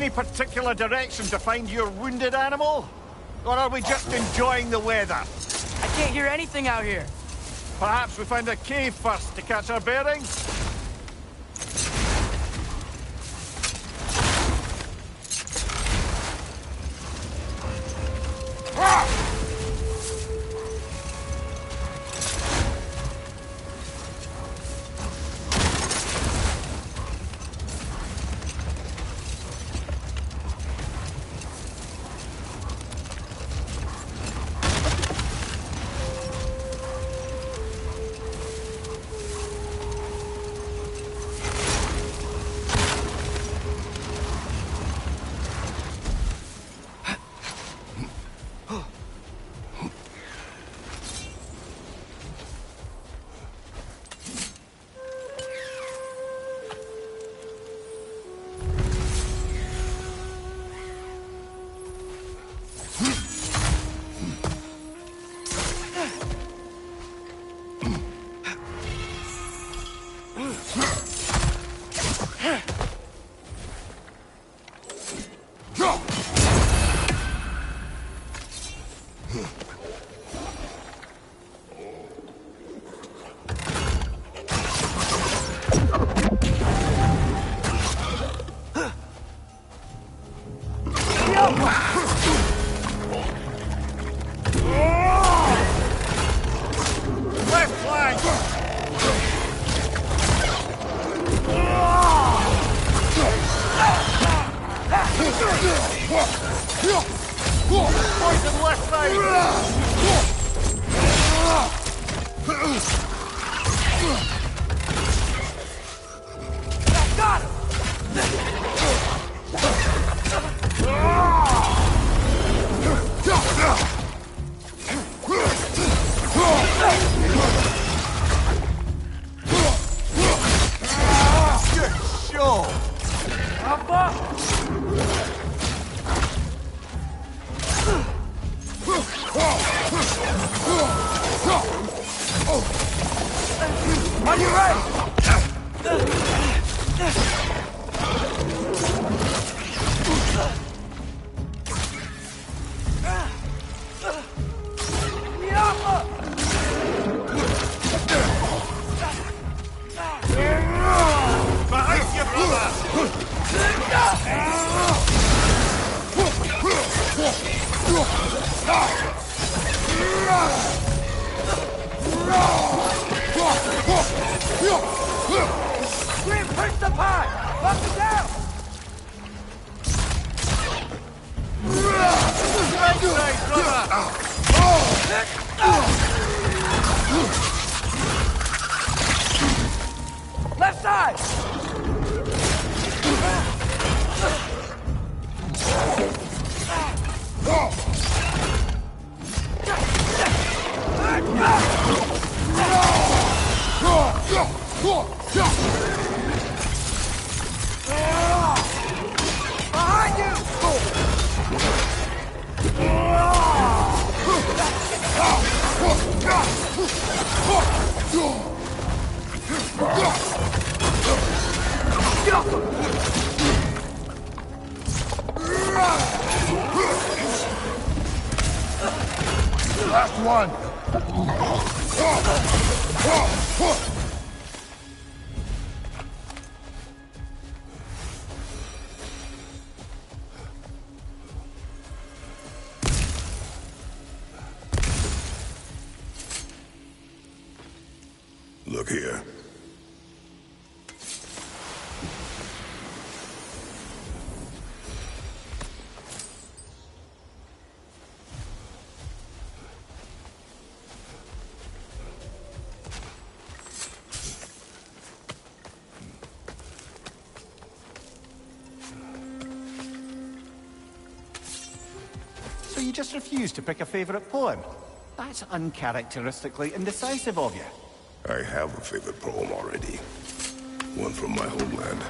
Any particular direction to find your wounded animal? Or are we just enjoying the weather? I can't hear anything out here. Perhaps we find a cave first to catch our bearings? On your right! Behind you, brother! Grim, push the pie! Up and down! Right side, brother! Left side! Behind you! Last one! Look here. So you just refuse to pick a favorite poem? That's uncharacteristically indecisive of you. I have a favorite poem already. One from my homeland.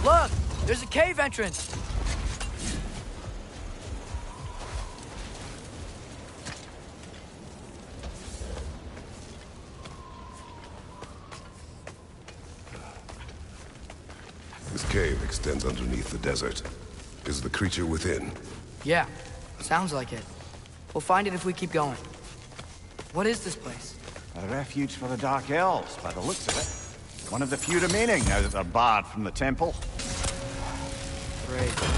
Look! There's a cave entrance! This cave extends underneath the desert. Is the creature within? Yeah, sounds like it. We'll find it if we keep going. What is this place? A refuge for the Dark Elves, by the looks of it. One of the few remaining now that they're barred from the temple. Great.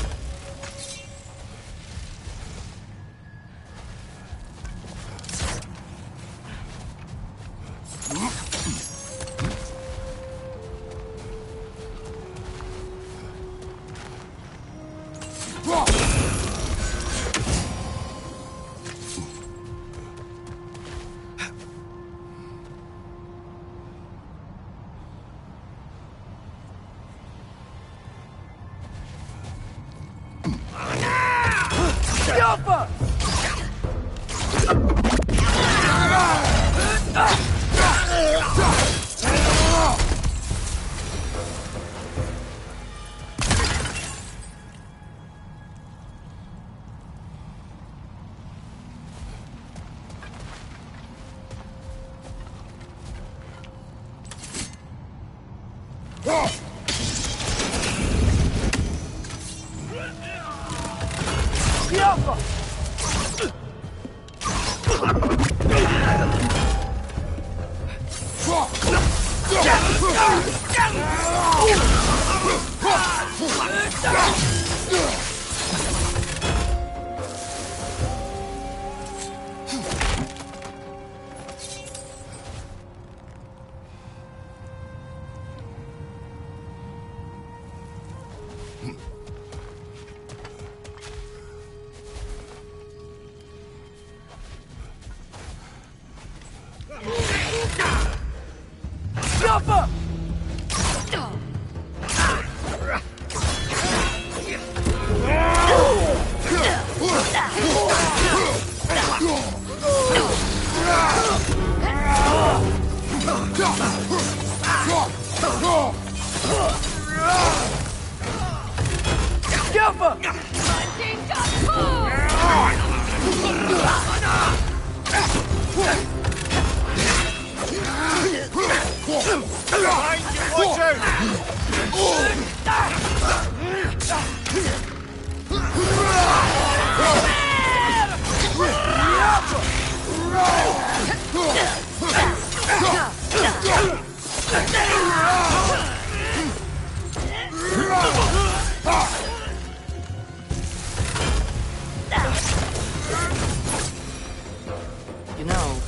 You know,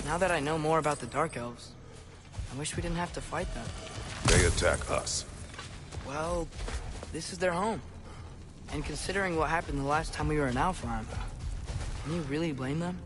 now that I know more about the Dark Elves, I wish we didn't have to fight them. They attack us. Well, this is their home. And considering what happened the last time we were in Alfheim, can you really blame them?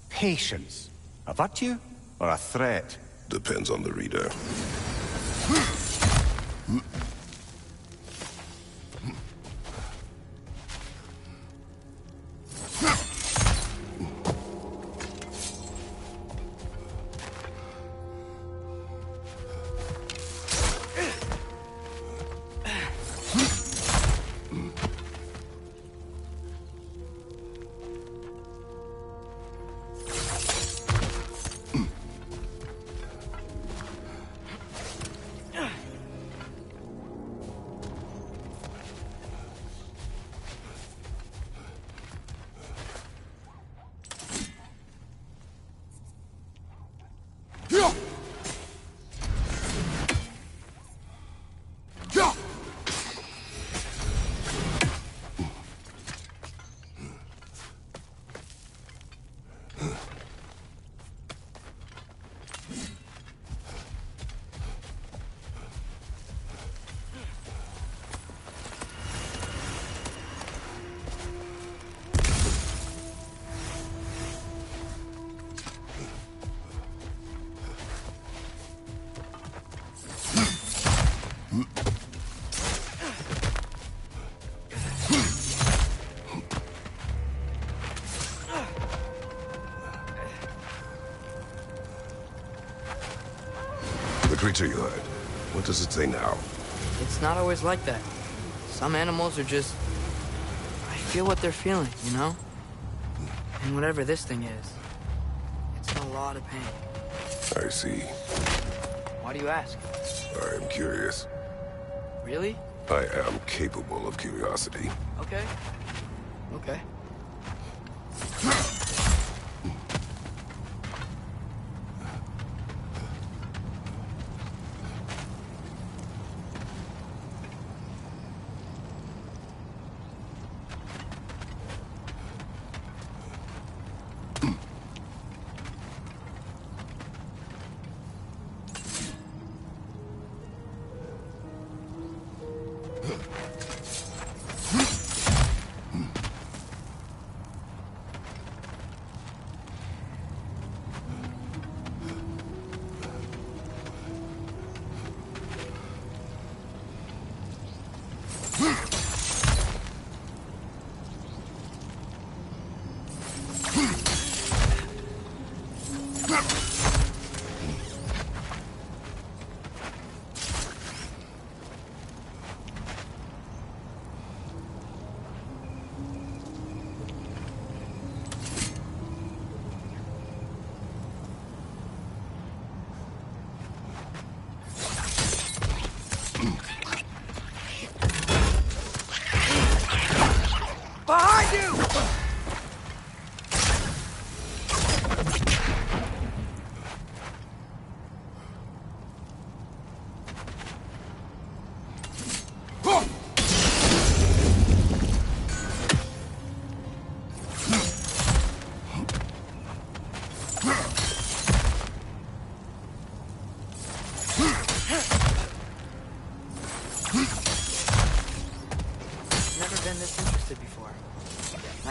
Patience. A virtue or a threat? Depends on the reader. Creature you heard. What does it say now? It's not always like that. Some animals are just... I feel what they're feeling, you know? And whatever this thing is, it's in a lot of pain. I see. Why do you ask? I am curious. Really? I am capable of curiosity. Okay. Okay.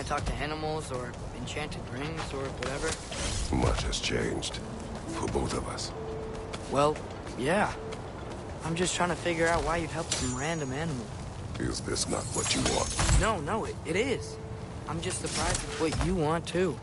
Talk to animals or enchanted rings or whatever? Much has changed. For both of us. Well, yeah. I'm just trying to figure out why you'd help some random animal. Is this not what you want? No, it is. I'm just surprised it's what you want, too.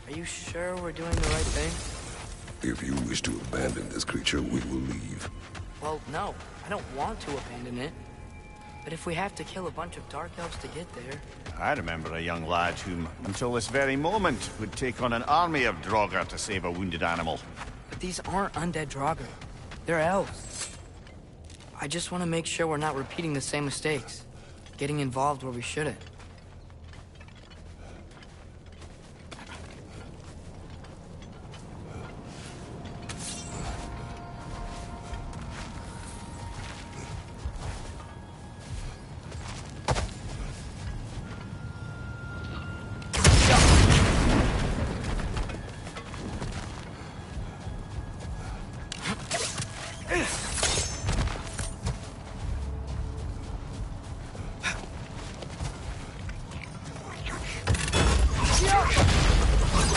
Are you sure we're doing the right thing? If you wish to abandon this creature, we will leave. Well, no. I don't want to abandon it. But if we have to kill a bunch of Dark Elves to get there... I remember a young lad whom, until this very moment, would take on an army of Draugr to save a wounded animal. But these aren't undead Draugr. They're elves. I just want to make sure we're not repeating the same mistakes. Getting involved where we shouldn't.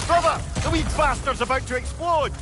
Brother! The wee bastard's about to explode!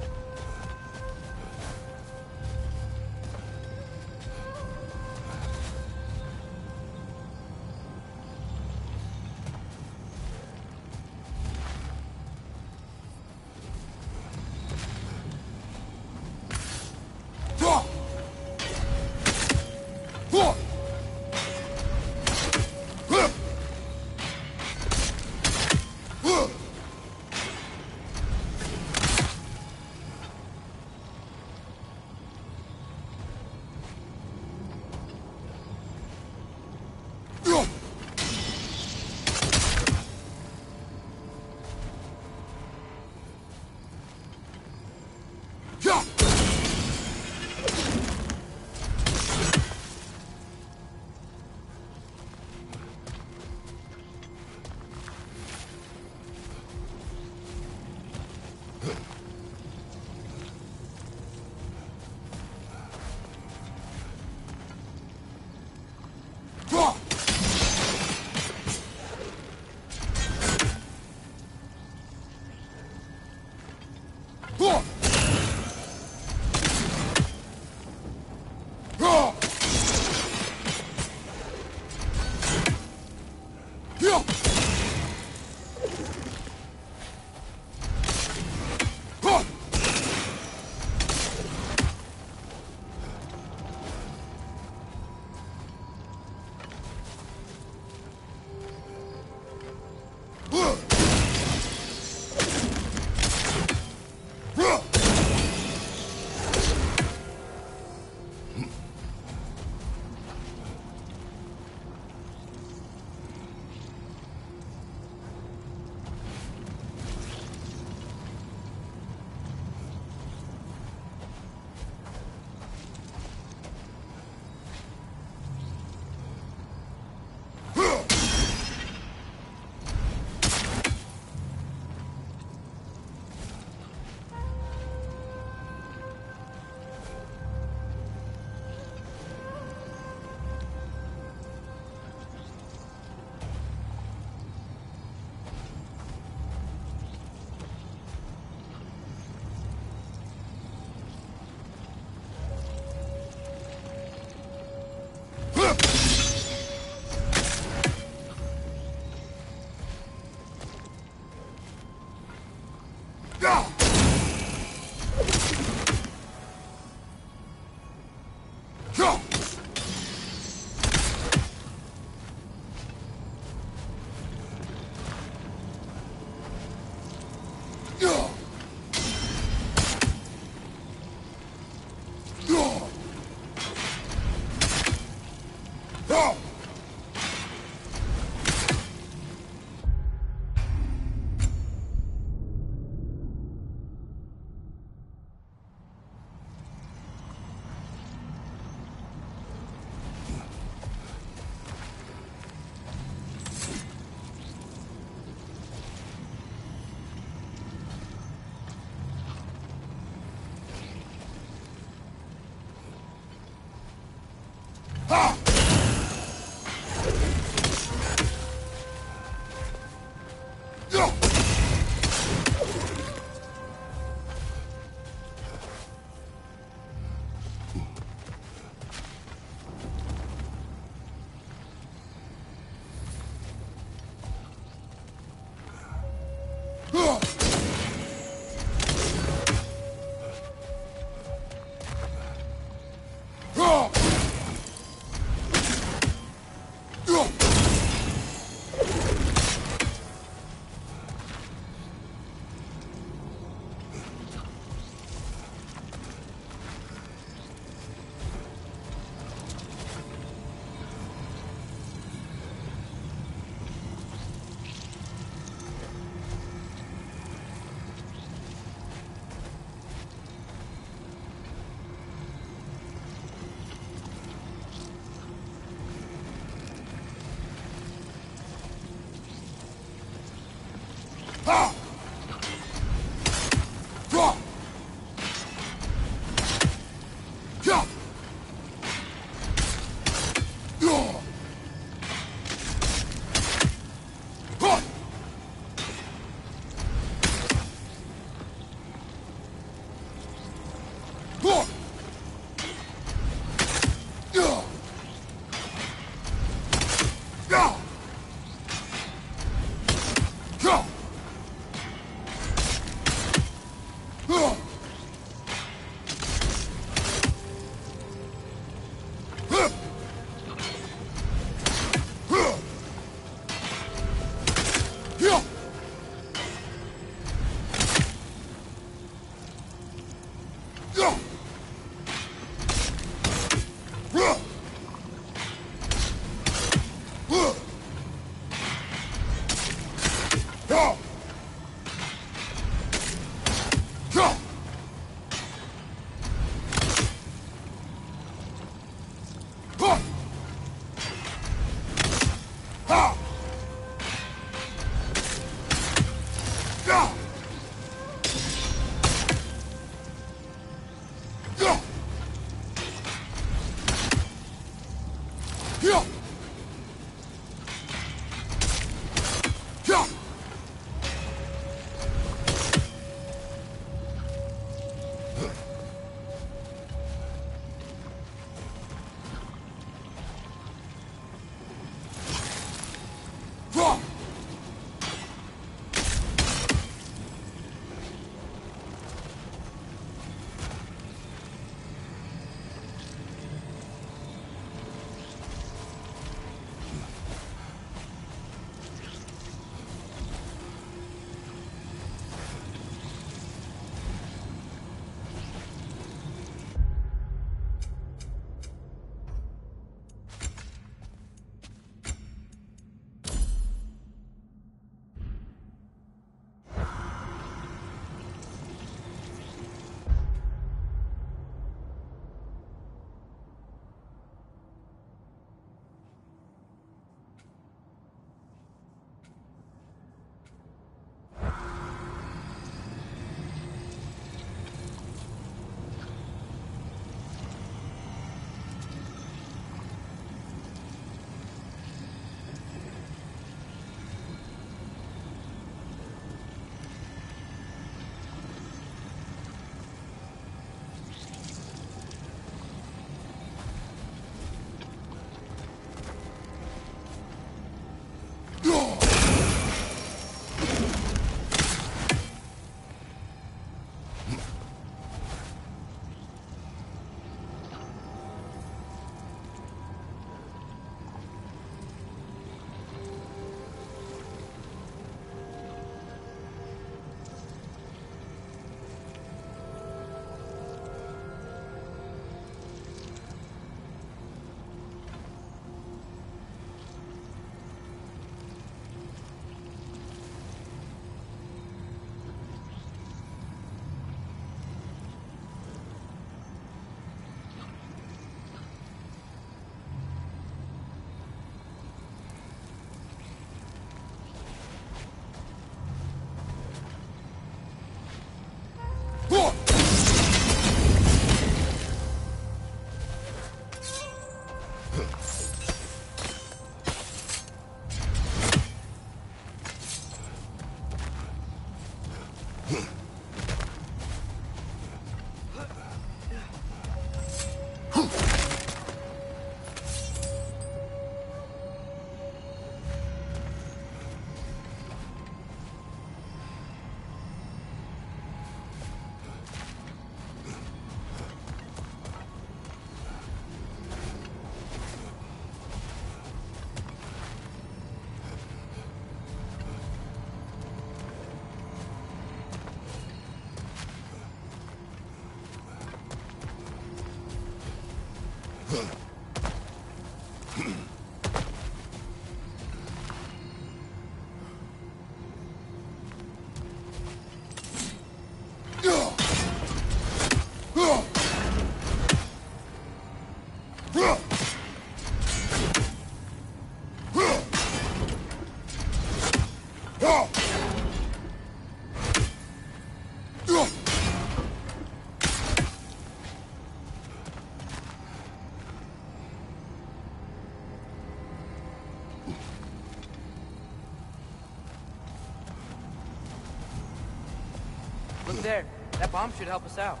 Look there. That bomb should help us out.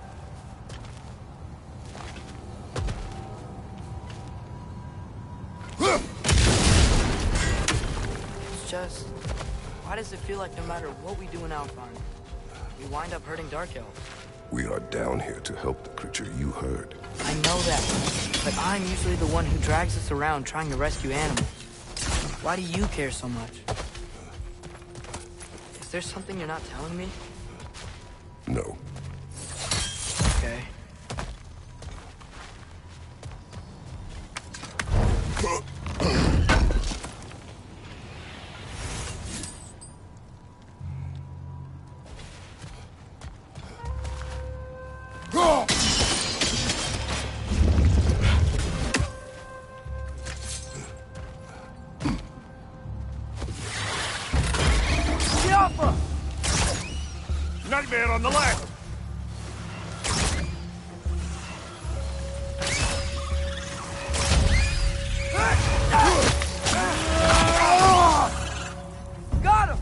It's just... why does it feel like no matter what we do in Alfheim, we wind up hurting Dark Elves? We are down here to help the creature you heard. I know that, but I'm usually the one who drags us around trying to rescue animals. Why do you care so much? Is there something you're not telling me? No. Okay. Nightmare on the left! Got him!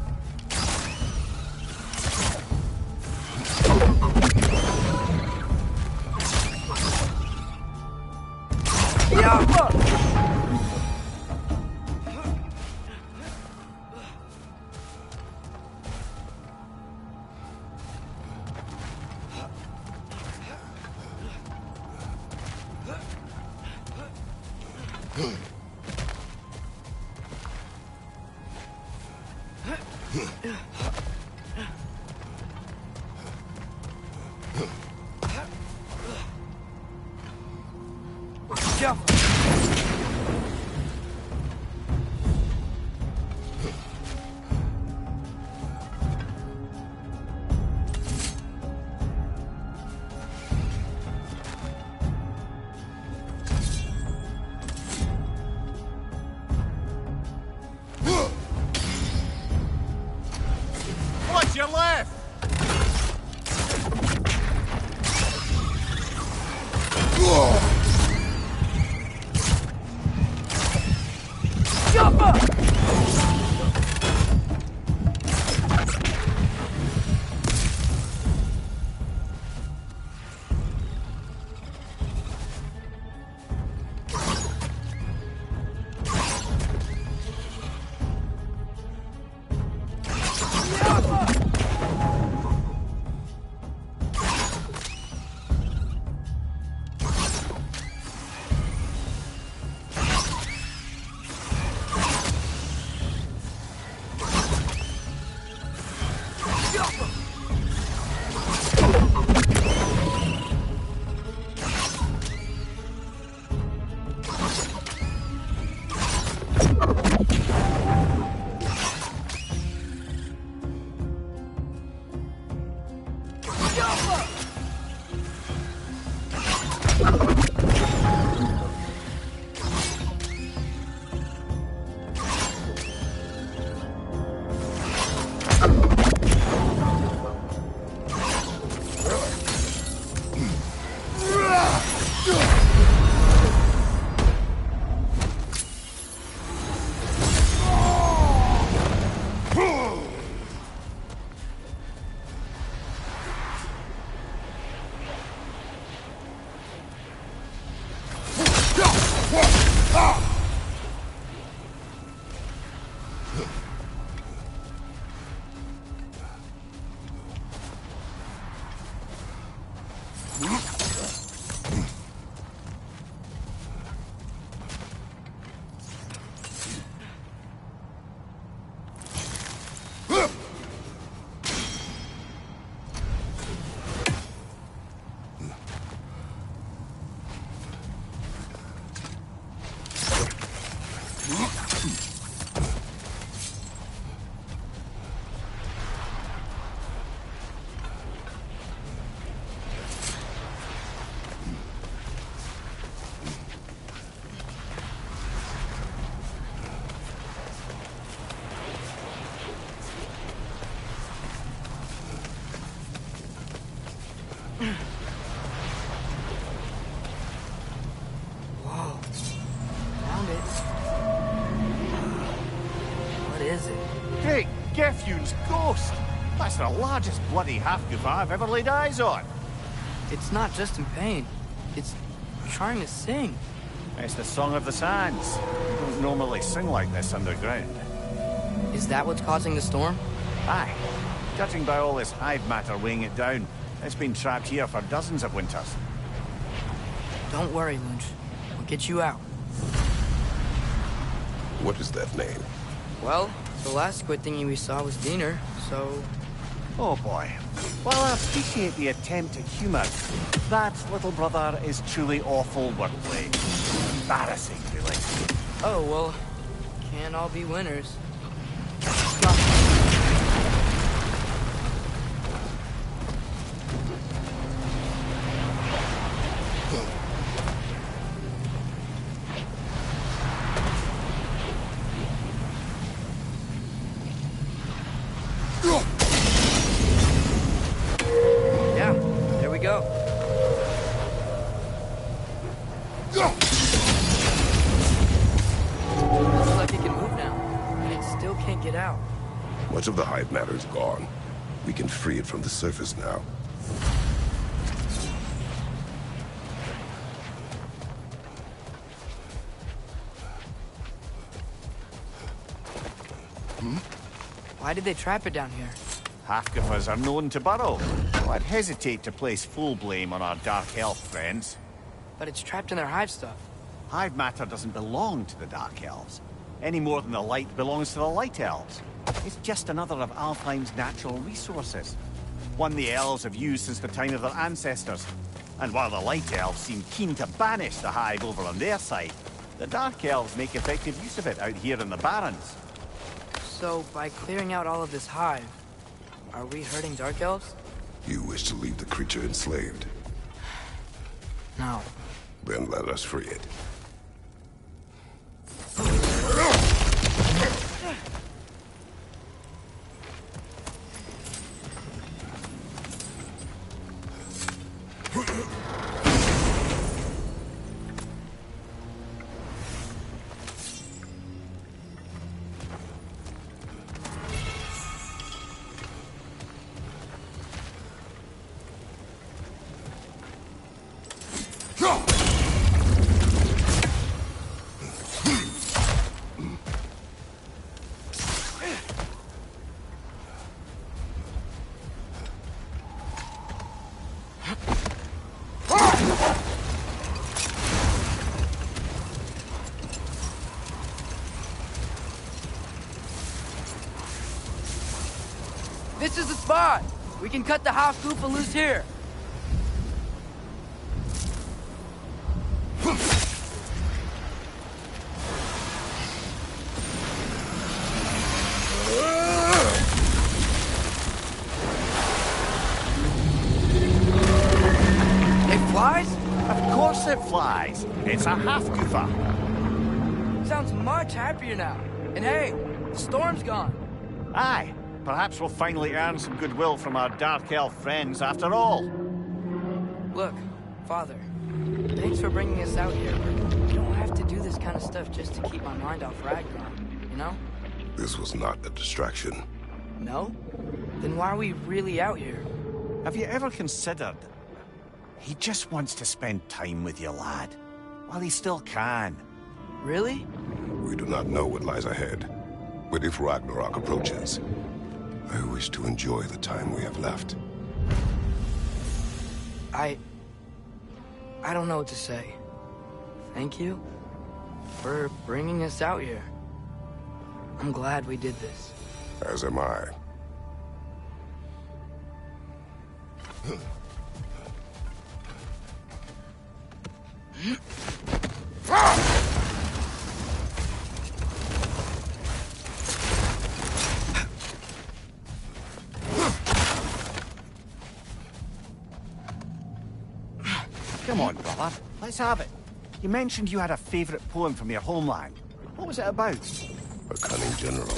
Watch your left! Great Gefyun's ghost! That's the largest bloody half-goof I've ever laid eyes on. It's not just in pain. It's trying to sing. It's the Song of the Sands. You don't normally sing like this underground. Is that what's causing the storm? Aye. Judging by all this hive matter weighing it down, it's been trapped here for dozens of winters. Don't worry, Lynch. We'll get you out. What is that name? Well, the last squid thingy we saw was Diener, so... Oh boy. While I appreciate the attempt at humor, that, little brother, is truly awful wordplay. Embarrassing, really. Oh, well, can't all be winners. Yeah, there we go. Looks like it can move now, and it still can't get out. Much of the hive matter is gone. We can free it from the surface now. Why did they trap it down here? Half-goofers are known to burrow, so I'd hesitate to place full blame on our Dark Elf friends. But it's trapped in their hive stuff. Hive matter doesn't belong to the Dark Elves, any more than the light belongs to the Light Elves. It's just another of Alfheim's natural resources. One the elves have used since the time of their ancestors. And while the Light Elves seem keen to banish the hive over on their side, the Dark Elves make effective use of it out here in the Barrens. So, by clearing out all of this hive, are we hurting Dark Elves? You wish to leave the creature enslaved? No. Then let us free it. This is the spot! We can cut the half-goofa loose here! It flies? Of course it flies. It's a half-goofa. Sounds much happier now. And hey, the storm's gone. Aye. Perhaps we'll finally earn some goodwill from our Dark Elf friends after all. Look, Father, thanks for bringing us out here, but you don't have to do this kind of stuff just to keep my mind off Ragnarok, you know? This was not a distraction. No? Then why are we really out here? Have you ever considered... He just wants to spend time with you, lad. While he still can. Really? We do not know what lies ahead. But if Ragnarok approaches, I wish to enjoy the time we have left. I don't know what to say. Thank you for bringing us out here. I'm glad we did this. As am I. Come on, brother. Let's have it. You mentioned you had a favorite poem from your homeland. What was it about? A cunning general.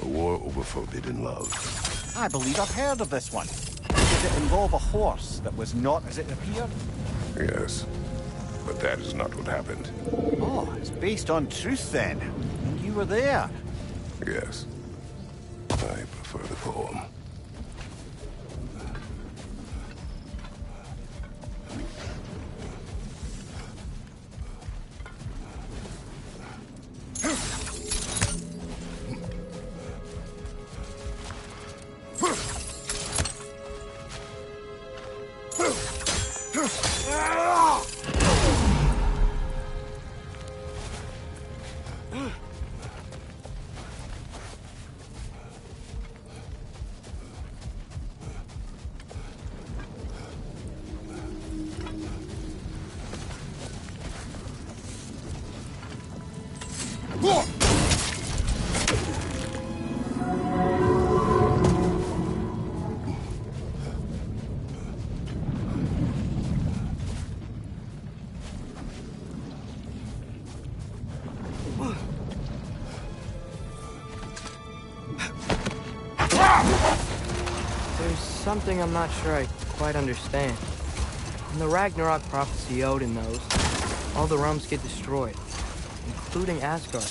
A war over forbidden love. I believe I've heard of this one. Did it involve a horse that was not as it appeared? Yes. But that is not what happened. Oh, it's based on truth then. And you were there. Yes. I prefer the poem. There's something I'm not sure I quite understand. In the Ragnarok prophecy Odin knows, all the realms get destroyed, including Asgard.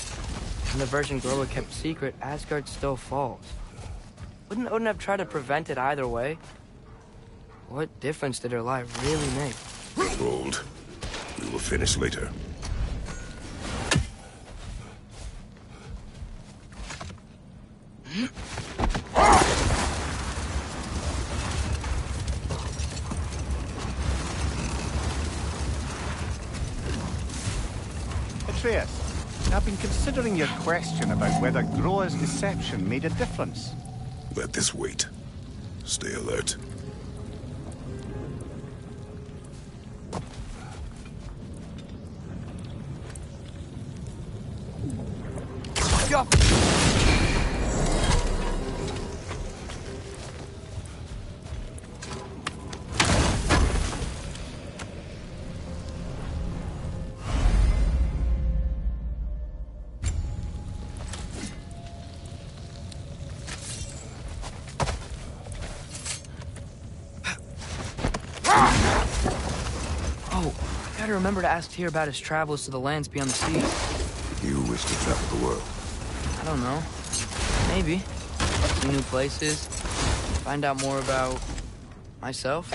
In the version Groa kept secret, Asgard still falls. Wouldn't Odin have tried to prevent it either way? What difference did her lie really make? Rolled. We will finish later. Atreus, I've been considering your question about whether Groa's deception made a difference. Let this wait. Stay alert. Remember to ask Tyr about his travels to the lands beyond the sea. You wish to travel the world? I don't know. Maybe. See new places. Find out more about myself.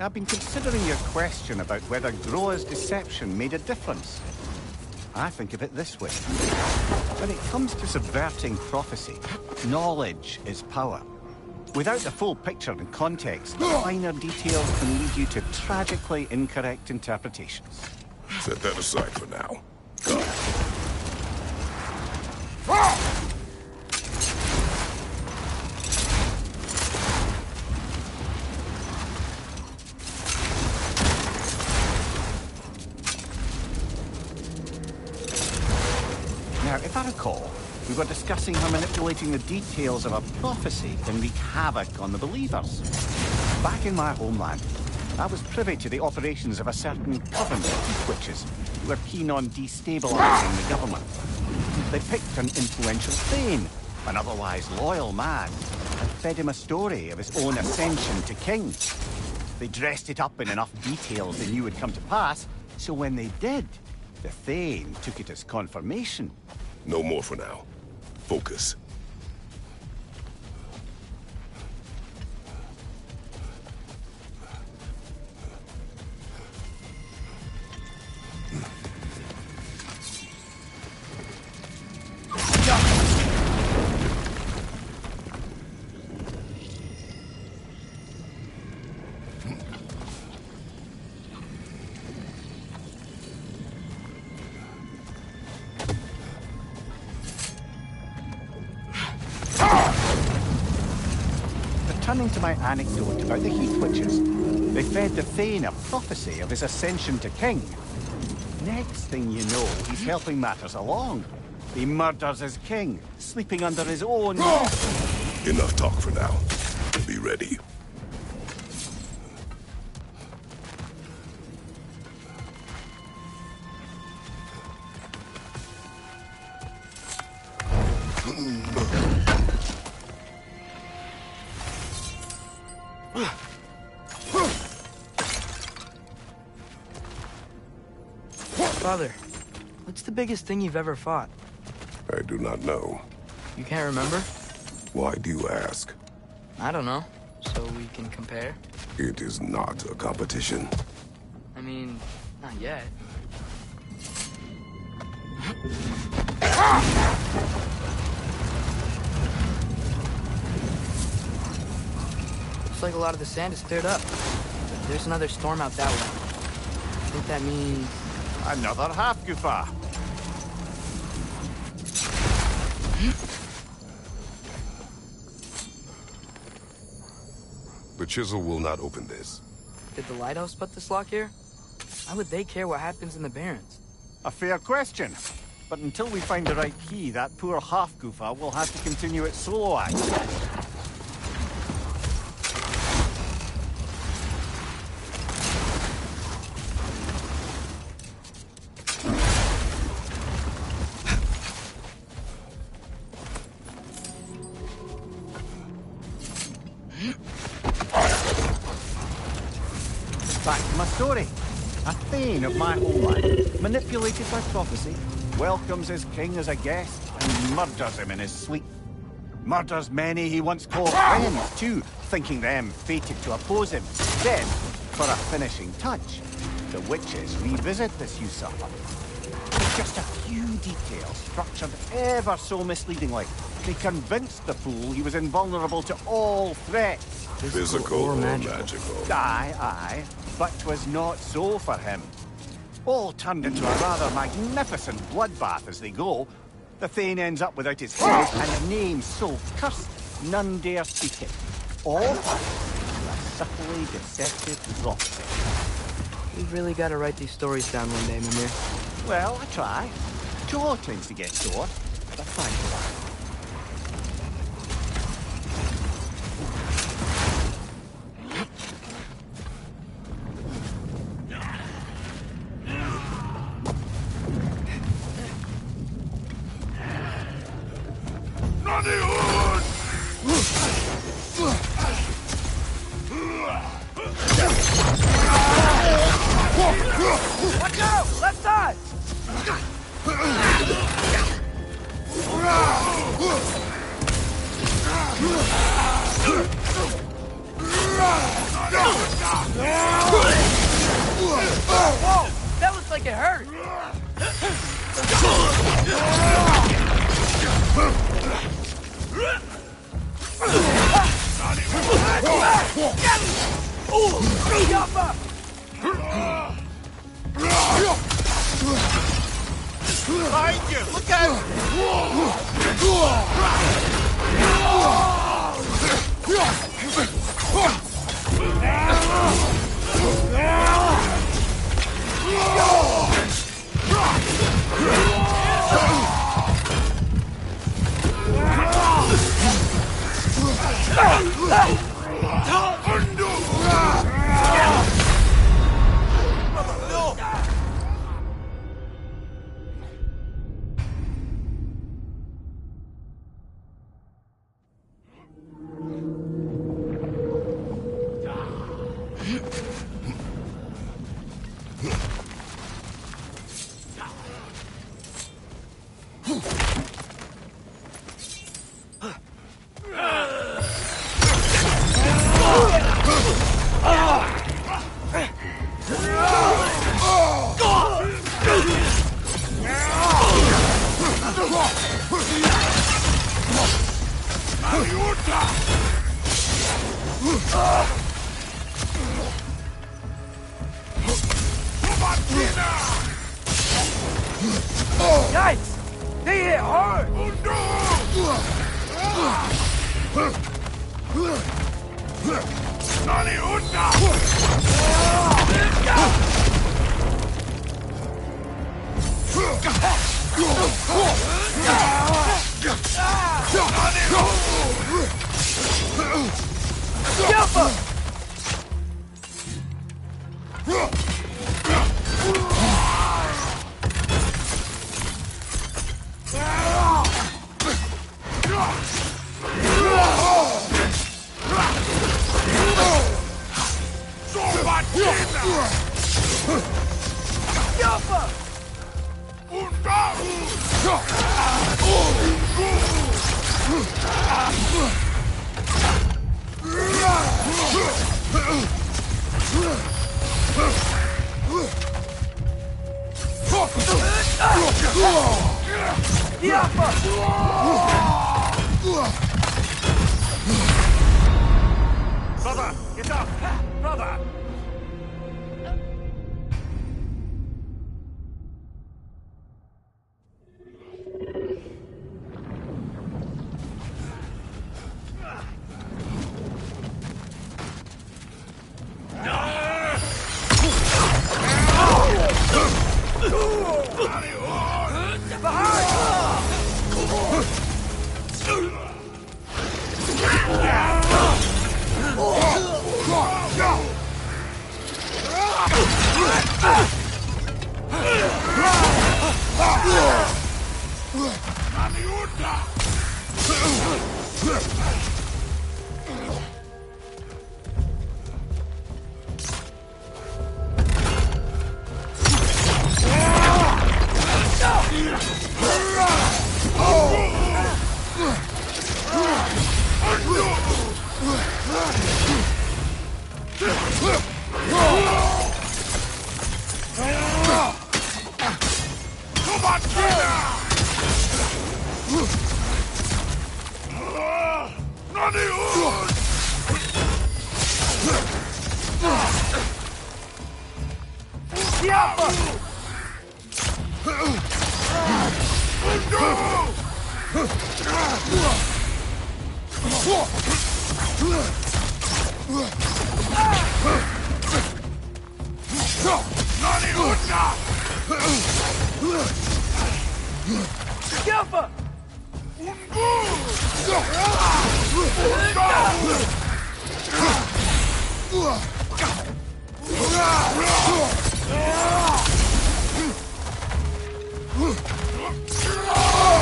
I've been considering your question about whether Groa's deception made a difference. I think of it this way. When it comes to subverting prophecy, knowledge is power. Without the full picture and context, minor details can lead you to tragically incorrect interpretations. Set that aside for now. Now, if I recall, we were discussing how manipulating the details of a prophecy can wreak havoc on the believers. Back in my homeland, I was privy to the operations of a certain coven of Heath Witches who were keen on destabilizing the government. They picked an influential Thane, an otherwise loyal man, and fed him a story of his own ascension to king. They dressed it up in enough details they knew would come to pass, so when they did, the Thane took it as confirmation. No more for now. Focus. Turning to my anecdote about the Heath Witches, they fed the Thane a prophecy of his ascension to king. Next thing you know, he's helping matters along. He murders his king, sleeping under his own roof. Enough talk for now. Be ready. Father, what's the biggest thing you've ever fought? I do not know. You can't remember? Why do you ask? I don't know. So we can compare? It is not a competition. I mean, not yet. Looks like a lot of the sand is cleared up. There's another storm out that way. I think that means... Another half-goofer. The chisel will not open this. Did the lighthouse put this lock here? Why would they care what happens in the Barrens? A fair question. But until we find the right key, that poor half-goofer will have to continue its solo act. Back to my story. A Thane of my homeland, manipulated by prophecy, welcomes his king as a guest and murders him in his sleep. Murders many he once called friends, too, thinking them fated to oppose him. Then, for a finishing touch, the witches revisit this usurper. With just a few details structured ever so misleadingly, they convinced the fool he was invulnerable to all threats. Physical or magical. Aye, aye. But 'twas not so for him. All turned into a rather magnificent bloodbath as they go. The Thane ends up without his head and a name so cursed none dare speak it. All through a subtly deceptive rock. We've really got to write these stories down one day, Mimir. Well, I try. Jaw tends to get sore, but I try to laugh. Watch out! Left side! Whoa! That looks like it hurt! Behind you! Look out! Yikes! They hit hard! Brother, get up! Brother!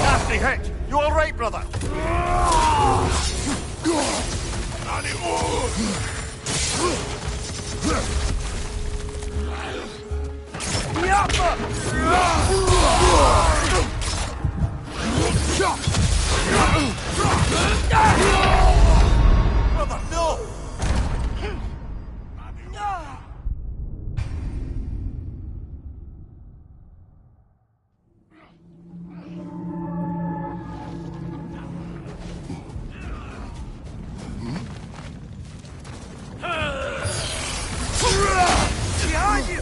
Nasty hit! You all right, brother? Brother, no! Behind you!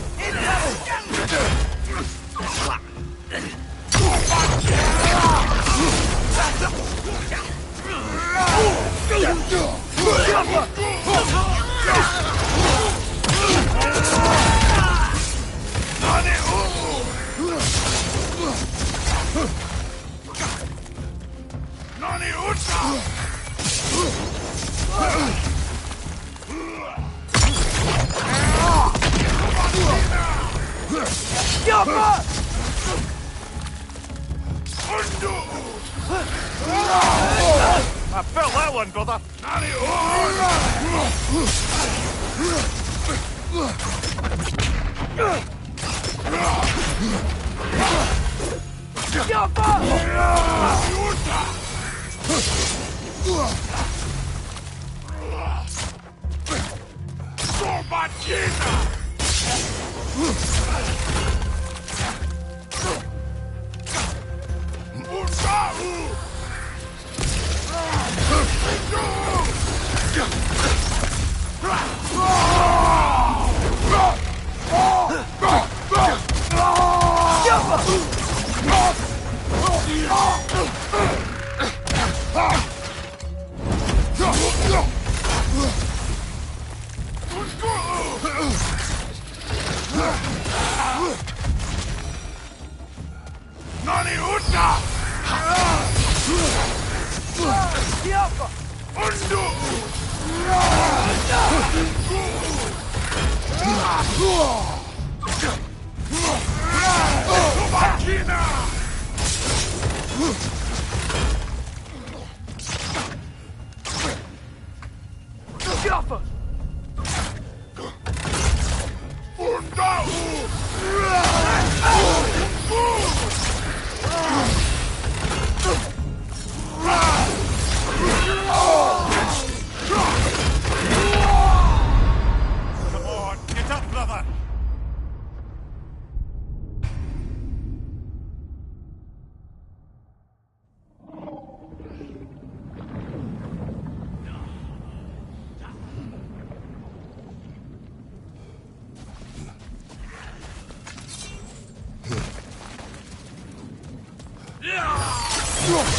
I felt that one, brother.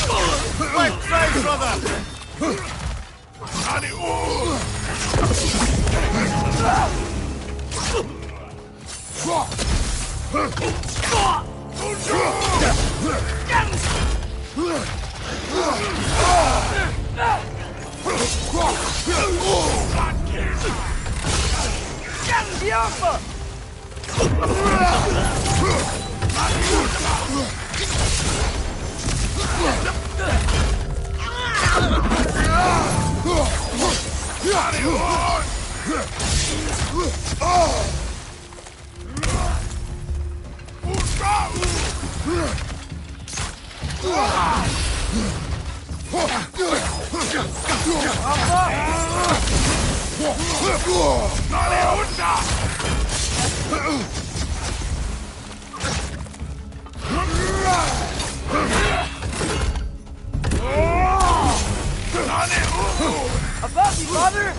Left side, brother! Above you, mother!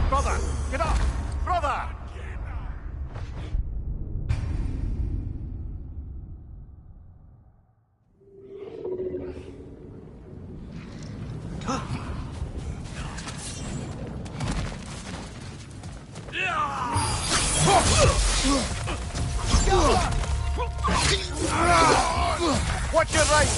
Brother, get up! Brother! Watch your right!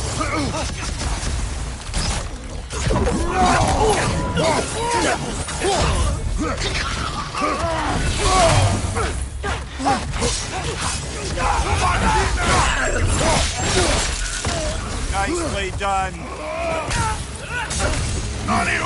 Nicely done! Nani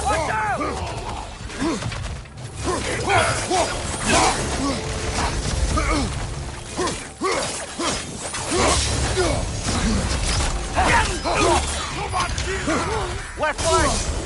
Watch out! Left flank!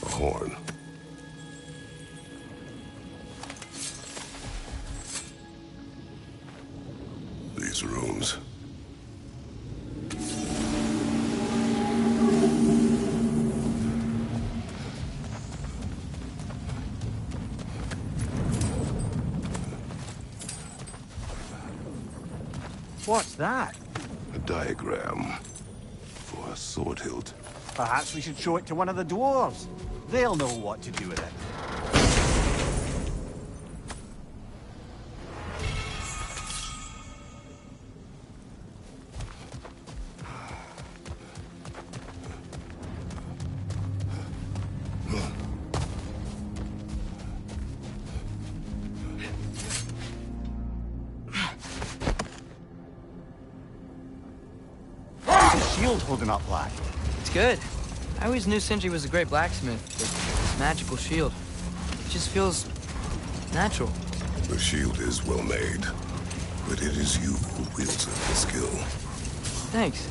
Horn. These rooms. What's that? A diagram for a sword hilt. Perhaps we should show it to one of the dwarves. They'll know what to do with it. Shield holding up, lad. It's good. I always knew Sindri was a great blacksmith, but this magical shield, it just feels natural. The shield is well made, but it is you who wields it with skill. Thanks.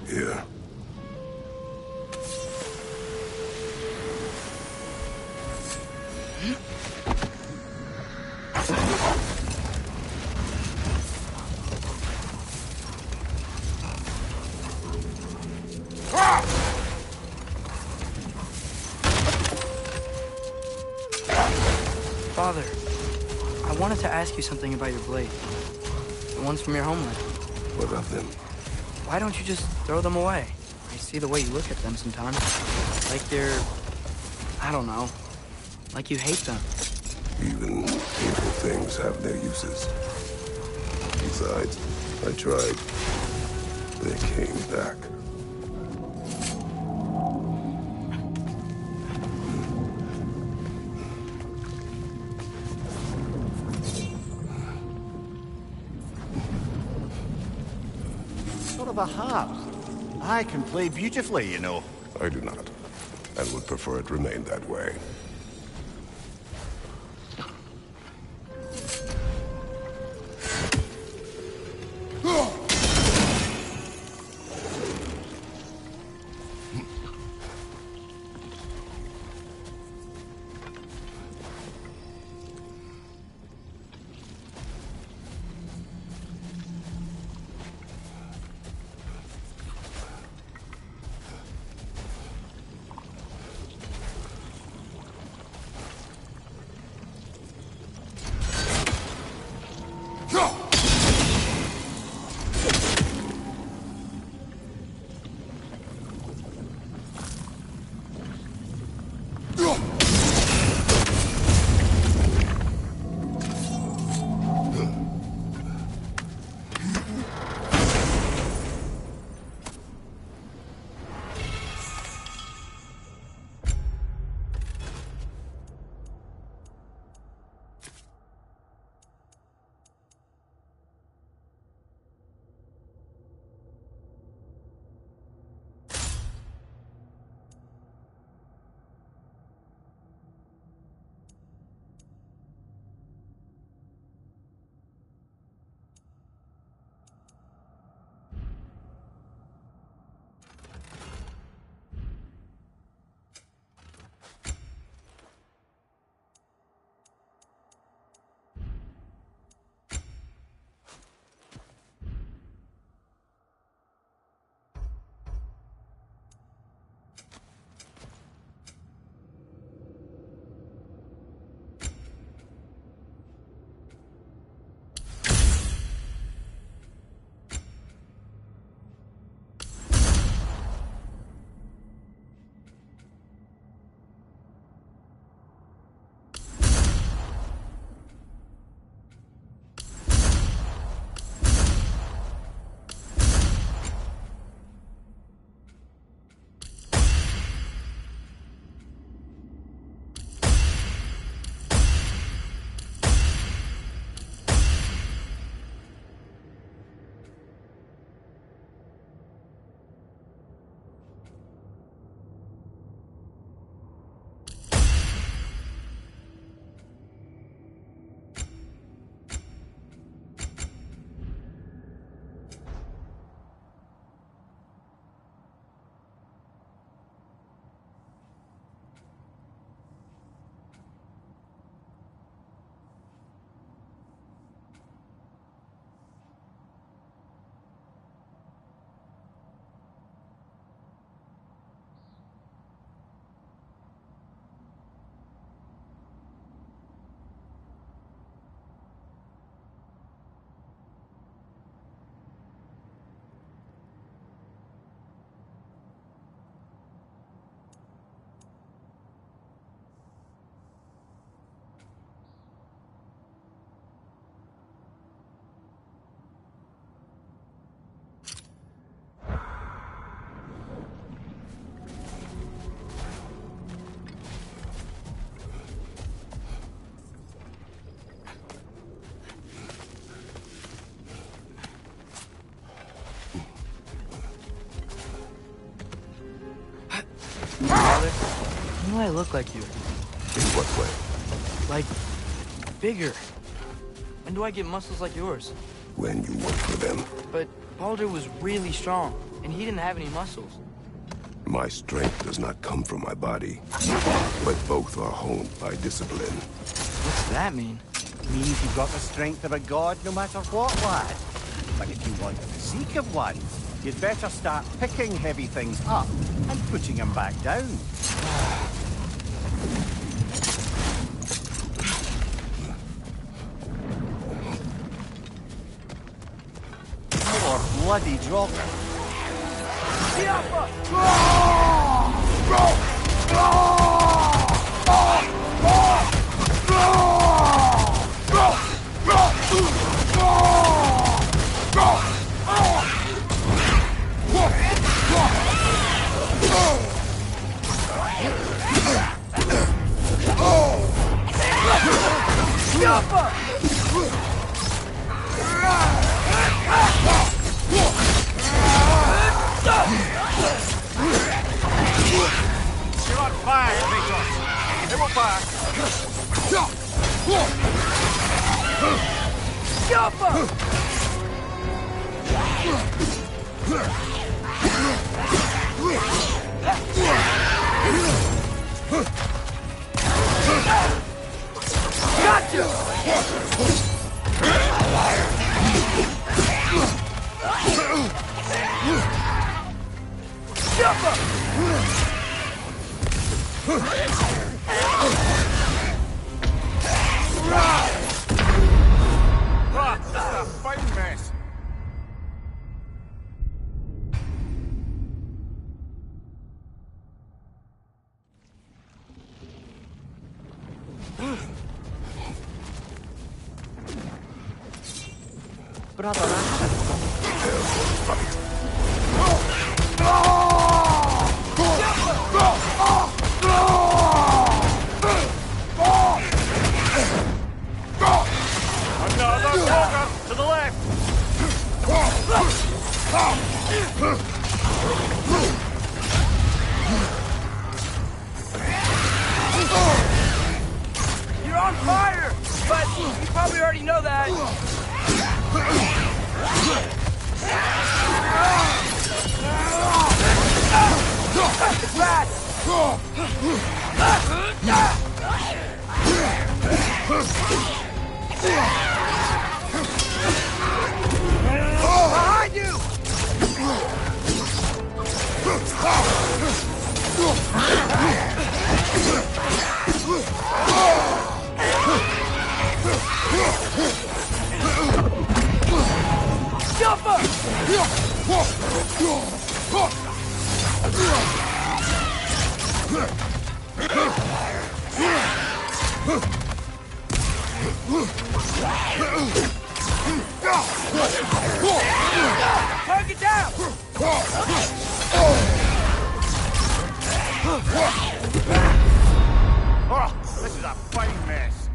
Here. Father, I wanted to ask you something about your blade. The ones from your homeland. What of them? Why don't you just throw them away? I see the way you look at them sometimes. Like they're... I don't know. Like you hate them. Even painful things have their uses. Besides, I tried. They came back. Sort of a harp. I can play beautifully, you know. I do not, and would prefer it remain that way. Father, you know I look like you. In what way? Like, bigger. When do I get muscles like yours? When you work for them. But Baldur was really strong, and he didn't have any muscles. My strength does not come from my body, but both are honed by discipline. What's that mean? Means you've got the strength of a god no matter what, lad. But if you want the physique of one, you'd better start picking heavy things up and putting them back down. More bloody drop. Get up! You're on fire, Victor. They won't fire. This is a fighting mess. Brother, Another Kroger to the left. You're on fire! But you probably already know that. It's bad! Behind you! Target down! Oh, this is a fighting mess.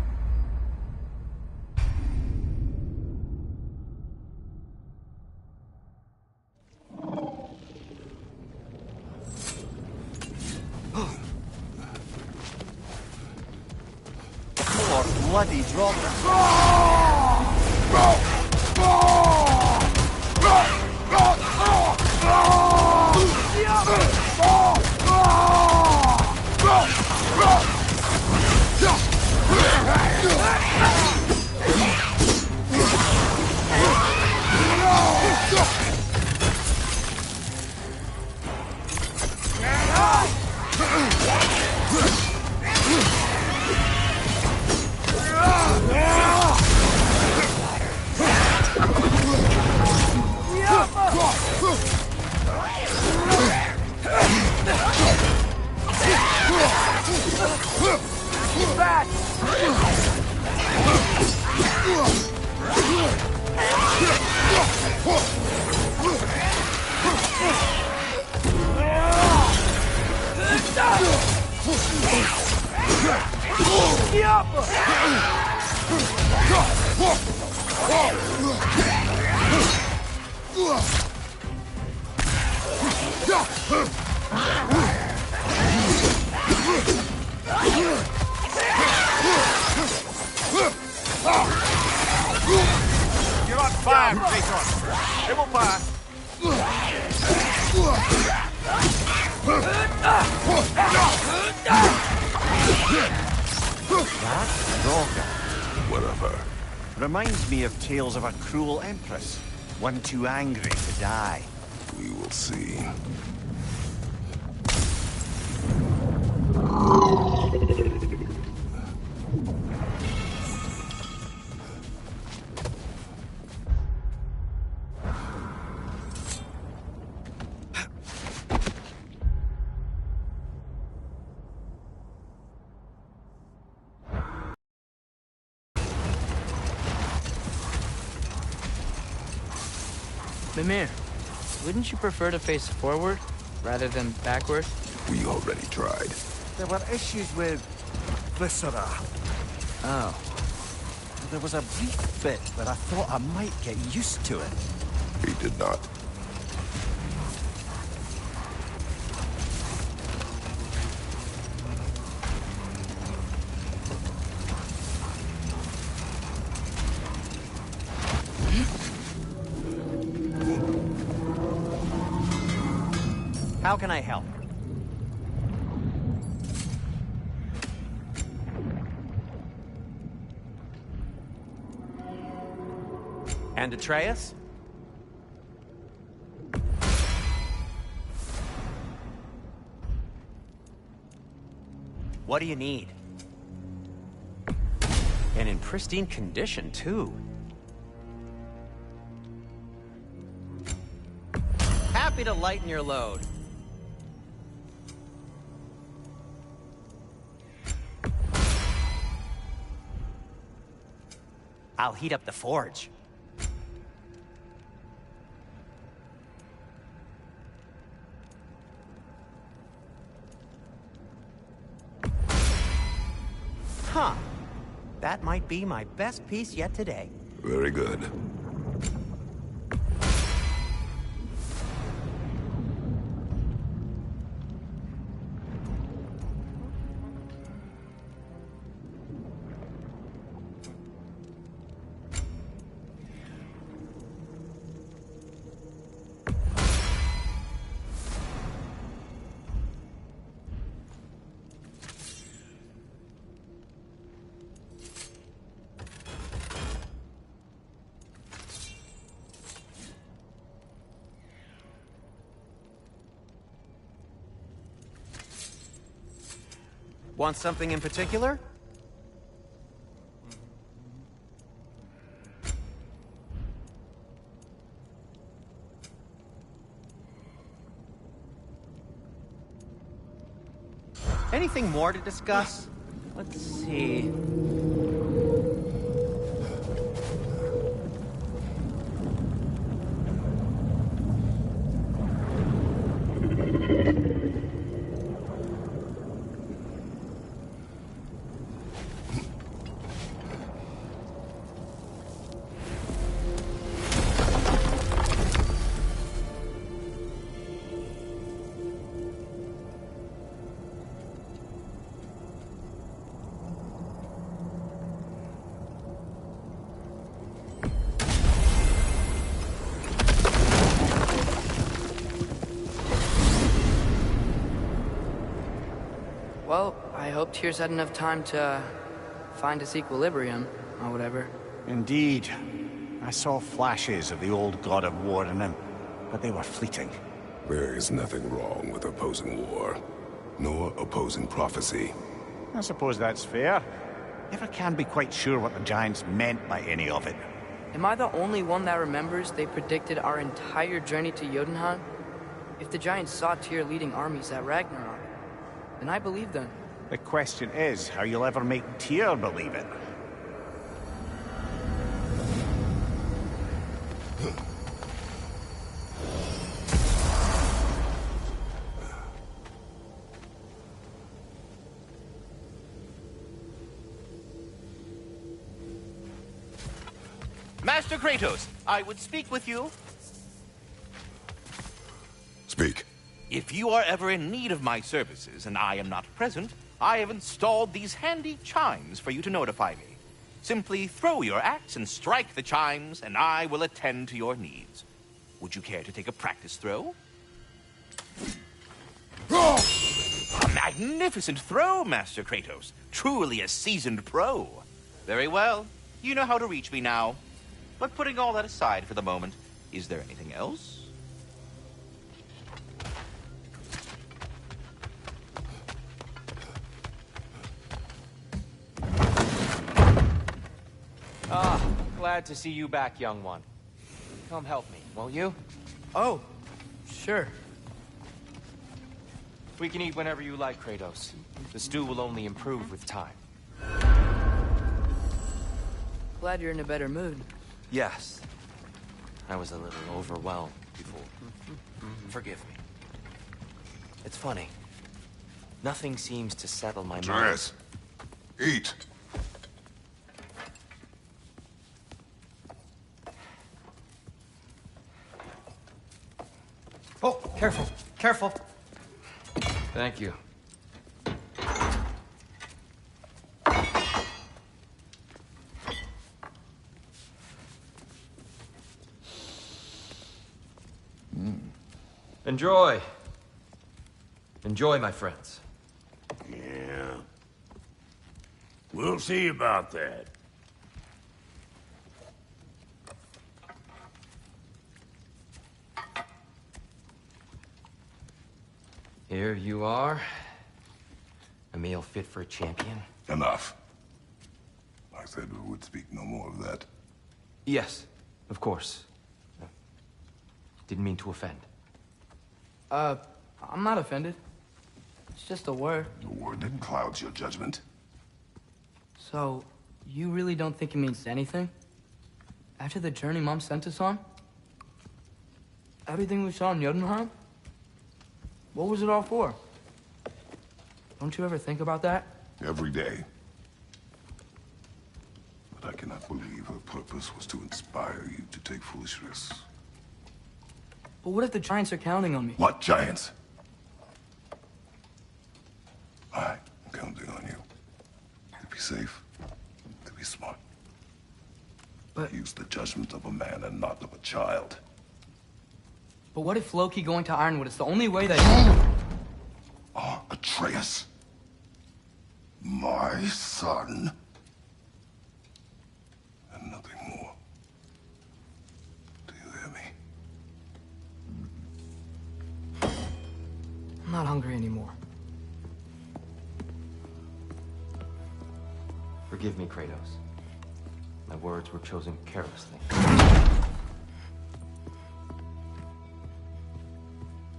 more bloody drop. You're on fire, Jason. It will pass. Ragnarok. Whatever. Reminds me of tales of a cruel empress. One too angry to die. We will see. Mimir, wouldn't you prefer to face forward rather than backward? We already tried. There were issues with Viscera. Oh. There was a brief bit where I thought I might get used to it. He did not. How can I help? And Atreus? What do you need? And in pristine condition, too. Happy to lighten your load. I'll heat up the forge. Huh. That might be my best piece yet today. Very good. Want something in particular? Anything more to discuss? Let's see. Well, I hope Tyr's had enough time to find his equilibrium, or whatever. Indeed. I saw flashes of the old god of war in him, but they were fleeting. There is nothing wrong with opposing war, nor opposing prophecy. I suppose that's fair. Never can be quite sure what the Giants meant by any of it. Am I the only one that remembers they predicted our entire journey to Jotunheim? If the Giants saw Tyr leading armies at Ragnarok, then I believe them. The question is how you'll ever make Tyr believe it. Master Kratos, I would speak with you. Speak. If you are ever in need of my services and I am not present, I have installed these handy chimes for you to notify me. Simply throw your axe and strike the chimes, and I will attend to your needs. Would you care to take a practice throw? A magnificent throw, Master Kratos. Truly a seasoned pro. Very well. You know how to reach me now. But putting all that aside for the moment, is there anything else? Ah, glad to see you back, young one. Come help me, won't you? Oh, sure. We can eat whenever you like, Kratos. The stew will only improve with time. Glad you're in a better mood. Yes. I was a little overwhelmed before. Forgive me. It's funny. Nothing seems to settle my mind. Atreus, eat. Oh, careful, careful. Thank you. Enjoy. Enjoy, my friends. Yeah. We'll see about that. Here you are. A meal fit for a champion. Enough. I said we would speak no more of that. Yes, of course. Didn't mean to offend. I'm not offended. It's just a word. A word that clouds your judgment. So, you really don't think it means anything? After the journey Mom sent us on? Everything we saw in Jotunheim? What was it all for? Don't you ever think about that? Every day. But I cannot believe her purpose was to inspire you to take foolish risks. But what if the Giants are counting on me? What Giants? I'm counting on you. To be safe. To be smart. But... use the judgment of a man and not of a child. But what if Loki going to Ironwood is the only way that... Atreus. My son. And nothing more. Do you hear me? I'm not hungry anymore. Forgive me, Kratos. My words were chosen carelessly.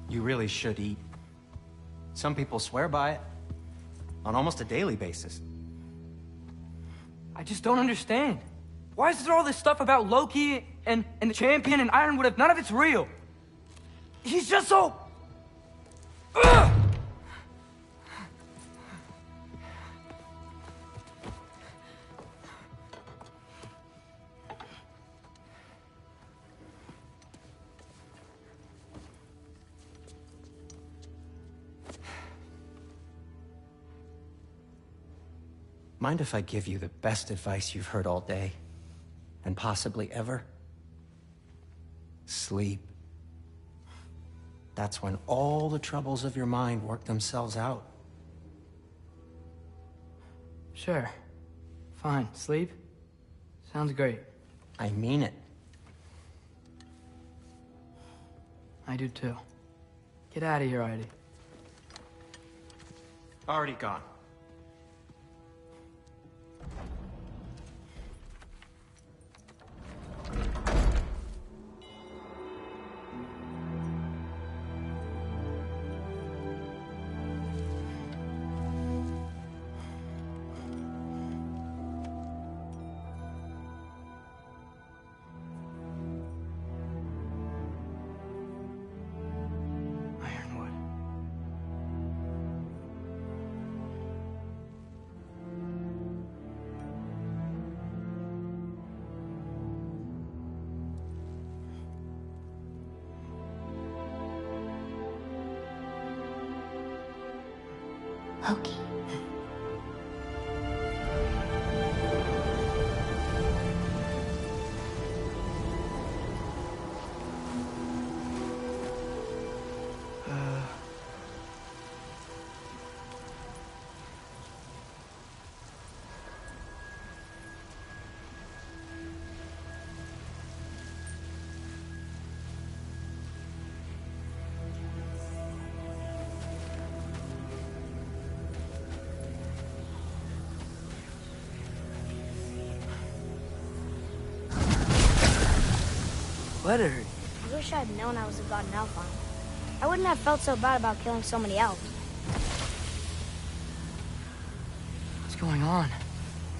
You really should eat. Some people swear by it. On almost a daily basis. I just don't understand. Why is there all this stuff about Loki and the champion and Ironwood if none of it's real? He's just so... Ugh! Mind if I give you the best advice you've heard all day? And possibly ever? Sleep. That's when all the troubles of your mind work themselves out. Sure. Fine. Sleep? Sounds great. I mean it. I do too. Get out of here already. Already gone. Loki. What hurt? I wish I'd known I was a god in Alfheim. I wouldn't have felt so bad about killing so many elves. What's going on?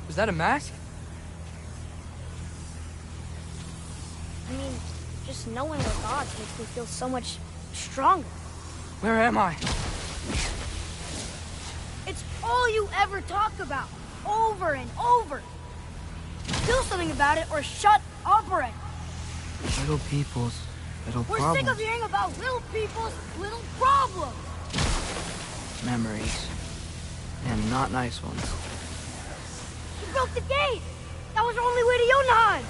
Was that a mask? I mean, Just knowing we're gods makes me feel so much stronger. Where am I? It's all you ever talk about, over and over. Do something about it or shut up already. Little people's little We're problems. sick of hearing about little people's little problems. Memories. And not nice ones. You broke the gate. That was our only way to Jotunheim.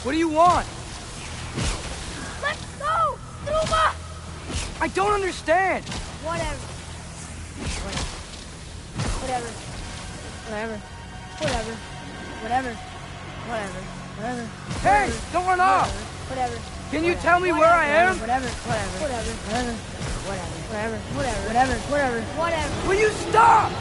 What do you want? Let's go, Numa! I don't understand. Whatever. Whatever. Whatever. Whatever. Whatever. Whatever. Whatever. Hey, don't run off. Whatever. Can you tell me where I am? Whatever. Whatever. Whatever. Whatever. Whatever. Whatever. Whatever. Whatever. Whatever. Will you stop?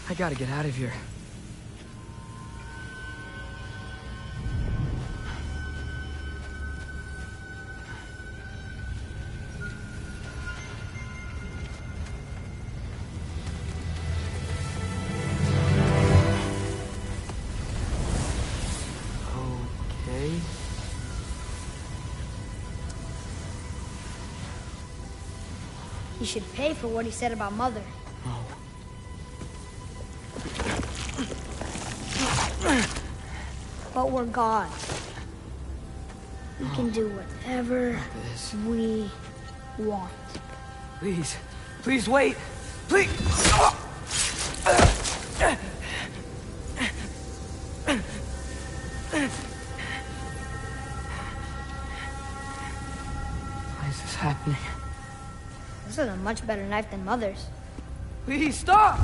I gotta get out of here. Okay. He should pay for what he said about Mother. But we're gods. We can do whatever we want. Please. Please wait. Please. Why is this happening? This is a much better knife than Mother's. Please stop!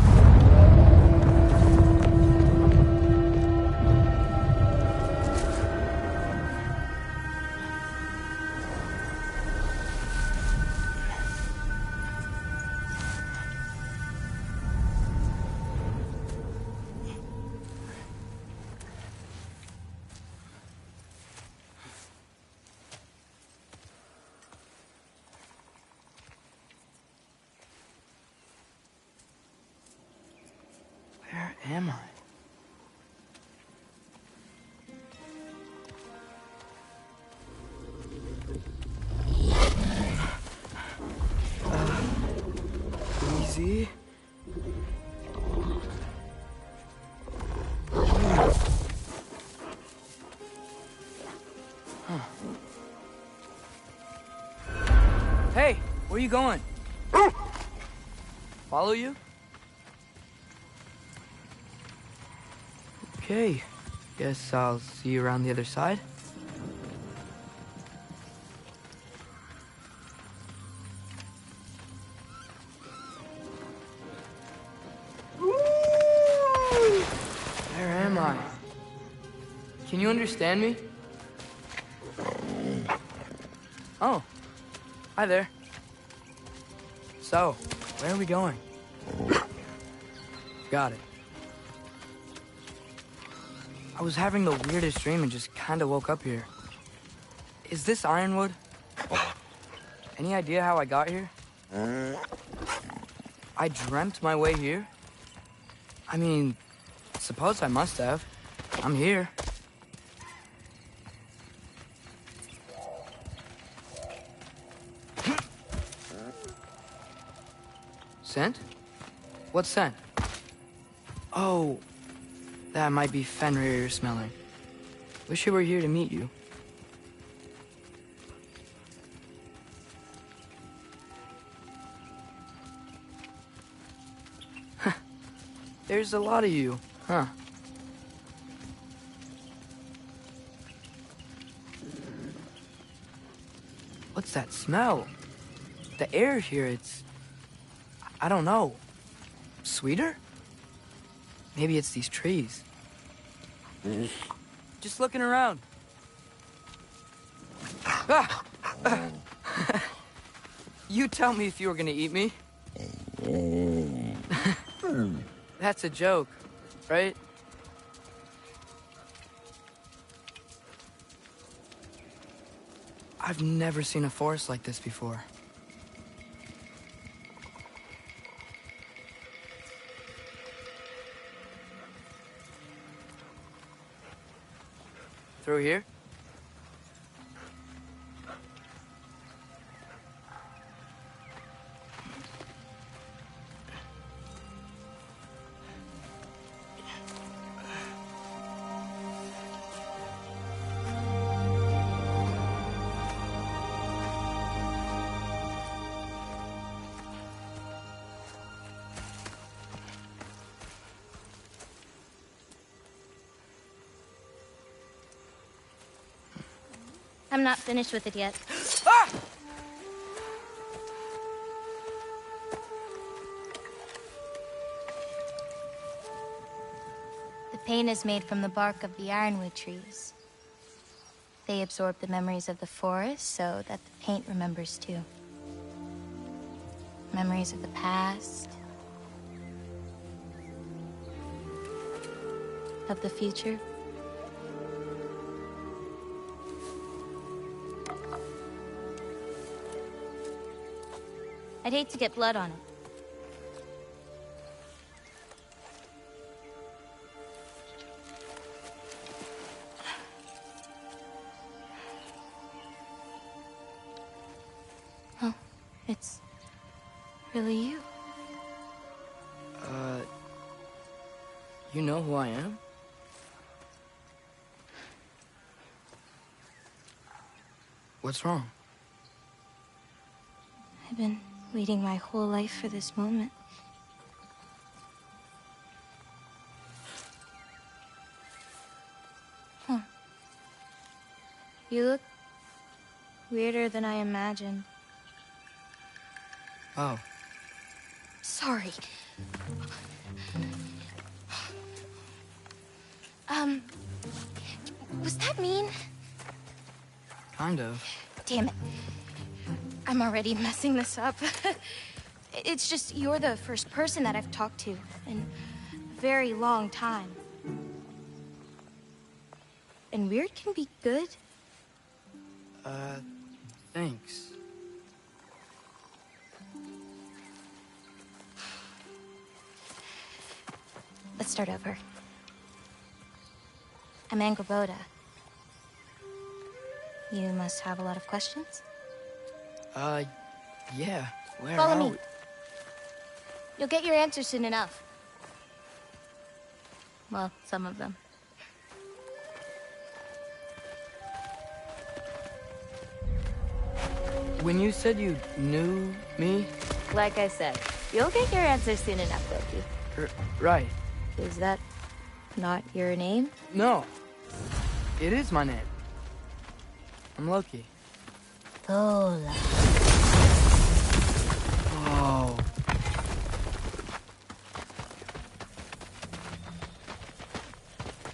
Where am I? Easy. Huh. Hey, where you going? Follow you? Okay, guess I'll see you around the other side. Where am I? Can you understand me? Oh, hi there. So, where are we going? Got it. I was having the weirdest dream and just kind of woke up here. Is this Ironwood? Any idea how I got here? I dreamt my way here? I mean, suppose I must have. I'm here. Scent? What scent? Oh, that might be Fenrir you're smelling. Wish you were here to meet you. There's a lot of you, huh? What's that smell? The air here, it's... I don't know. Sweeter? Maybe it's these trees. Just looking around. Ah! You tell me if you were gonna eat me. That's a joke, right? I've never seen a forest like this before. Through here? I'm not finished with it yet. Ah! The paint is made from the bark of the ironwood trees. They absorb the memories of the forest so that the paint remembers too. Memories of the past. Of the future. I'd hate to get blood on it. Oh, it's really you. You know who I am? What's wrong? I've been waiting my whole life for this moment. Huh. You look weirder than I imagined. Oh. Sorry. Was that mean? Kind of. Damn it. I'm already messing this up. It's just you're the first person that I've talked to in a very long time. And weird can be good. Thanks. Let's start over. I'm Angrboda. You must have a lot of questions? Yeah. Where Follow are me. we? You'll get your answers soon enough. Well, some of them. When you said you knew me? Like I said, you'll get your answers soon enough, Loki. Right. Is that not your name? No. It is my name. I'm Loki. Lola. Oh.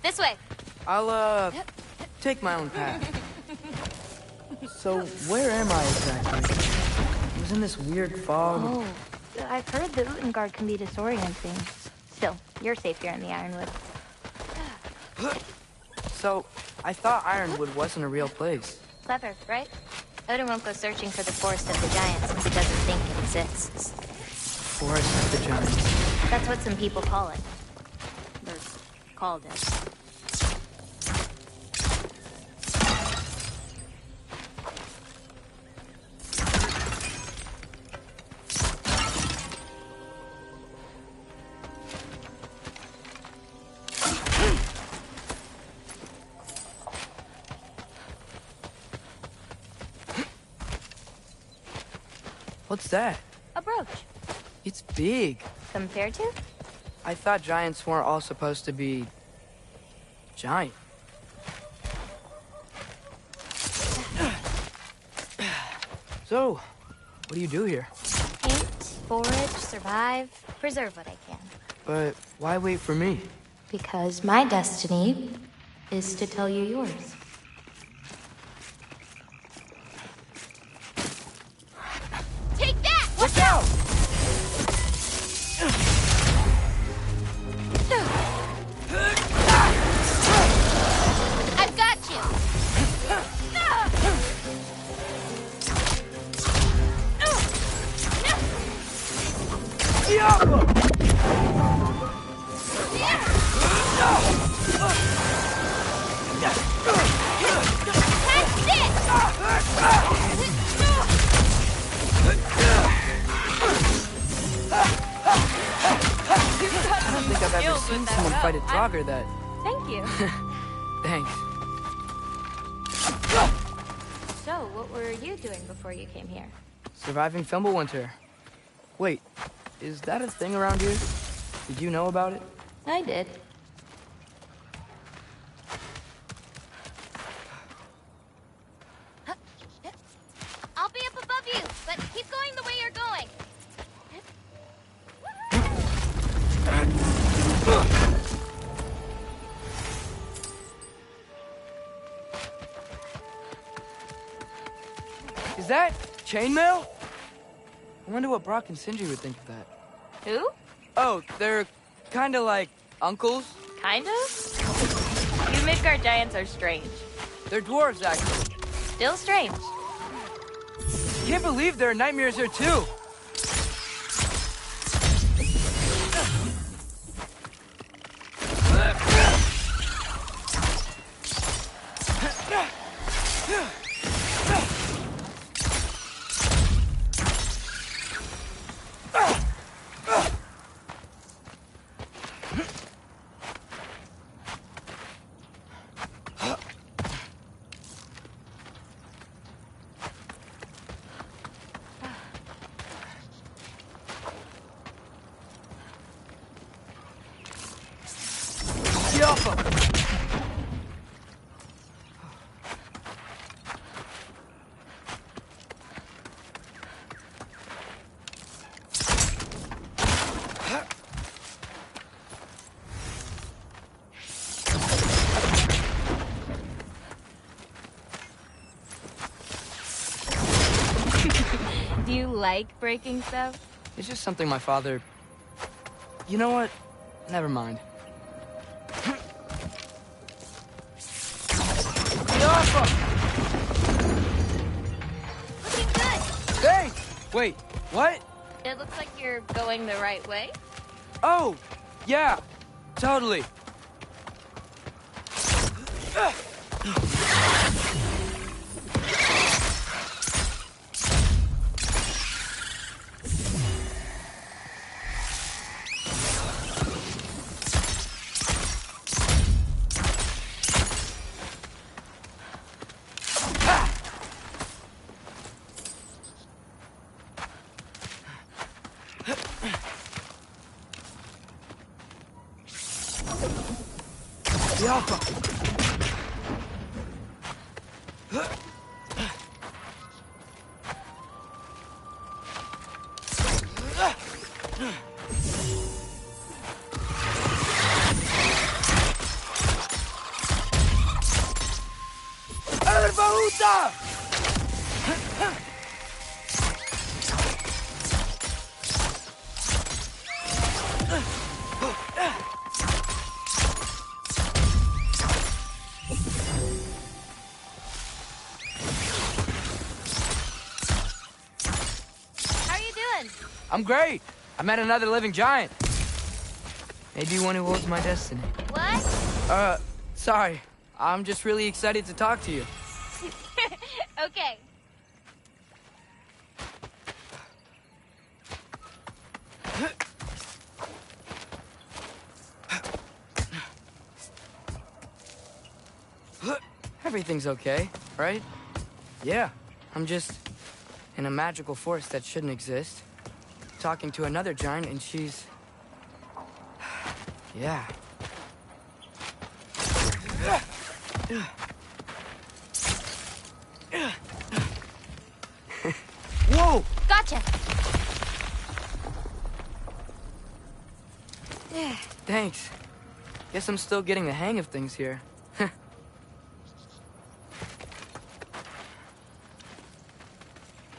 This way. I'll, take my own path. So, where am I exactly? I was in this weird fog. Oh, I've heard the Utengard can be disorienting. Still, you're safe here in the Ironwood. So, I thought Ironwood wasn't a real place. Clever, right? Odin won't go searching for the Forest of the Giants since he doesn't think it exists. Forest of the Giants. That's what some people call it. Or called it. What's that? A brooch. It's big. Compared to? I thought giants weren't all supposed to be... giant. So, what do you do here? Paint, forage, survive, preserve what I can. But why wait for me? Because my destiny is to tell you yours. Take that! Watch out! I've got you! I don't think I've ever seen someone fight a Draugr that... Thank you. Thanks. So, what were you doing before you came here? Surviving Fimbulwinter. Wait, is that a thing around here? Did you know about it? I did. I'll be up above you, but keep going the way you're going. Is that chainmail? I wonder what Brock and Sindri would think of that. Who? Oh, they're kind of like uncles. Kind of? You Midgard giants are strange. They're dwarves, actually. Still strange. Can't believe there are nightmares here, too. Do you like breaking stuff? It's just something my father... You know what? Never mind. Looking good. Thanks! Wait, what? It looks like you're going the right way. Oh, yeah, totally. I'm great. I met another living giant. Maybe one who holds my destiny. What? Sorry. I'm just really excited to talk to you. Okay. Everything's okay, right? Yeah, I'm just in a magical forest that shouldn't exist. Talking to another giant, and she's... Yeah. Whoa! Gotcha! Thanks. Guess I'm still getting the hang of things here.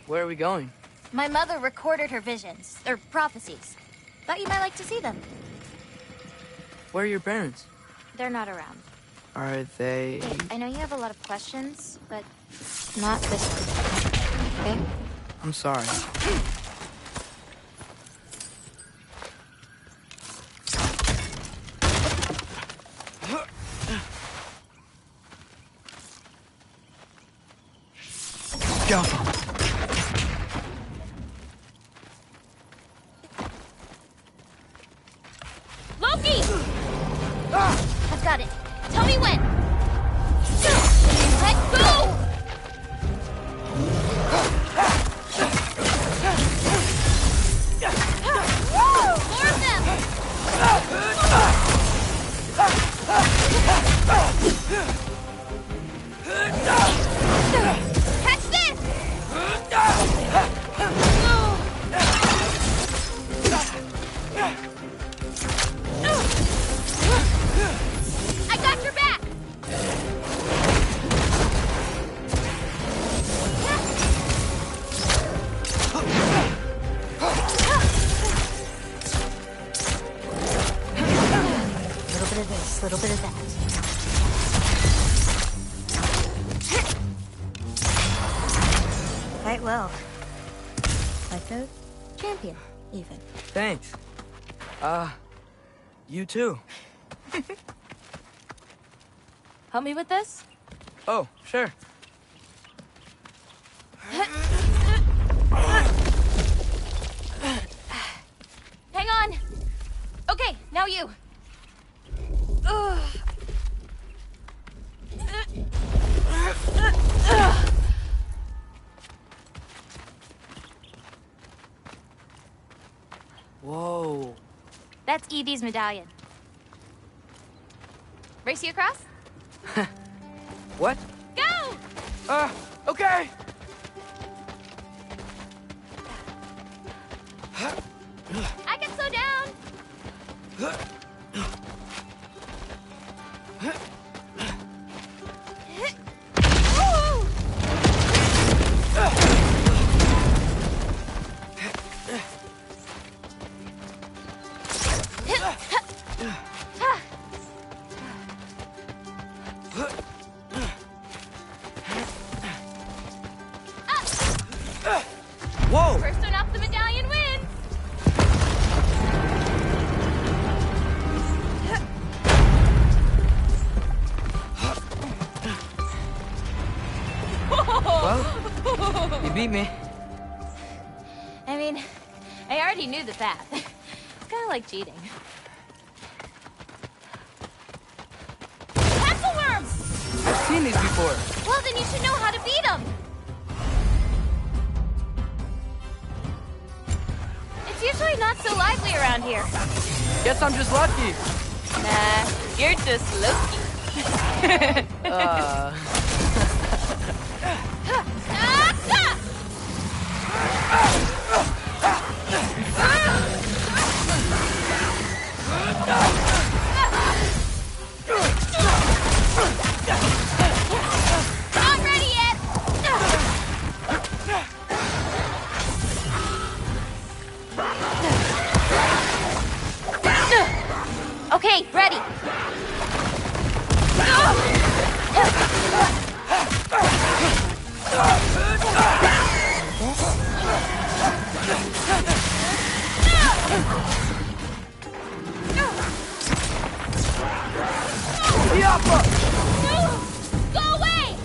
Where are we going? My mother recorded her visions, or prophecies. Thought you might like to see them. Where are your parents? They're not around. Are they... Hey, I know you have a lot of questions, but not this one. Okay? I'm sorry. Loki! I've got it. Tell me when. Let go! More of them! Catch this! I got your back! Little bit of this, little bit of that. Quite well. Like a champion, even. Thanks. You too. Help me with this? Oh, sure. Hang on. Okay, now you. Whoa. That's Evie's medallion. Race you across? What? Go! Okay. I can slow down. Whoa! First one off the medallion wins. Well, you beat me. I mean, I already knew the path. It's kind of like cheating. Pencil worms! I've seen these before. Well, then you should know how to beat them. It's usually not so lively around here. Guess I'm just lucky. Nah, you're just Loki. Not ready yet. Okay, ready. Go away!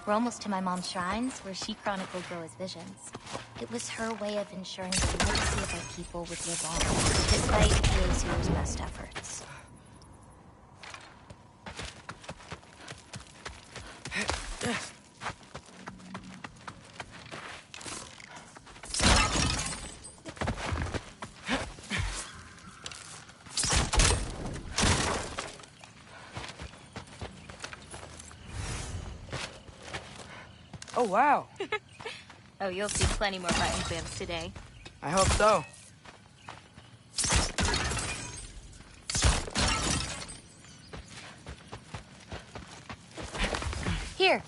We're almost to my mom's shrines, where she chronicled Groa's visions. It was her way of ensuring the legacy of our people would live on, despite the Azur's best efforts. Oh, wow. Oh, you'll see plenty more button clamps today. I hope so. Here.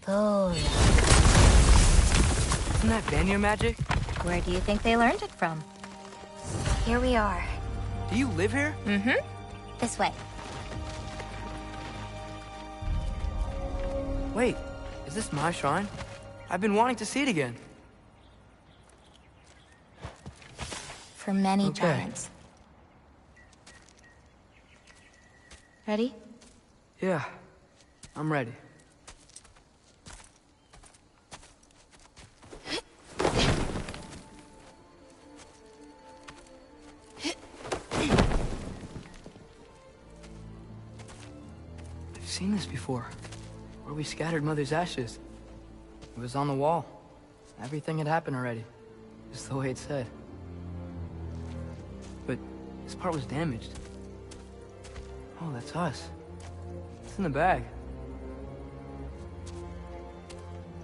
Oh, Isn't that Vanir magic? Where do you think they learned it from? Here we are. Do you live here? Mm-hmm. This way. Wait, is this my shrine? I've been wanting to see it again. For many Okay. giants. Ready? Yeah, I'm ready. I've seen this before. Where we scattered Mother's ashes. It was on the wall. Everything had happened already. Just the way it said. But this part was damaged. Oh, that's us. It's in the bag.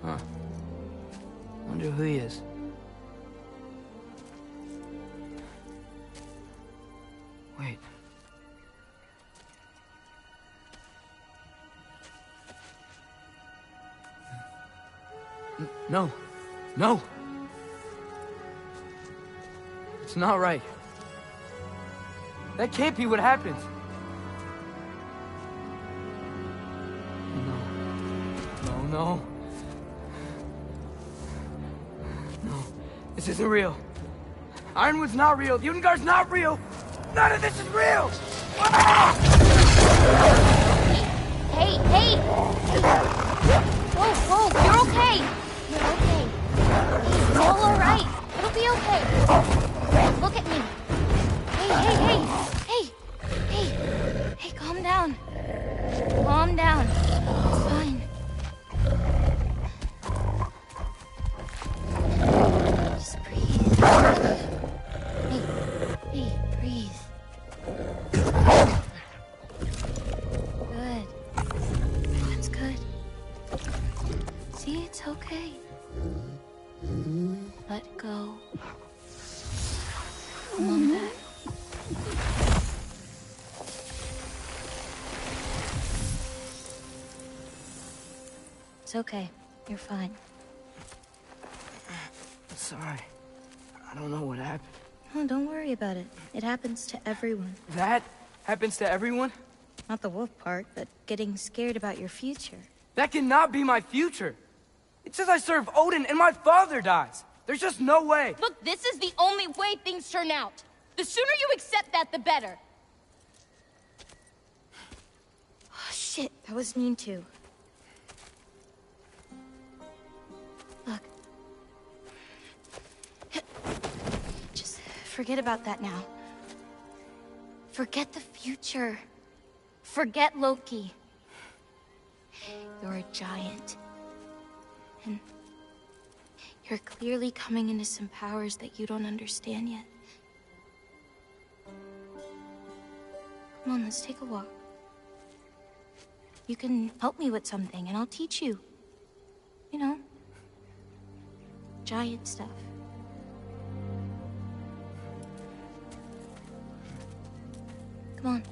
Huh. Wonder who he is. Wait. No. No! It's not right. That can't be what happened. No. No. This isn't real. Ironwood's not real. Udengar's not real. None of this is real! Ah! Hey! Whoa, you're okay! You're okay. It's all alright. It'll be okay. Look at me. Hey, calm down. Calm down. It's fine. Just breathe. Hey, breathe. Good. That's good. See, it's okay. Let go. Come on back. It's okay. You're fine. Sorry. I don't know what happened. No, don't worry about it. It happens to everyone. That happens to everyone? Not the wolf part, but getting scared about your future. That cannot be my future. It says I serve Odin and my father dies. There's just no way. Look, this is the only way things turn out. The sooner you accept that, the better. Oh, shit, that was mean too. Look. Just forget about that now. Forget the future. Forget Loki. You're a giant. And you're clearly coming into some powers that you don't understand yet. Come on, let's take a walk. You can help me with something, and I'll teach you. You know, giant stuff. Come on.